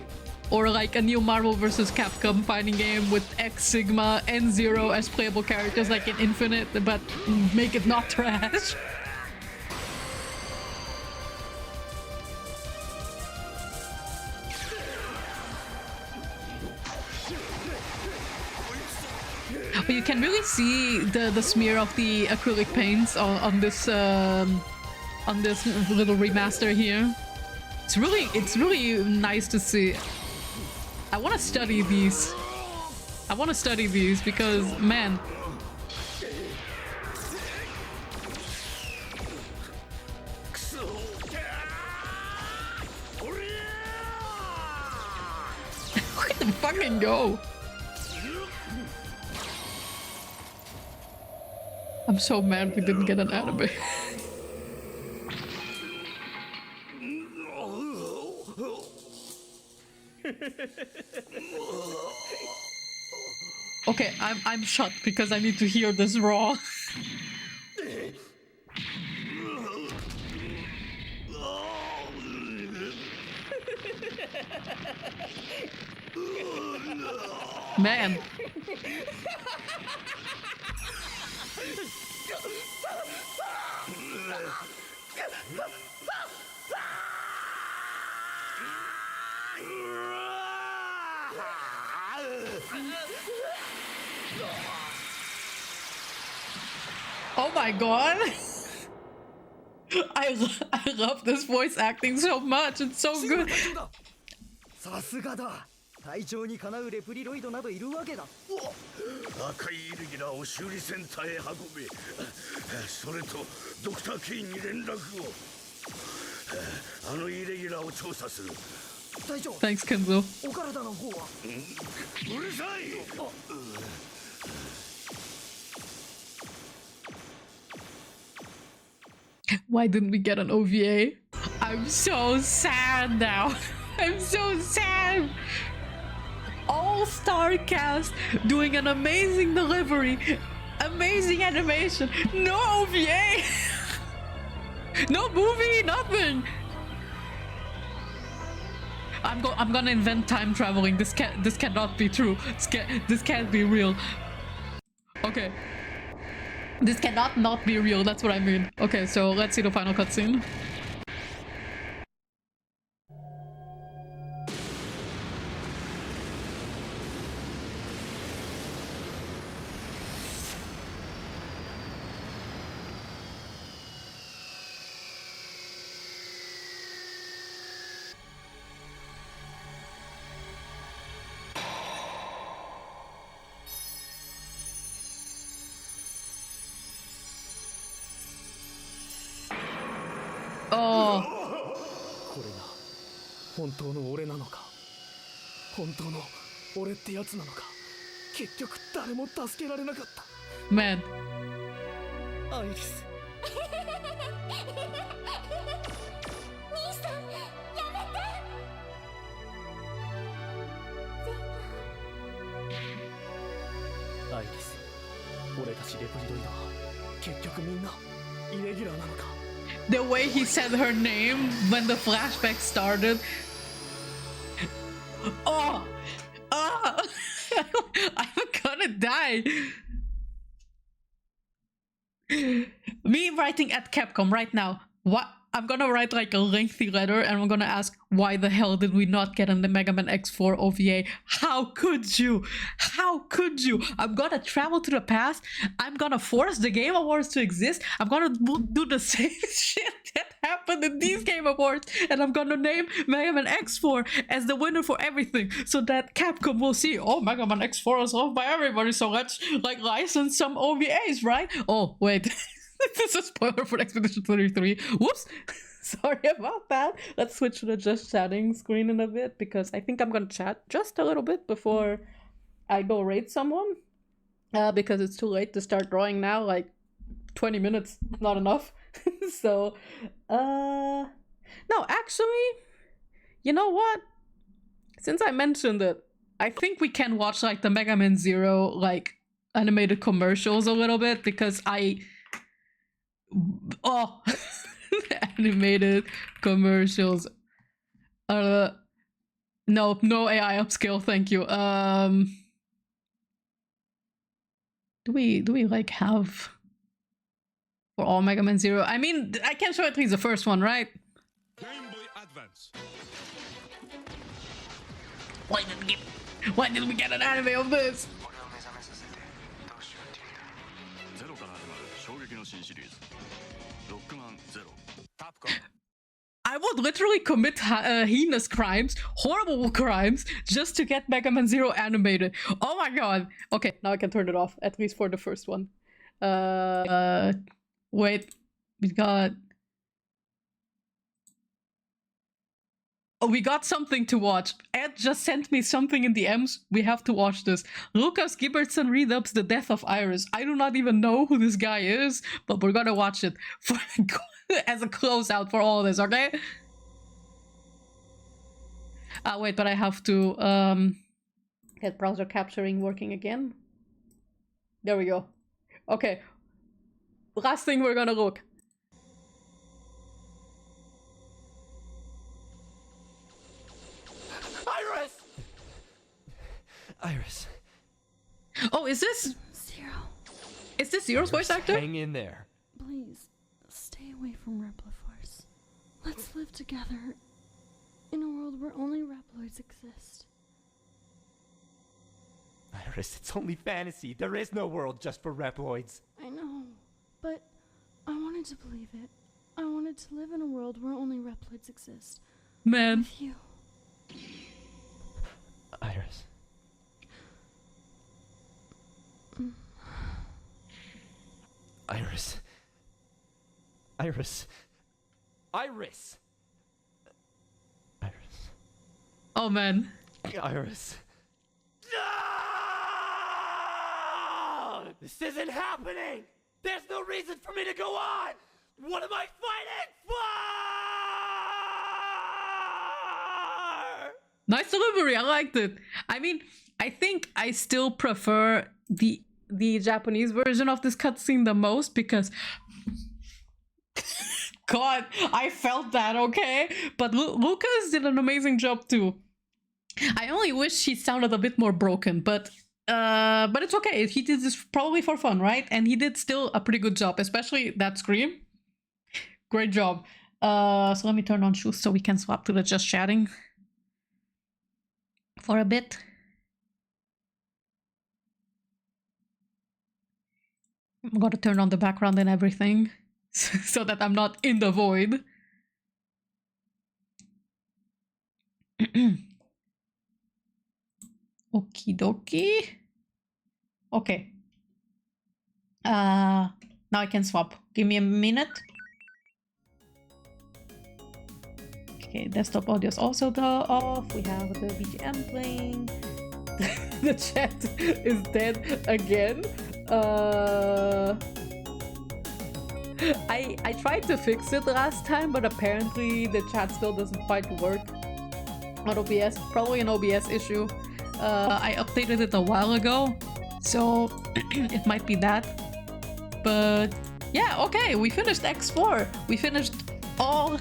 Or like a new Marvel vs. Capcom fighting game with X, Sigma, and Zero as playable characters like in Infinite, but make it not trash. But you can really see the smear of the acrylic paints on this little remaster here. It's really nice to see. I want to study these. I want to study these because, man. Look at them fucking go. I'm so mad we didn't get an anime. Okay, I'm shut because I need to hear this raw. Man. Oh my god! I love this voice acting so much. It's so good. さすがだ。隊長にかなうレプリロイドなどいるわけだ。赤いイレギュラーを修理センターへ運べ。それとドクター・ケインに連絡を。あのイレギュラーを調査する。隊長。 Thanks, Kenzo. お体の方は。うるさい。Why didn't we get an OVA? I'm so sad now. I'm so sad. All-star cast doing an amazing delivery, amazing animation, no OVA, no movie, nothing. I'm gonna invent time traveling. This cannot be true. This can't be real. Okay. This cannot not be real, that's what I mean. Okay, so let's see the final cutscene. Oh. これが本当の俺なのか、本当の俺ってやつなのか。結局誰も助けられなかった。 Man. アイリス。兄さん、やめて。アイリス、俺たちレプリドイドは結局みんなイレギュラーなのか。 The way he said her name when the flashback started. Oh! Ah! I'm gonna die. Me writing at Capcom right now. What? I'm gonna write like a lengthy letter and I'm gonna ask, why the hell did we not get on the Megaman X4 OVA? How could you? How could you? I'm gonna travel to the past. I'm gonna force the Game Awards to exist. I'm gonna do the same shit that happened in these Game Awards. And I'm gonna name Megaman X4 as the winner for everything. So that Capcom will see, oh, Megaman X4 is loved by everybody. So let's like license some OVAs, right? Oh, wait. This is a spoiler for Expedition 33. Whoops! Sorry about that. Let's switch to the just chatting screen in a bit because I think I'm gonna chat just a little bit before I go raid someone. Because it's too late to start drawing now, like 20 minutes, not enough. So, no, actually, you know what? Since I mentioned it, I think we can watch like the Mega Man Zero like animated commercials a little bit because oh, animated commercials. No AI upscale, thank you. Do we like have for all Mega Man Zero? I mean, I can show at least the first one, right? Game Boy Advance. Why did we get an anime of this? I would literally commit heinous crimes, horrible crimes, just to get Mega Man Zero animated. Oh my god. Okay, now I can turn it off, at least for the first one. Wait, we got... Oh, we got something to watch. Ed just sent me something in the M's. We have to watch this. Lucas Gibertson redubs The Death of Iris. I do not even know who this guy is, but we're gonna watch it for, as a closeout for all this, okay? Wait, but I have to get browser capturing working again. There we go. Okay. Last thing we're gonna look. Iris. Oh, is this Zero, is this Zero's voice actor? Hang in there. please stay away from Repliforce. Let's live together in a world where only Reploids Reploids exist. Iris, it's only fantasy. There is no world just for Reploids. I know, but I wanted to believe it. I wanted to live in a world where only Reploids exist. Man. With you. Iris. Iris. Iris. Iris! Iris. Oh man. Iris. No! This isn't happening! There's no reason for me to go on! What am I fighting for? Nice delivery, I liked it. I mean, I think I still prefer the Japanese version of this cutscene the most because God, I felt that, okay? But Lucas did an amazing job too. I only wish he sounded a bit more broken, but it's okay. He did this probably for fun, right? And he did still a pretty good job, especially that scream. Great job. So let me turn on shoes so we can swap to the just chatting for a bit. I'm gonna turn on the background and everything so that I'm not in the void. Okie dokie. Okay. Now I can swap. Give me a minute. Okay, desktop audio is also off. We have the BGM playing. The chat is dead again. I tried to fix it last time, but apparently the chat still doesn't quite work on OBS. Probably an OBS issue. I updated it a while ago, so it might be that. But yeah, okay, we finished X4. We finished all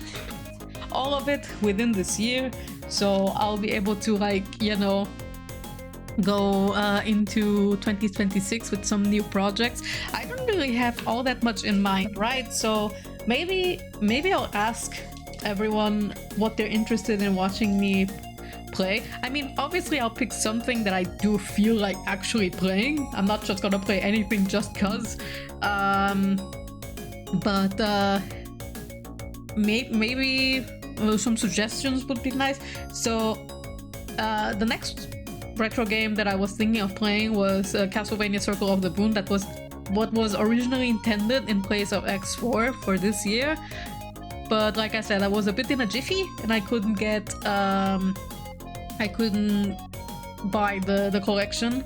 of it within this year, so I'll be able to, like, you know, go into 2026 with some new projects. I don't really have all that much in mind, right? So maybe I'll ask everyone what they're interested in watching me play. I mean, obviously I'll pick something that I do feel like actually playing. I'm not just gonna play anything just cause. Maybe some suggestions would be nice. So the next retro game that I was thinking of playing was Castlevania Circle of the Moon. That was what was originally intended in place of X4 for this year. But like I said, I was a bit in a jiffy and I couldn't get I couldn't buy the collection,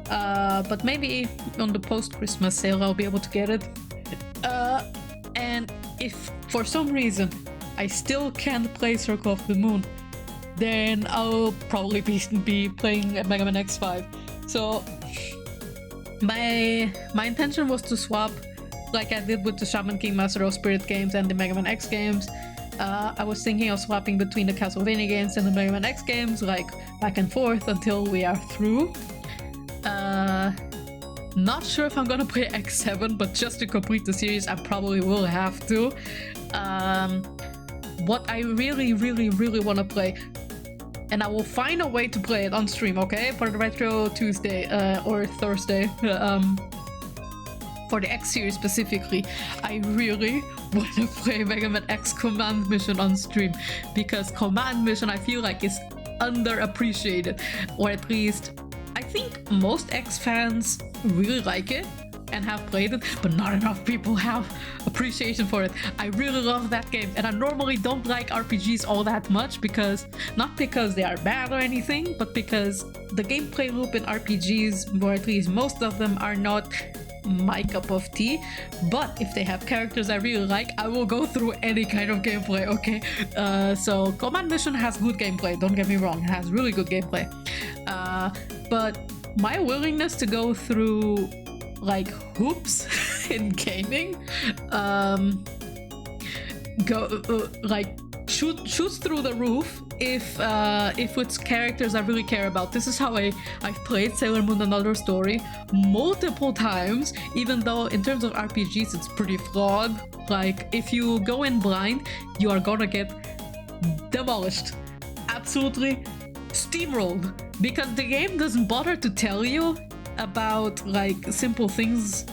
but maybe on the post-Christmas sale I'll be able to get it. And if for some reason I still can't play Circle of the Moon, then I'll probably be playing Megaman X5. So my intention was to swap, like I did with the Shaman King Master of Spirit games and the Megaman X games. I was thinking of swapping between the Castlevania games and the Mega Man X games, like back and forth until we are through. Not sure if I'm gonna play X7, but just to complete the series I probably will have to. What I really want to play, and I will find a way to play it on stream, okay? For the Retro Tuesday or Thursday. For the X series specifically, I really want to play Mega Man X Command Mission on stream, because Command Mission I feel like is underappreciated, or at least I think most X fans really like it and have played it, but not enough people have appreciation for it. I really love that game, and I normally don't like RPGs all that much, because not because they are bad or anything, but because the gameplay loop in RPGs, or at least most of them, are not my cup of tea. But if they have characters I really like, I will go through any kind of gameplay, okay? So Command Mission has good gameplay, don't get me wrong, it has really good gameplay. But my willingness to go through like hoops in gaming, shoots through the roof if it's characters I really care about. This is how I've played Sailor Moon Another Story multiple times, even though in terms of RPGs it's pretty flawed. Like, if you go in blind, you are gonna get demolished. Absolutely steamrolled because the game doesn't bother to tell you about like simple things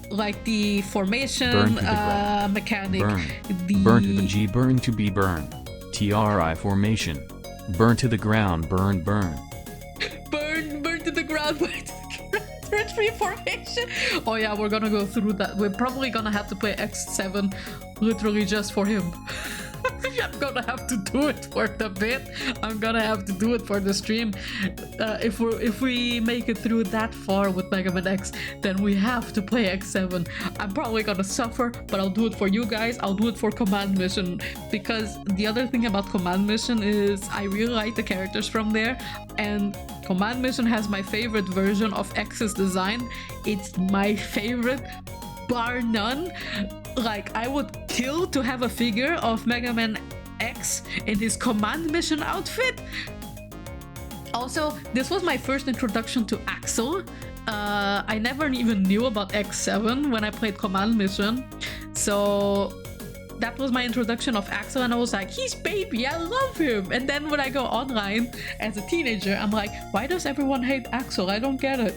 like the formation Burn to the ground. mechanic. Burn. Burn to the G, burn to be burn. TRI formation. Burn to the ground, burn, burn. Burn to the ground, burn to the ground. Search free formation. Oh yeah, we're gonna go through that. We're probably gonna have to play X7 literally just for him. I'm gonna have to do it for the bit. I'm gonna have to do it for the stream. If we make it through that far with Megaman X, then we have to play X7. I'm probably gonna suffer, but I'll do it for you guys. I'll do it for Command Mission, because the other thing about Command Mission is I really like the characters from there, and Command Mission has my favorite version of X's design. It's my favorite, bar none. Like, I would kill to have a figure of Mega Man X in his Command Mission outfit. Also, this was my first introduction to Axel. I never even knew about X7 when I played Command Mission. So that was my introduction of Axel, and I was like, he's baby, I love him. And then when I go online as a teenager, I'm like, why does everyone hate Axel? I don't get it.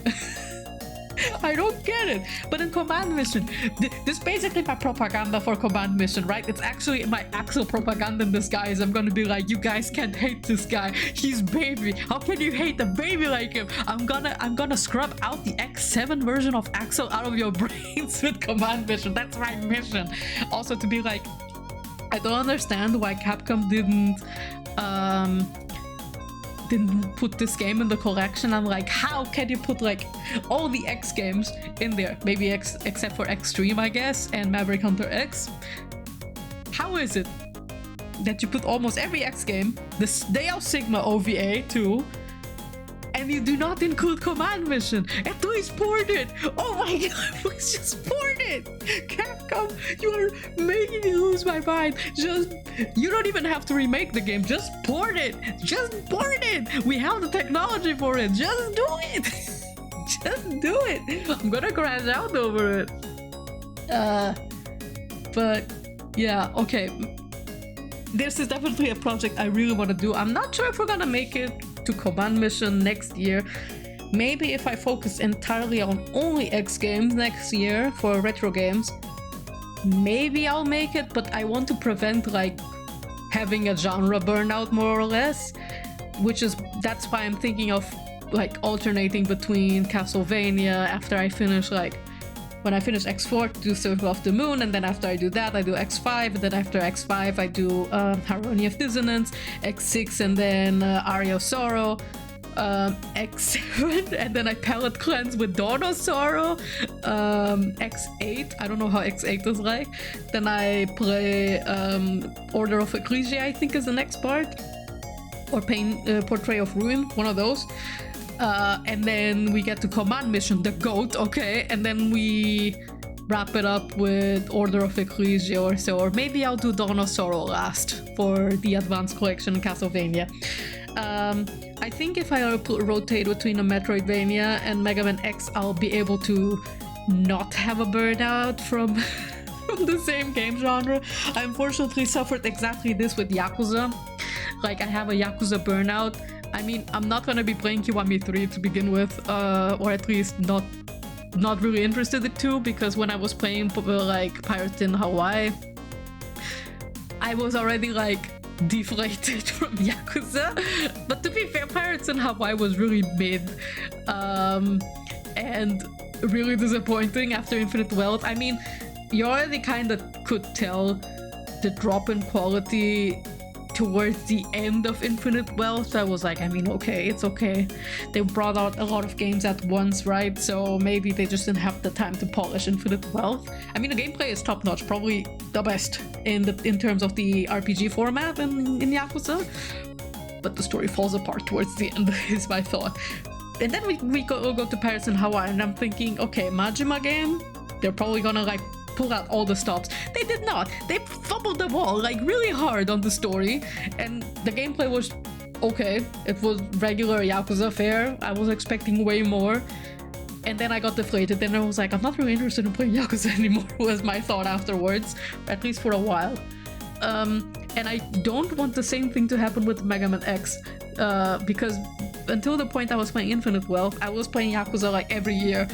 I don't get it. But in Command Mission, this is basically my propaganda for Command Mission, right? It's actually my Axel propaganda in disguise. I'm gonna be like, you guys can't hate this guy. He's baby. How can you hate a baby like him? I'm gonna scrub out the X7 version of Axel out of your brains with Command Mission. That's my mission. Also to be like, I don't understand why Capcom didn't put this game in the collection. I'm like, how can you put like all the X games in there? Maybe except for Extreme, I guess, and Maverick Hunter X. How is it that you put almost every X game, they are Sigma OVA too, and you do not include Command Mission? At least port it! Oh my god, please just port it! Capcom, you are making me lose my mind. You don't even have to remake the game, just port it! Just port it! We have the technology for it, just do it! Just do it! I'm gonna crash out over it. But yeah, okay. This is definitely a project I really want to do. I'm not sure if we're gonna make it to Command Mission next year. Maybe if I focus entirely on only X games next year for retro games, maybe I'll make it, but I want to prevent like having a genre burnout more or less, that's why I'm thinking of like alternating between Castlevania after I finish, like when I finish X4 to do Circle of the Moon, and then after I do that I do X5, and then after X5 I do Harmony of Dissonance, X6, and then Aria of Sorrow, X7, and then I palette cleanse with Dawn of Sorrow, X8, I don't know how X8 is like, then I play Order of Ecclesia, I think is the next part, or Portrait of Ruin, one of those. And then we get to Command Mission, the GOAT, okay, and then we wrap it up with Order of Ecclesia or so, or maybe I'll do Dawn of Sorrow last for the Advanced Collection Castlevania. I think if I rotate between a Metroidvania and Mega Man X, I'll be able to not have a burnout from the same game genre. I unfortunately suffered exactly this with Yakuza. Like, I have a Yakuza burnout. I mean, I'm not gonna be playing Kiwami 3 to begin with, or at least not really interested in 2, because when I was playing like Pirates in Hawaii, I was already like deflated from Yakuza. But to be fair, Pirates in Hawaii was really mid, and really disappointing after Infinite Wealth. I mean, you already kind of could tell the drop in quality towards the end of Infinite Wealth. I was like, I mean, okay, it's okay. They brought out a lot of games at once, right? So maybe they just didn't have the time to polish Infinite Wealth. I mean, the gameplay is top-notch, probably the best in terms of the RPG format in Yakuza. But the story falls apart towards the end, is my thought. And then we go to Pirates in Hawaii, and I'm thinking, okay, Majima game, they're probably gonna like pull out all the stops. They did not. They fumbled the ball like really hard on the story, and the gameplay was okay. It was regular Yakuza fare. I was expecting way more, and then I got deflated, and I was like, I'm not really interested in playing Yakuza anymore, was my thought afterwards, at least for a while. And I don't want the same thing to happen with Mega Man X. because until the point I was playing Infinite Wealth, I was playing Yakuza like every year,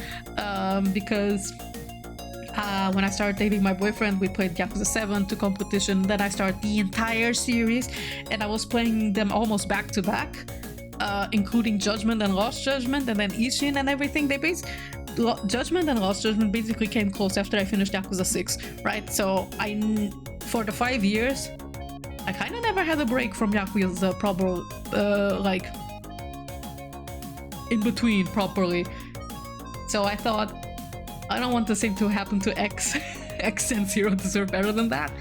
because when I started dating my boyfriend, we played Yakuza 7 to competition. Then I started the entire series, and I was playing them almost back to back, including Judgment and Lost Judgment, and then Ishin and everything. Judgment and Lost Judgment basically came close after I finished Yakuza 6, right? So for the 5 years, I kind of never had a break from Yakuza proper, like in between properly. So I thought, I don't want the same to happen to X. X and Zero deserve better than that.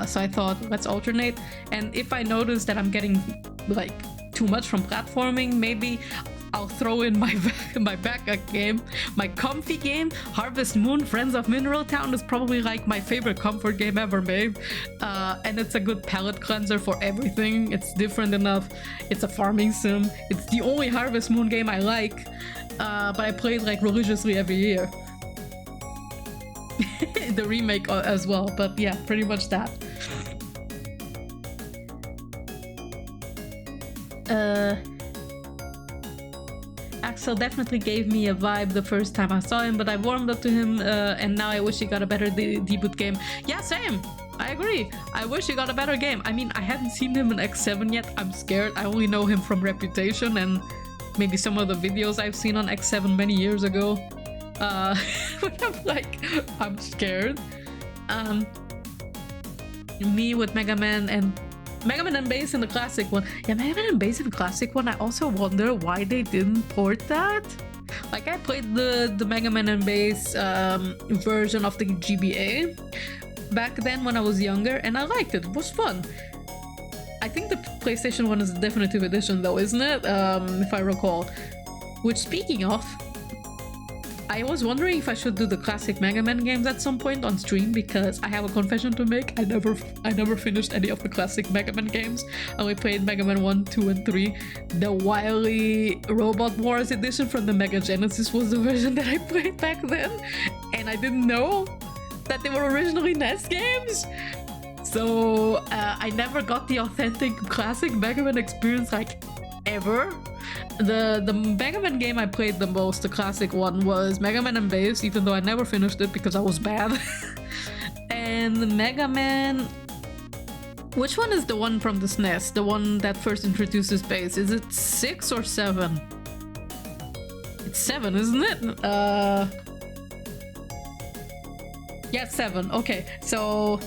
So I thought, let's alternate. And if I notice that I'm getting like too much from platforming, maybe I'll throw in my backup game, my comfy game. Harvest Moon, Friends of Mineral Town is probably like my favorite comfort game ever made. And it's a good palate cleanser for everything. It's different enough. It's a farming sim. It's the only Harvest Moon game I like, but I play it like religiously every year. The remake as well, but yeah, pretty much that. Axel definitely gave me a vibe the first time I saw him, but I warmed up to him, and now I wish he got a better debut game. Yeah, same! I agree. I wish he got a better game. I mean, I haven't seen him in X7 yet. I'm scared. I only know him from Reputation and maybe some of the videos I've seen on X7 many years ago. But I'm like, I'm scared. Me with Megaman and Bass in the classic one. Yeah, Megaman and Bass in the classic one, I also wonder why they didn't port that. Like, I played the Megaman and Bass version of the GBA back then when I was younger, and I liked it. It was fun. I think the PlayStation one is the definitive edition though, isn't it? If I recall. Which, speaking of, I was wondering if I should do the classic Mega Man games at some point on stream, because I have a confession to make. I never finished any of the classic Mega Man games. I only played Mega Man 1, 2, and 3. The Wily Robot Wars edition from the Mega Genesis was the version that I played back then, and I didn't know that they were originally NES games. So I never got the authentic classic Mega Man experience, like, ever. The Mega Man game I played the most, the classic one, was Mega Man and Bass, even though I never finished it because I was bad. And the Mega Man... Which one is the one from the SNES? The one that first introduces Bass? Is it 6 or 7? It's 7, isn't it? Yeah, 7. Okay, so...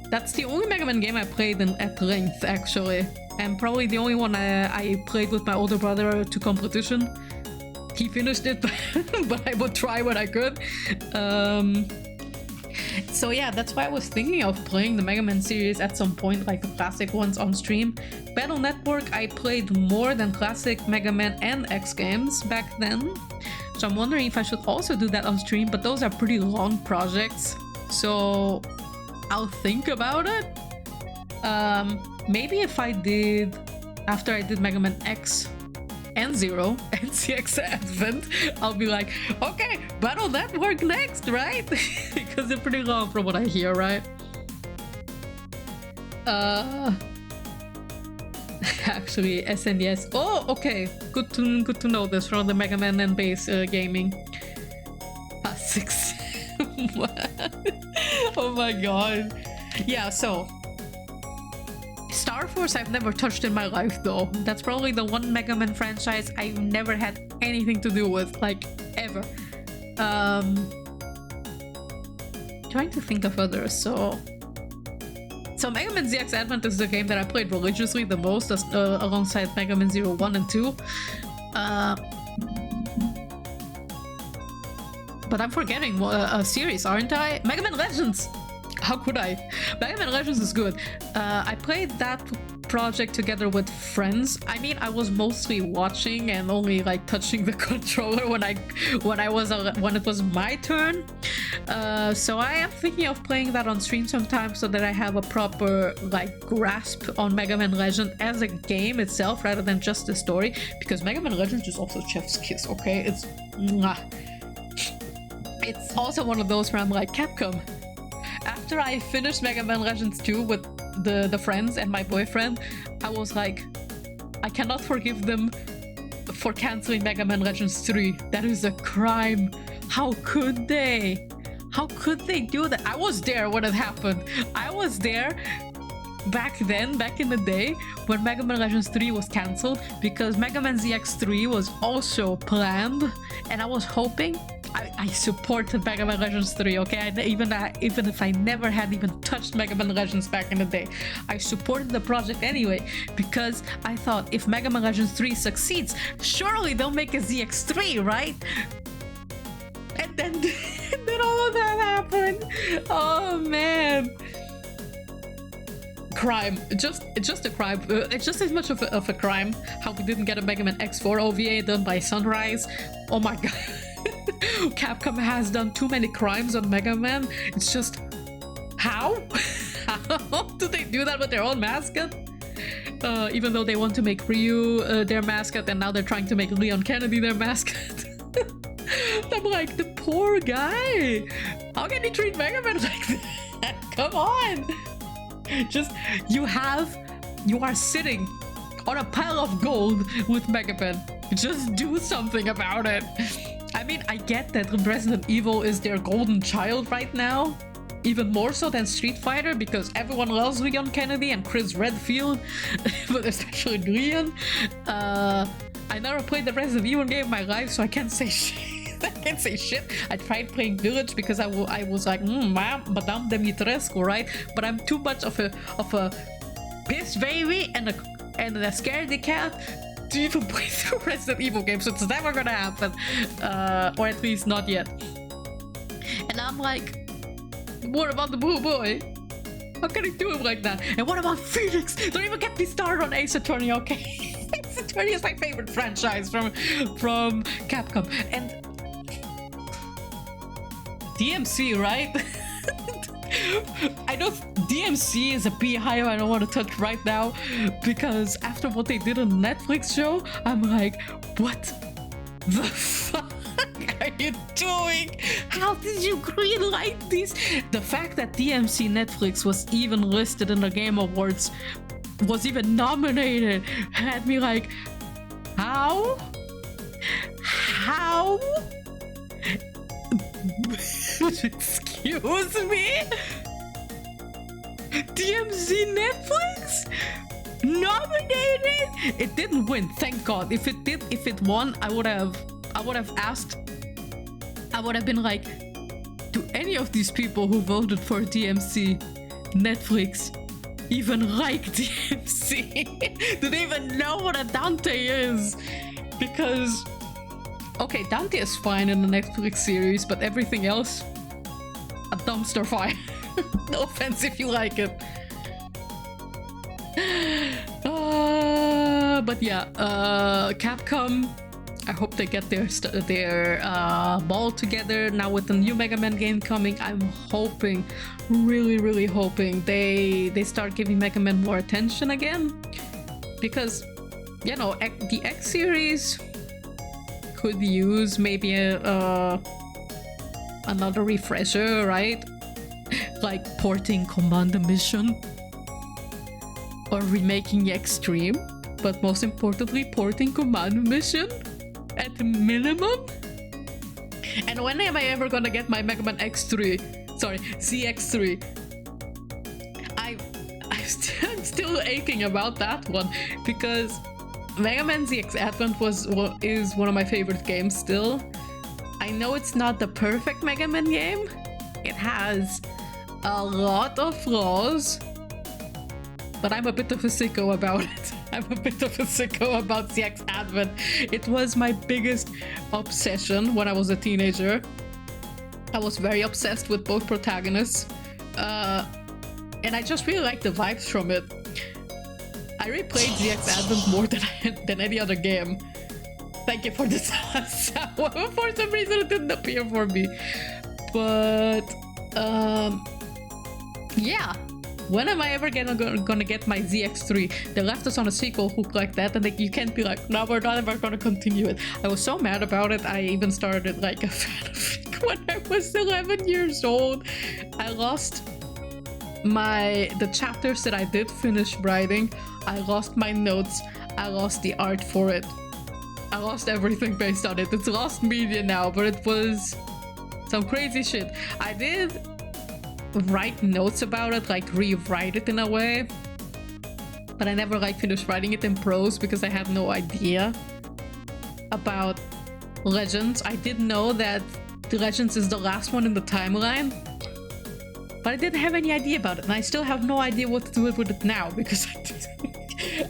That's the only Mega Man game I played at length, actually. And probably the only one I played with my older brother to competition. He finished it, but I would try what I could. So yeah, that's why I was thinking of playing the Mega Man series at some point, like the classic ones on stream. Battle Network I played more than classic Mega Man and X games back then. So I'm wondering if I should also do that on stream, but those are pretty long projects. So I'll think about it. Maybe if I did, after I did Mega Man X and Zero and CX Advent, I'll be like, okay, Battle Network next, right? Because they're pretty long from what I hear, right? Actually, SNES. Oh, okay. Good to know this from the Mega Man and Bass gaming. 6. Oh my god. Yeah, so Star Force I've never touched in my life though. That's probably the one Mega Man franchise I've never had anything to do with, like, ever. Trying to think of others, so Mega Man ZX Advent is the game that I played religiously the most, alongside Mega Man 0, 1, and 2. But I'm forgetting a series, aren't I? Mega Man Legends! How could I? Mega Man Legends is good. I played that project together with friends. I mean, I was mostly watching and only like touching the controller when it was my turn. So I am thinking of playing that on stream sometime so that I have a proper like grasp on Mega Man Legend as a game itself rather than just the story. Because Mega Man Legends is also chef's kiss, okay? It's mwah. It's also one of those where I'm like, Capcom. After I finished Mega Man Legends 2 with the friends and my boyfriend, I was like, I cannot forgive them for canceling Mega Man Legends 3. That is a crime. How could they? How could they do that? I was there when it happened. I was there back then, back in the day, when Mega Man Legends 3 was cancelled, because Mega Man ZX3 was also planned, and I was hoping. I supported Mega Man Legends 3, okay? Even if I never had even touched Mega Man Legends back in the day, I supported the project anyway, because I thought if Mega Man Legends 3 succeeds, surely they'll make a ZX3, right? And then, and then all of that happened. Oh man. Crime. Just a crime. It's just as much of a crime how we didn't get a Mega Man X4 OVA done by Sunrise. Oh my god. Capcom has done too many crimes on Mega Man. It's just... How? How do they do that with their own mascot? Even though they want to make Ryu their mascot, and now they're trying to make Leon Kennedy their mascot. I'm like, the poor guy. How can you treat Mega Man like that? Come on. Just, you are sitting on a pile of gold with Mega Man. Just do something about it. I mean, I get that Resident Evil is their golden child right now. Even more so than Street Fighter, because everyone loves Leon Kennedy and Chris Redfield, but especially Leon. I never played the Resident Evil game in my life, so I can't say shit. I can't say shit. I tried playing Village because I was like, Madame Dimitrescu, right? But I'm too much of a piss baby and a scaredy cat to even play through Resident Evil games, so it's never gonna happen, or at least not yet. And I'm like, what about the blue boy? How can he do him like that? And what about Phoenix? Don't even get me started on Ace Attorney, okay? Ace Attorney is my favorite franchise from Capcom. And DMC, right? I know DMC is a beehive I don't want to touch right now, because after what they did on the Netflix show, I'm like, what the fuck are you doing? How did you greenlight these? The fact that DMC Netflix was even listed in the Game Awards, was even nominated, had me like, how? How? Excuse me? DMZ Netflix? Nominated? It didn't win, thank god. If it won, I would have asked, I would have been like, do any of these people who voted for DMC Netflix even like DMC? Do they even know what a Dante is? Because okay, Dante is fine in the Netflix series, but everything else, a dumpster fire. No offense if you like it. But yeah, Capcom, I hope they get their ball together now with the new Mega Man game coming. I'm hoping, really hoping they start giving Mega Man more attention again, because you know the X series could use maybe another refresher, right? Like porting Command Mission or remaking Extreme, but most importantly porting Command Mission at minimum. And when am I ever gonna get my Mega Man X3? Sorry, ZX3. I'm still aching about that one, because Mega Man ZX Advent is one of my favorite games still. I know it's not the perfect Mega Man game. It has a lot of flaws, but I'm a bit of a sicko about it. I'm a bit of a sicko about ZX Advent. It was my biggest obsession when I was a teenager. I was very obsessed with both protagonists, and I just really liked the vibes from it. I replayed ZX Advent more than any other game. Thank you for this. For some reason it didn't appear for me. But yeah. When am I ever gonna get my ZX3? They left us on a sequel hook like that, and you can't be like, no, we're not ever gonna continue it. I was so mad about it, I even started like a fanfic when I was 11 years old. I lost the chapters that I did finish writing. I lost my notes. I lost the art for it. I lost everything based on it. It's lost media now, but it was some crazy shit. I did write notes about it, like rewrite it in a way, but I never like finished writing it in prose because I had no idea about Legends. I did know that the Legends is the last one in the timeline, but I didn't have any idea about it, and I still have no idea what to do with it now because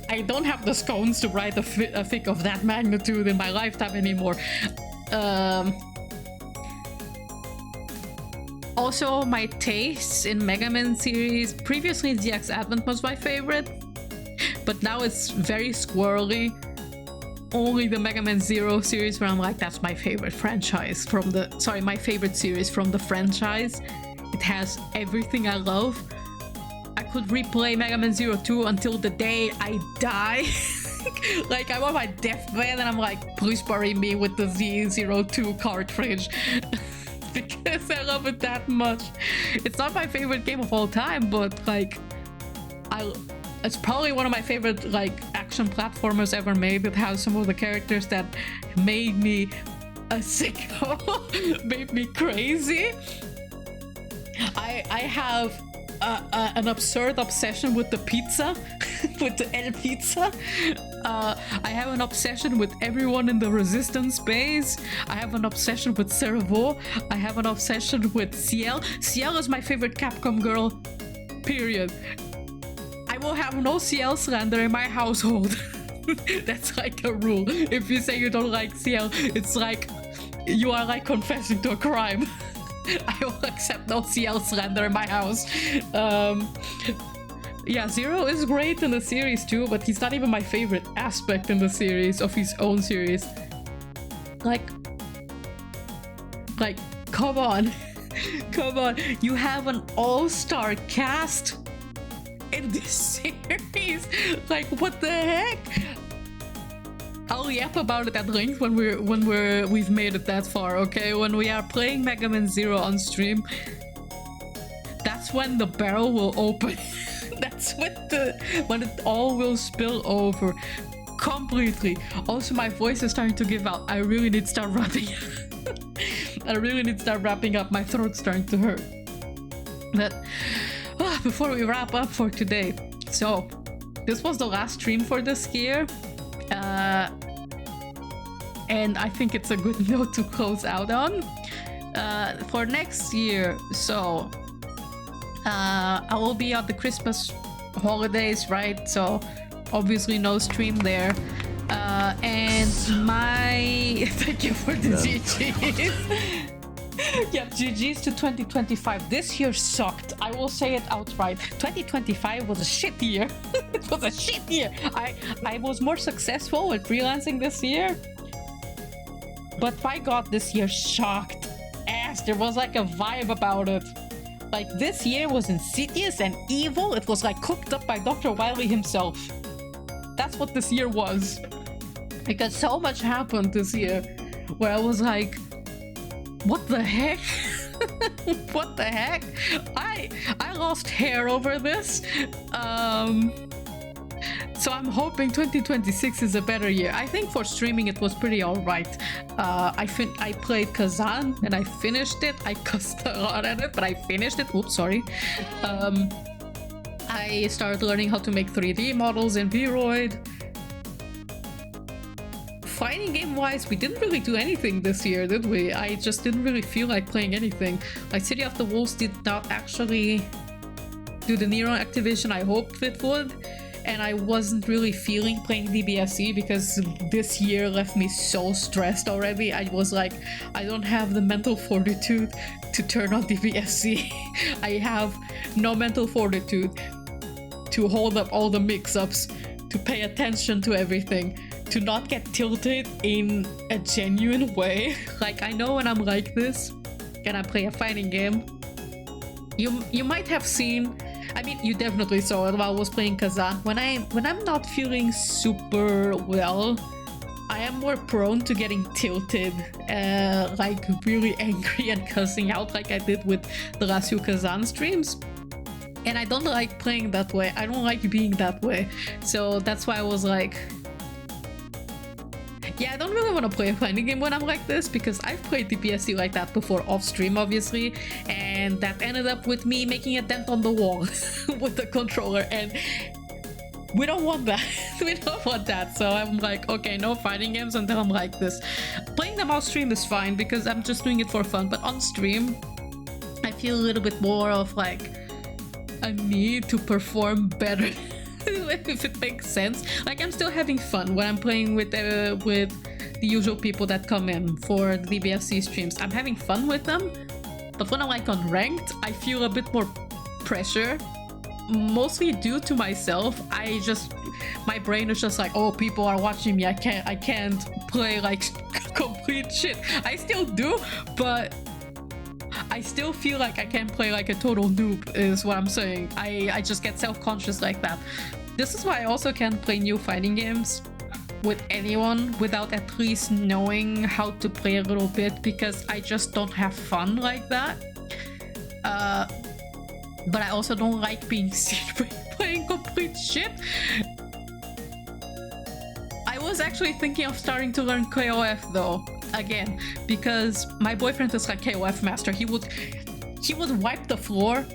I don't have the scones to write a fic of that magnitude in my lifetime anymore. Also, my tastes in Megaman series, previously ZX Advent was my favorite, but now it's very squirrely. Only the Megaman Zero series where I'm like, that's my favorite franchise from the, sorry, my favorite series from the franchise. It has everything I love. I could replay Megaman Zero 2 until the day I die. Like, I'm on my deathbed and I'm like, please bury me with the Z02 cartridge. Because I love it that much. It's not my favorite game of all time, but like, it's probably one of my favorite like action platformers ever made. It has some of the characters that made me a sicko, made me crazy. I have an absurd obsession with the pizza, with the El Pizza. I have an obsession with everyone in the Resistance base. I have an obsession with Cerveau. I have an obsession with Ciel. Ciel is my favorite Capcom girl, period. I will have no Ciel slander in my household. That's like a rule. If you say you don't like Ciel, it's like you are like confessing to a crime. I will accept no Ciel slander in my house. Yeah, Zero is great in the series too, but he's not even my favorite aspect in the series, of his own series. Like, come on. Come on. You have an all-star cast in this series. Like, what the heck? I'll yap about it at length when we've made it that far, okay? When we are playing Mega Man Zero on stream, that's when the barrel will open. That's when it all will spill over completely. Also, my voice is starting to give out. I really need to start wrapping. I really need to start wrapping up. My throat's starting to hurt. But before we wrap up for today, so this was the last stream for this year. And I think it's a good note to close out on. For next year, so I will be on the Christmas holidays, right? So obviously no stream there. And my thank you for the GGs. Yeah, GGs to 2025. This year sucked. I will say it outright. 2025 was a shit year. It was a shit year. I was more successful with freelancing this year. But by God, this year sucked ass. There was like a vibe about it. Like, this year was insidious and evil. It was like cooked up by Dr. Wily himself. That's what this year was. Because so much happened this year where I was like, what the heck? What the heck? I lost hair over this. So I'm hoping 2026 is a better year. I think for streaming it was pretty alright. I played Kazan and I finished it. I cussed a lot at it, but I finished it. Oops, sorry. I started learning how to make 3D models in Vroid. Fighting game wise, we didn't really do anything this year, did we? I just didn't really feel like playing anything. Like, City of the Wolves did not actually do the Neuron activation I hoped it would. And I wasn't really feeling playing DBSC because this year left me so stressed already. I was like, I don't have the mental fortitude to turn on DBSC. I have no mental fortitude to hold up all the mix-ups, to pay attention to everything, to not get tilted in a genuine way. Like, I know when I'm like this and I play a fighting game, you might have seen, I mean, you definitely saw it while I was playing Kazan. When I'm not feeling super well, I am more prone to getting tilted, like really angry and cussing out like I did with the last few Kazan streams. And I don't like playing that way. I don't like being that way. So that's why I was like, Yeah, I don't really want to play a fighting game when I'm like this, because I've played DBSC like that before off stream, obviously, and that ended up with me making a dent on the wall with the controller, and we don't want that. We don't want that. So I'm like, okay, no fighting games until I'm like this. Playing them off stream is fine because I'm just doing it for fun, but on stream, I feel a little bit more of like a need to perform better. If it makes sense. Like, I'm still having fun when I'm playing with the usual people that come in for the DBFC streams. I'm having fun with them, but when I'm like on ranked, I feel a bit more pressure, mostly due to myself. My brain is just like, oh, people are watching me. I can't play like complete shit. I still do, but I still feel like I can't play like a total noob, is what I'm saying. I just get self-conscious like that. This is why I also can't play new fighting games with anyone without at least knowing how to play a little bit, because I just don't have fun like that. But I also don't like being seen playing complete shit. I was actually thinking of starting to learn KOF though, again, because my boyfriend is like KOF master. He would wipe the floor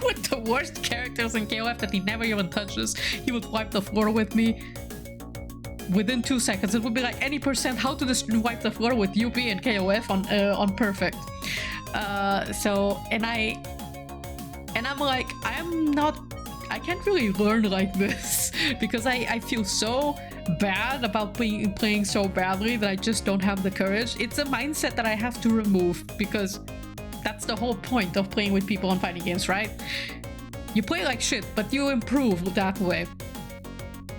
with the worst characters in KOF that he never even touches. He would wipe the floor with me within 2 seconds. It would be like any percent how to just wipe the floor with UP and KOF on perfect. And I'm like, I can't really learn like this because I feel so bad about playing so badly that I just don't have the courage. It's a mindset that I have to remove, because that's the whole point of playing with people on fighting games, right? You play like shit, but you improve that way.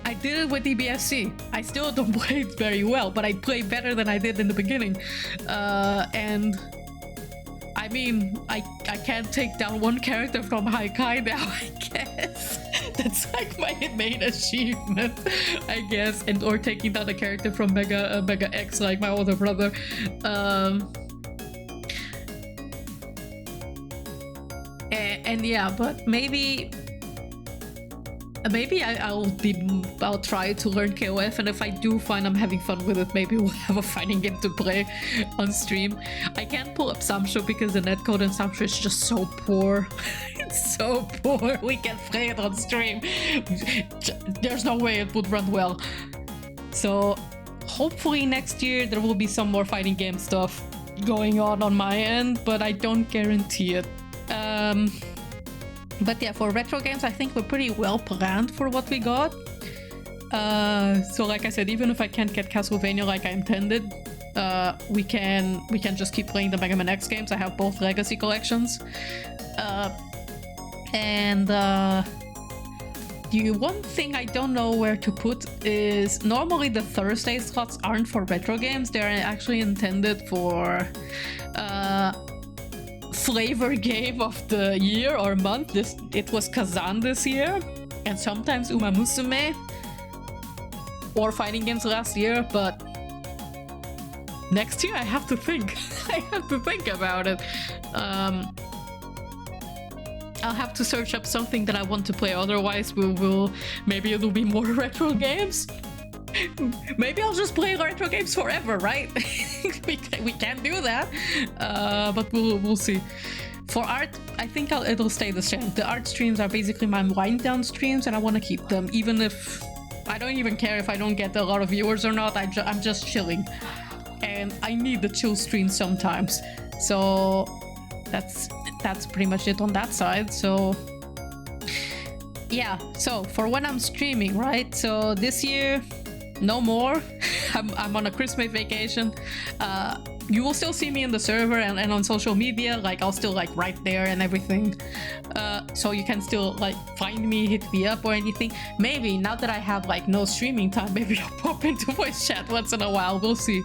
I did it with DBSC. I still don't play it very well, but I play better than I did in the beginning. And I mean, I can't take down one character from Haikai now, I guess. That's like my main achievement, I guess. And or taking down a character from Mega X, like my older brother. And yeah, but maybe I'll try to learn KOF, and if I do find I'm having fun with it, maybe we'll have a fighting game to play on stream. I can't pull up Samsho because the netcode in Samsho is just so poor. It's so poor. We can't play it on stream. There's no way it would run well. So hopefully next year there will be some more fighting game stuff going on my end, but I don't guarantee it. But yeah, for retro games, I think we're pretty well planned for what we got. So like I said, even if I can't get Castlevania like I intended, we can just keep playing the Megaman X games. I have both legacy collections. The one thing I don't know where to put is, normally the Thursday slots aren't for retro games. They're actually intended for flavor game of the year or month. It was Kazan this year, and sometimes Uma Musume or fighting games last year, but next year I have to think. I have to think about it. I'll have to search up something that I want to play, otherwise maybe it'll be more retro games. Maybe I'll just play retro games forever, right? we can't do that, but we'll see. For art, I think it'll stay the same. The art streams are basically my wind down streams, and I want to keep them, even if I don't even care if I don't get a lot of viewers or not. I'm just chilling, and I need the chill streams sometimes. So that's pretty much it on that side. So yeah, so for when I'm streaming, right? So this year, no more. I'm on a Christmas vacation. You will still see me in the server and on social media. Like, I'll still like right there and everything. So you can still like find me, hit me up or anything. Maybe now that I have like no streaming time, maybe I'll pop into voice chat once in a while. We'll see.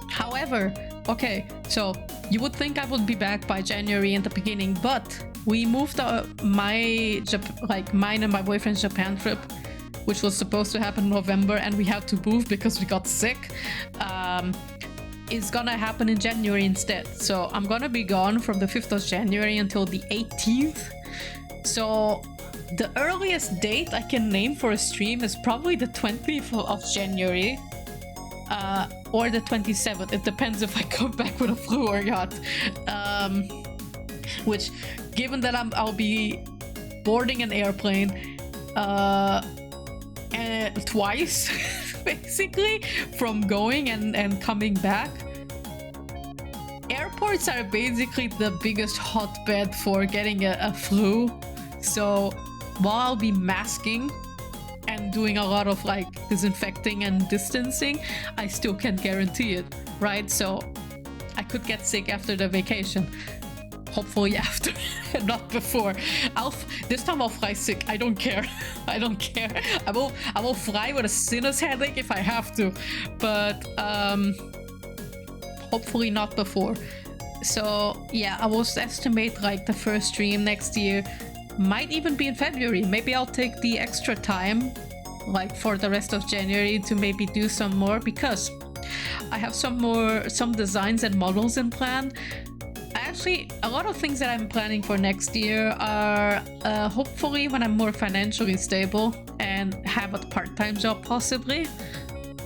However, okay, so you would think I would be back by January in the beginning, but we moved mine and my boyfriend's Japan trip, which was supposed to happen in November, and we had to move because we got sick. Is gonna happen in January instead. So I'm gonna be gone from the 5th of January until the 18th. So the earliest date I can name for a stream is probably the 20th of January. Or the 27th. It depends if I come back with a flu or not. Which, given that I'll be boarding an airplane twice, basically, from going and coming back. Airports are basically the biggest hotbed for getting a flu. So while I'll be masking and doing a lot of like disinfecting and distancing, I still can't guarantee it, right? So I could get sick after the vacation. Hopefully after, not before. This time I'll fly sick. I don't care. I don't care. I will fly with a sinus headache if I have to, but hopefully not before. So yeah, I will estimate like the first stream next year might even be in February. Maybe I'll take the extra time, like for the rest of January, to maybe do some more, because I have some designs and models in plan. Actually, a lot of things that I'm planning for next year are hopefully when I'm more financially stable and have a part-time job possibly.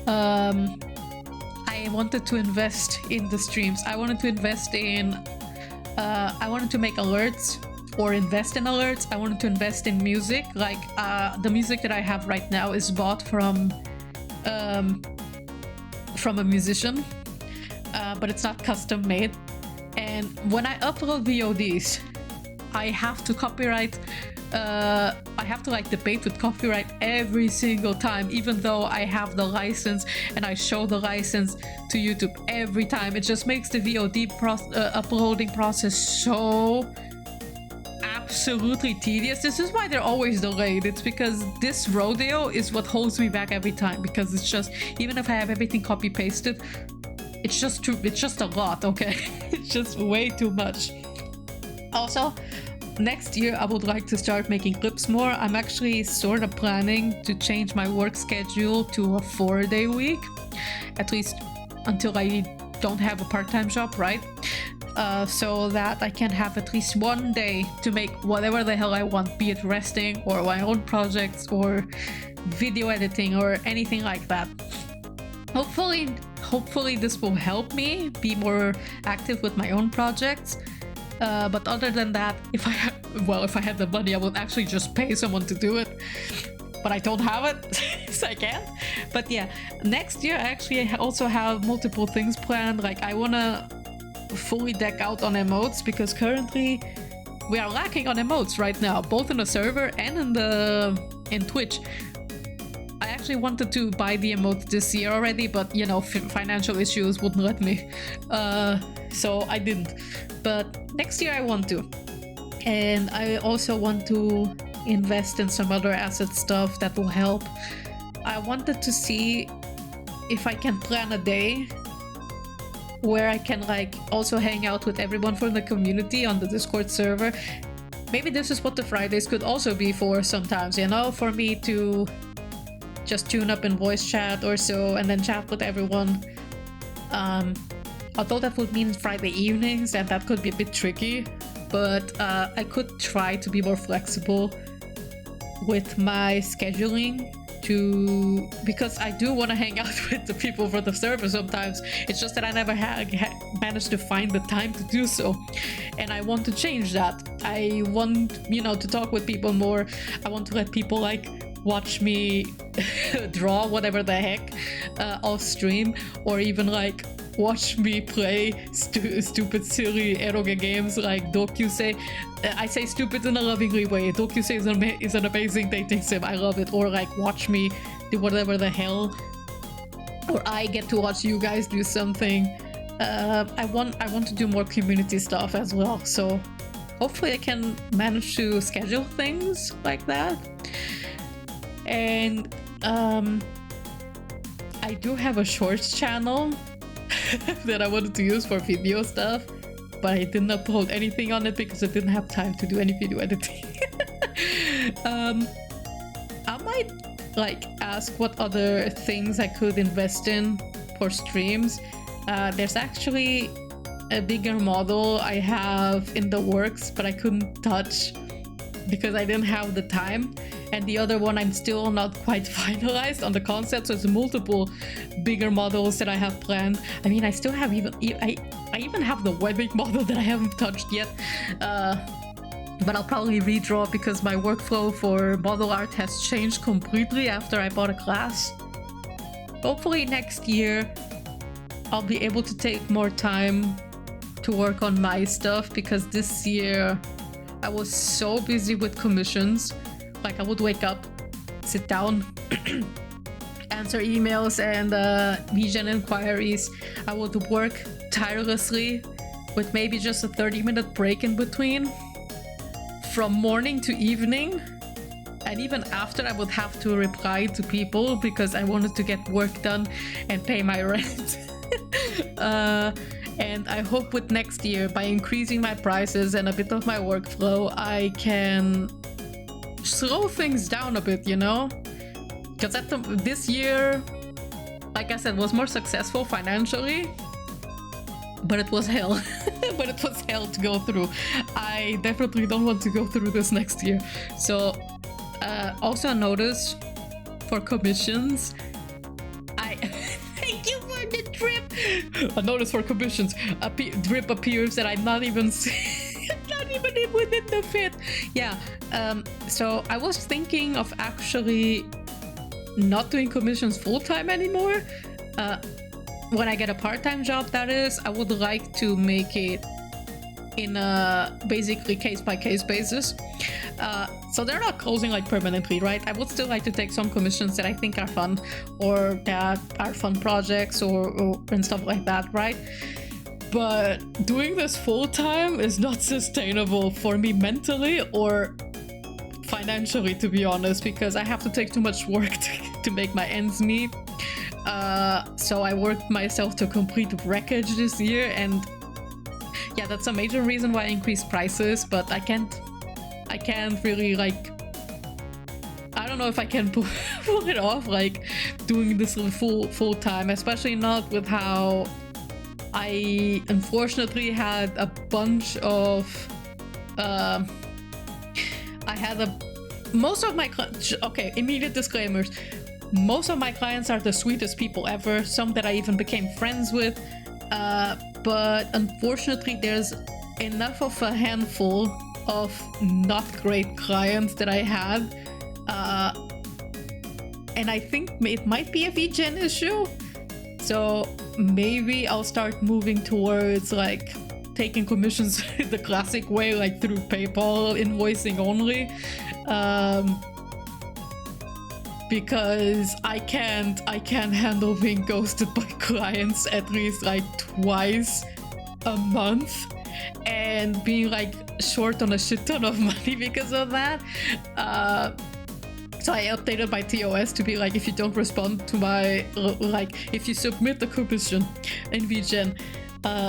I wanted to invest in the streams. I wanted to invest in I wanted to make alerts or invest in alerts. I wanted to invest in music. Like the music that I have right now is bought from a musician, but it's not custom made. And when I upload VODs, I have to copyright. I have to like debate with copyright every single time, even though I have the license and I show the license to YouTube every time. It just makes the VOD uploading process so absolutely tedious. This is why they're always delayed. It's because this rodeo is what holds me back every time, because it's just, even if I have everything copy pasted, it's just a lot, okay? It's just way too much. Also, next year I would like to start making clips more. I'm actually sort of planning to change my work schedule to a 4-day week, at least until I don't have a part-time job, right? So that I can have at least one day to make whatever the hell I want, be it resting or my own projects or video editing or anything like that. Hopefully this will help me be more active with my own projects. But other than that, if I had the money, I would actually just pay someone to do it. But I don't have it, so I can't. But yeah, next year I actually also have multiple things planned. Like I wanna fully deck out on emotes, because currently we are lacking on emotes right now, both in the server and in Twitch. I actually wanted to buy the emotes this year already, but you know, financial issues wouldn't let me. So I didn't. But next year I want to. And I also want to invest in some other asset stuff that will help. I wanted to see if I can plan a day where I can like also hang out with everyone from the community on the Discord server. Maybe this is what the Fridays could also be for sometimes, you know, for me to just tune up in voice chat or so and then chat with everyone. Although that would mean Friday evenings, and that could be a bit tricky, but I could try to be more flexible with my scheduling, because I do want to hang out with the people for the server sometimes. It's just that I never managed to find the time to do so, and I want to change that. I want, you know, to talk with people more. I want to let people like watch me draw whatever the heck off stream, or even like watch me play stupid silly eroge games like Dokusei. I say stupid in a lovingly way. Dokusei is an amazing dating sim. I love it. Or like watch me do whatever the hell, or I get to watch you guys do something. I want to do more community stuff as well, so hopefully I can manage to schedule things like that. And I do have a shorts channel that I wanted to use for video stuff, but I didn't upload anything on it because I didn't have time to do any video editing. I might like ask what other things I could invest in for streams. There's actually a bigger model I have in the works, but I couldn't touch because I didn't have the time, and the other one I'm still not quite finalized on the concept, so it's multiple bigger models that I have planned. I mean, I still have I even have the wedding model that I haven't touched yet, but I'll probably redraw because my workflow for model art has changed completely after I bought a class. Hopefully next year I'll be able to take more time to work on my stuff, because this year I was so busy with commissions. Like, I would wake up, sit down, answer emails and VGen inquiries. I would work tirelessly with maybe just a 30-minute break in between, from morning to evening. And even after, I would have to reply to people because I wanted to get work done and pay my rent. And I hope with next year, by increasing my prices and a bit of my workflow, I can slow things down a bit, you know? Because this year, like I said, was more successful financially, but it was hell. But it was hell to go through. I definitely don't want to go through this next year. So, also a notice for commissions. Thank you for the drip. A notice for commissions. Drip appears that I'm not even not even within the fit. Yeah. So I was thinking of actually not doing commissions full-time anymore. When I get a part-time job, that is, I would like to make it in a basically case-by-case basis. So they're not closing like permanently, right? I would still like to take some commissions that I think are fun, or that are fun projects, or and stuff like that, right? But doing this full-time is not sustainable for me mentally or financially, to be honest, because I have to take too much work to make my ends meet. So I worked myself to complete wreckage this year, and yeah, that's a major reason why I increased prices, but I can't really, like, I don't know if I can pull it off, like, doing this full time, especially not with how I unfortunately had a bunch of most of my okay, immediate disclaimers. Most of my clients are the sweetest people ever, some that I even became friends with, but unfortunately there's enough of a handful of not great clients that I had, and I think it might be a VGen issue. So maybe I'll start moving towards like taking commissions the classic way, like through PayPal invoicing only, because I can't handle being ghosted by clients at least like twice a month and being like short on a shit ton of money because of that. So I updated my TOS to be like, if you don't respond to my, like, if you submit the commission in VGen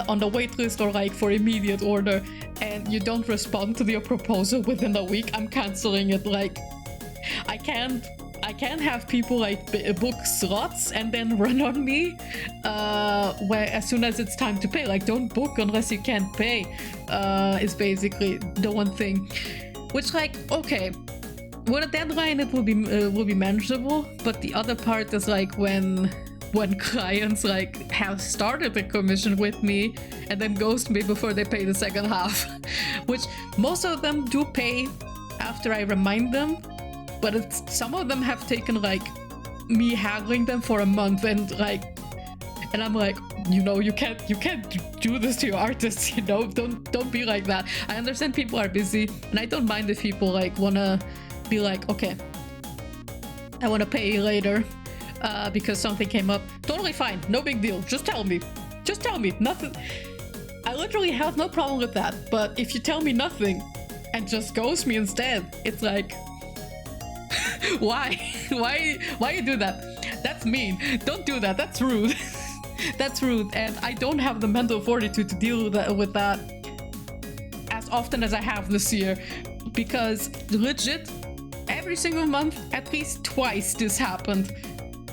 on the waitlist or like for immediate order and you don't respond to your proposal within a week, I'm canceling it. Like, I can't have people like book slots and then run on me where as soon as it's time to pay. Like, don't book unless you can't pay, is basically the one thing. Which, like, okay, with a deadline it will be manageable, but the other part is like when clients like have started the commission with me and then ghost me before they pay the second half, which most of them do pay after I remind them, but some of them have taken like me haggling them for a month, and I'm like, you know, you can't do this to your artists, you know, don't be like that. I understand people are busy, and I don't mind if people like wanna be like, okay, I wanna pay you later because something came up. Totally fine, no big deal. Just tell me, nothing. I literally have no problem with that. But if you tell me nothing and just ghost me instead, it's like, why you do that? That's mean. Don't do that. That's rude. That's rude. And I don't have the mental fortitude to deal with that as often as I have this year, because legit every single month at least twice this happened,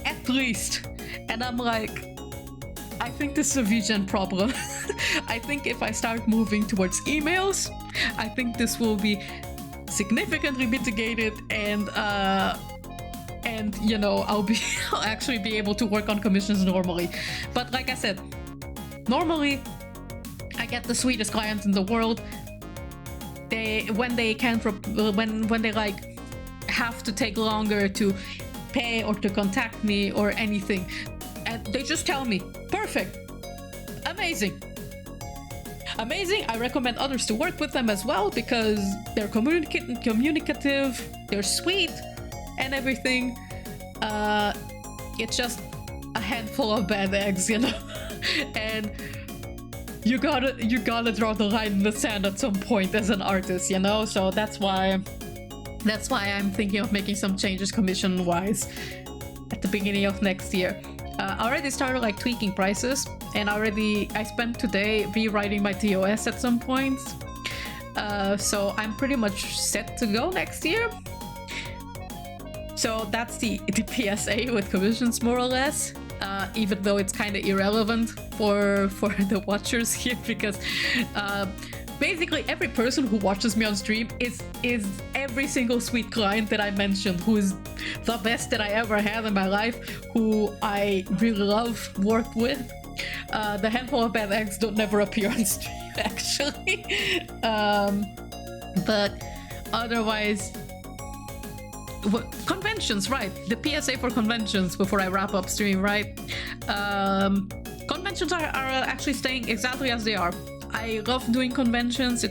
at least. And I'm like, I think this is a VGen problem. I think if I start moving towards emails, I think this will be significantly mitigated, and you know, I'll actually be able to work on commissions normally. But like I said, normally I get the sweetest clients in the world. When they like have to take longer to pay or to contact me or anything, and they just tell me, perfect, amazing. I recommend others to work with them as well because they're communicative, they're sweet, and everything. It's just a handful of bad eggs, you know. And you gotta draw the line in the sand at some point as an artist, you know. So that's why I'm thinking of making some changes commission wise at the beginning of next year. I already started like tweaking prices, and I spent today rewriting my TOS at some points. So I'm pretty much set to go next year. So that's the PSA with commissions, more or less. Even though it's kind of irrelevant for the watchers here, because basically every person who watches me on stream is every single sweet client that I mentioned, who is the best that I ever had in my life, who I really love, worked with. The handful of bad eggs don't never appear on stream, actually. But otherwise, conventions, right? The PSA for conventions before I wrap up stream, right? Conventions are actually staying exactly as they are. I love doing conventions.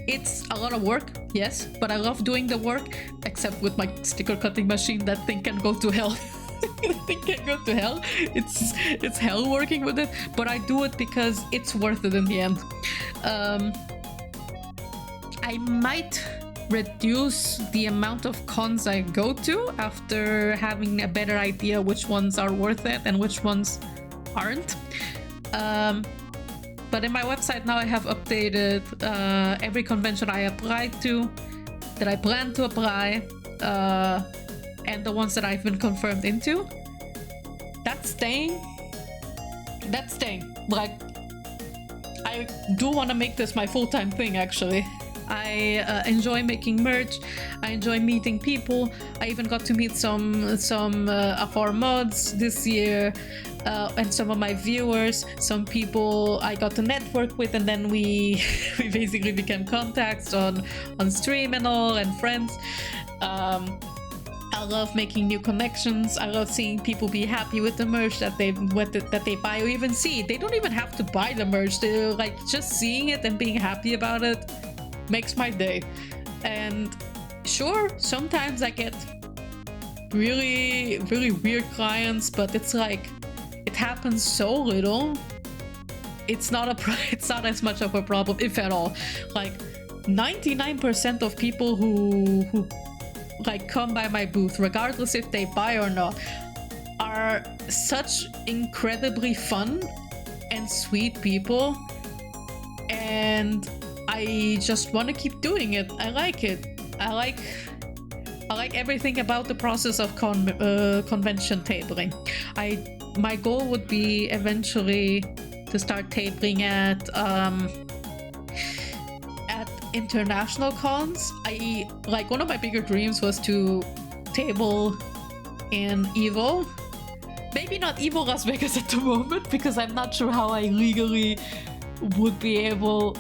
It's a lot of work, yes, but I love doing the work, except with my sticker cutting machine. That thing can go to hell. It can go to hell. It's hell working with it, but I do it because it's worth it in the end. I might reduce the amount of cons I go to after having a better idea which ones are worth it and which ones aren't. But in my website now I have updated every convention I applied to, that I plan to apply, and the ones that I've been confirmed into. That's staying. Like, I do want to make this my full-time thing, actually. I enjoy making merch. I enjoy meeting people. I even got to meet some of our mods this year, and some of my viewers. Some people I got to network with, and then we basically became contacts on stream and all, and friends. I love making new connections. I love seeing people be happy with the merch that they buy or even see. They don't even have to buy the merch. They're like, just seeing it and being happy about it makes my day. And sure, sometimes I get really weird clients, but it's like, it happens so little. It's not as much of a problem, if at all. Like 99% of people who like come by my booth, regardless if they buy or not, are such incredibly fun and sweet people, and I just want to keep doing it. I like it. I like everything about the process of convention tabling. My goal would be eventually to start tabling at international cons. Like, one of my bigger dreams was to table in EVO. Maybe not EVO Las Vegas at the moment, because I'm not sure how I legally would be able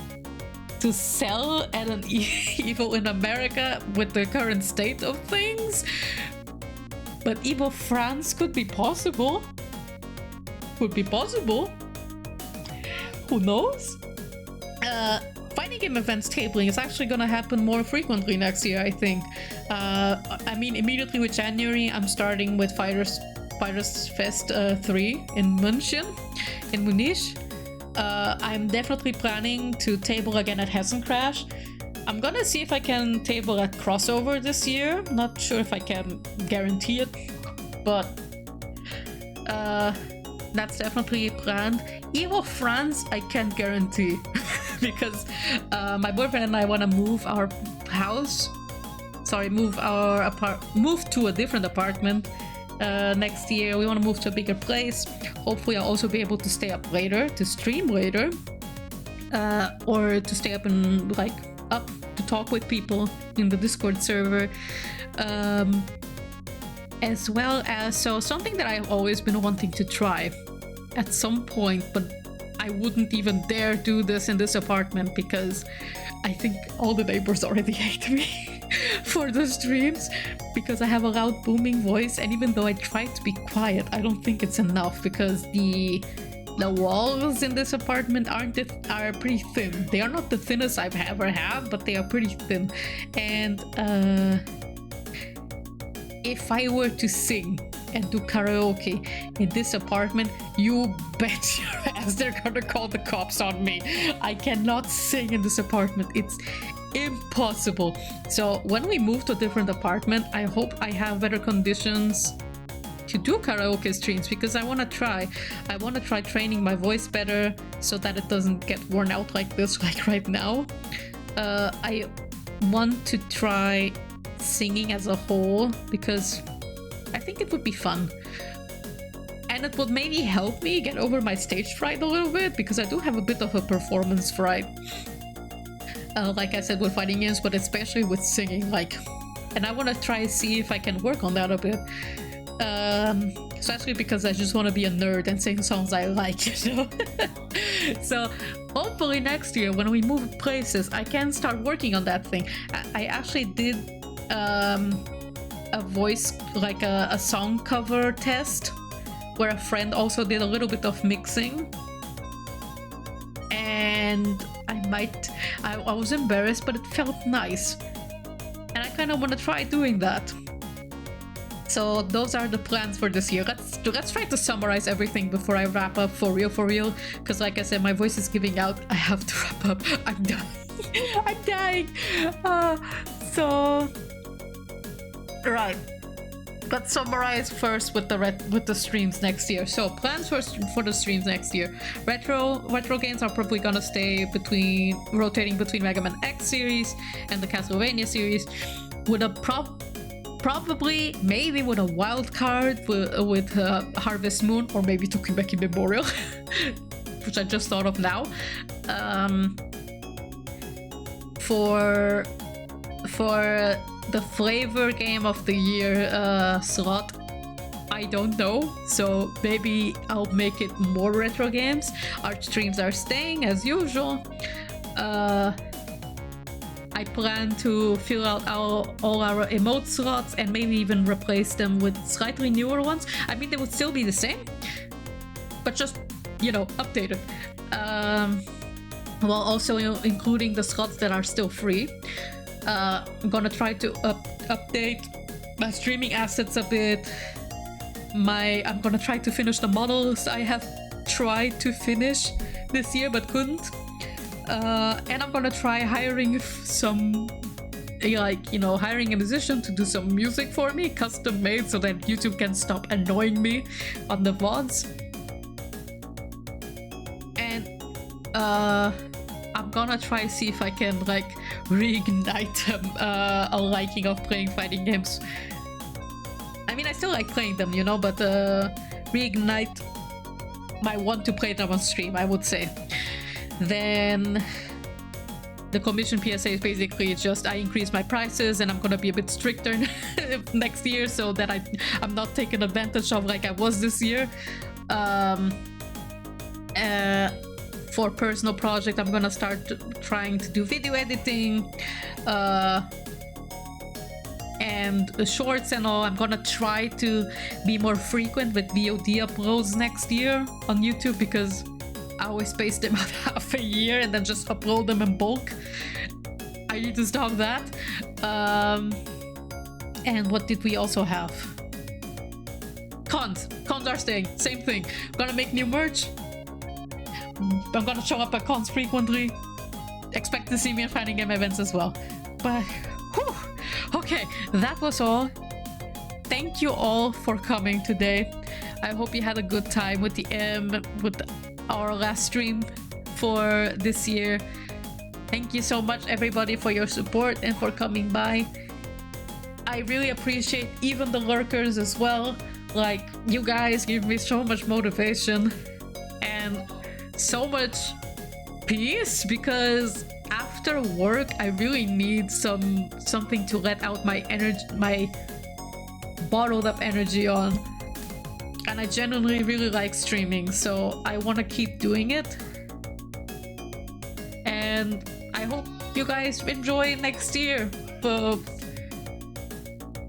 to sell at an EVO in America with the current state of things. But EVO France could be possible. Could be possible. Who knows? Fighting game events tabling is actually gonna happen more frequently next year, I think. I mean, immediately with January, I'm starting with Fighters Fest 3 in Munich. I'm definitely planning to table again at Hessen Crash. I'm gonna see if I can table at Crossover this year. Not sure if I can guarantee it, but that's definitely planned. EVO France, I can't guarantee because my boyfriend and I want to move our house. Sorry, move to a different apartment next year. We want to move to a bigger place. Hopefully I'll also be able to stay up later, to stream later, or to stay up and like up to talk with people in the Discord server. As well as, so something that I've always been wanting to try at some point, but I wouldn't even dare do this in this apartment because I think all the neighbors already hate me for the streams because I have a loud booming voice, and even though I try to be quiet, I don't think it's enough because the walls in this apartment are pretty thin. They are not the thinnest I've ever had, but they are pretty thin. And if I were to sing and do karaoke in this apartment, you bet your ass they're gonna call the cops on me. I cannot sing in this apartment. It's impossible. So when we move to a different apartment, I hope I have better conditions to do karaoke streams because I want to try training my voice better so that it doesn't get worn out like this, like right now. I want to try singing as a whole because I think it would be fun, and it would maybe help me get over my stage fright a little bit because I do have a bit of a performance fright, like I said, with fighting games, but especially with singing, like, and I want to try see if I can work on that a bit, especially because I just want to be a nerd and sing songs I like, you know. So hopefully next year when we move places I can start working on that thing. I actually did a voice, like a song cover test where a friend also did a little bit of mixing, and I was embarrassed, but it felt nice, and I kind of want to try doing that. So those are the plans for this year. Let's try to summarize everything before I wrap up for real, because like I said, my voice is giving out. I have to wrap up. I'm done. I'm dying. So right, let's summarize first with the streams next year. So plans for the streams next year: retro games are probably gonna stay rotating between Megaman X series and the Castlevania series, with a probably maybe with a wild card with Harvest Moon, or maybe Tokimeki Memorial, which I just thought of now. For the flavor game of the year slot, I don't know, so maybe I'll make it more retro games. Our streams are staying as usual. I plan to fill out all our emote slots and maybe even replace them with slightly newer ones. I mean, they would still be the same, but just, you know, updated. While also including the slots that are still free. I'm gonna try to update my streaming assets a bit. I'm gonna try to finish the models I have tried to finish this year but couldn't. And I'm gonna try hiring some, like, you know, hiring a musician to do some music for me, custom made, so that YouTube can stop annoying me on the VODs. And I'm gonna try see if I can, like, reignite a liking of playing fighting games. I mean, I still like playing them, you know, but reignite my want to play them on stream, I would say. Then the commission PSA is basically just I increase my prices, and I'm gonna be a bit stricter next year so that I'm not taken advantage of like I was this year. For personal project, I'm gonna start trying to do video editing and the shorts and all. I'm gonna try to be more frequent with VOD uploads next year on YouTube, because I always space them out half a year and then just upload them in bulk. I need to stop that. And what did we also have? Cons are staying, same thing. I'm gonna make new merch. I'm gonna show up at cons frequently. Expect to see me at fighting game events as well. But whew, okay, that was all. Thank you all for coming today. I hope you had a good time with our last stream for this year. Thank you so much, everybody, for your support and for coming by. I really appreciate even the lurkers as well. Like, you guys give me so much motivation and so much peace, because after work I really need something to let out my energy, my bottled up energy on. And I genuinely really like streaming, so I want to keep doing it. And I hope you guys enjoy next year. But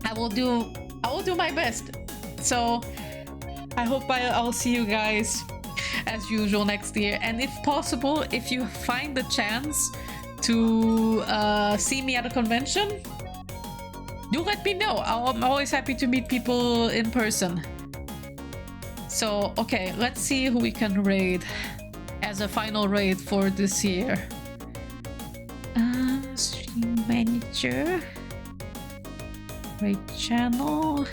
I will do my best. So I hope I'll see you guys as usual next year. And if possible, if you find the chance to see me at a convention, do let me know. I'm always happy to meet people in person. So, okay, let's see who we can raid as a final raid for this year. Stream manager. Raid channel.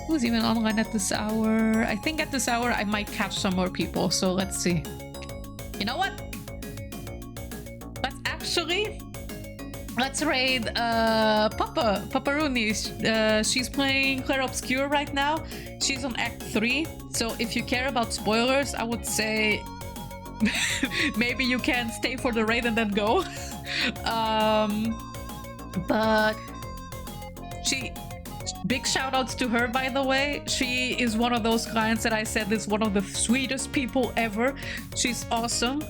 Who's even online at this hour? I think at this hour I might catch some more people, so let's see. You know what? Let's raid Paparuni. She's playing Claire Obscure right now. She's on Act 3, so if you care about spoilers, I would say maybe you can stay for the raid and then go. But big shout outs to her, by the way. She is one of those clients that I said is one of the sweetest people ever. She's awesome.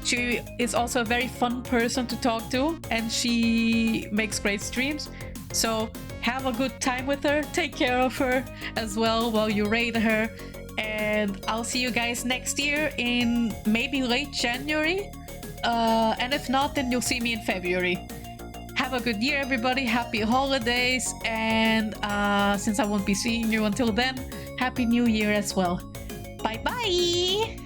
She is also a very fun person to talk to, and she makes great streams. So have a good time with her, take care of her as well while you raid her, and I'll see you guys next year in maybe late January, and if not, then you'll see me in February. Have a good year, everybody. Happy holidays, and since I won't be seeing you until then, Happy New Year as well. Bye bye.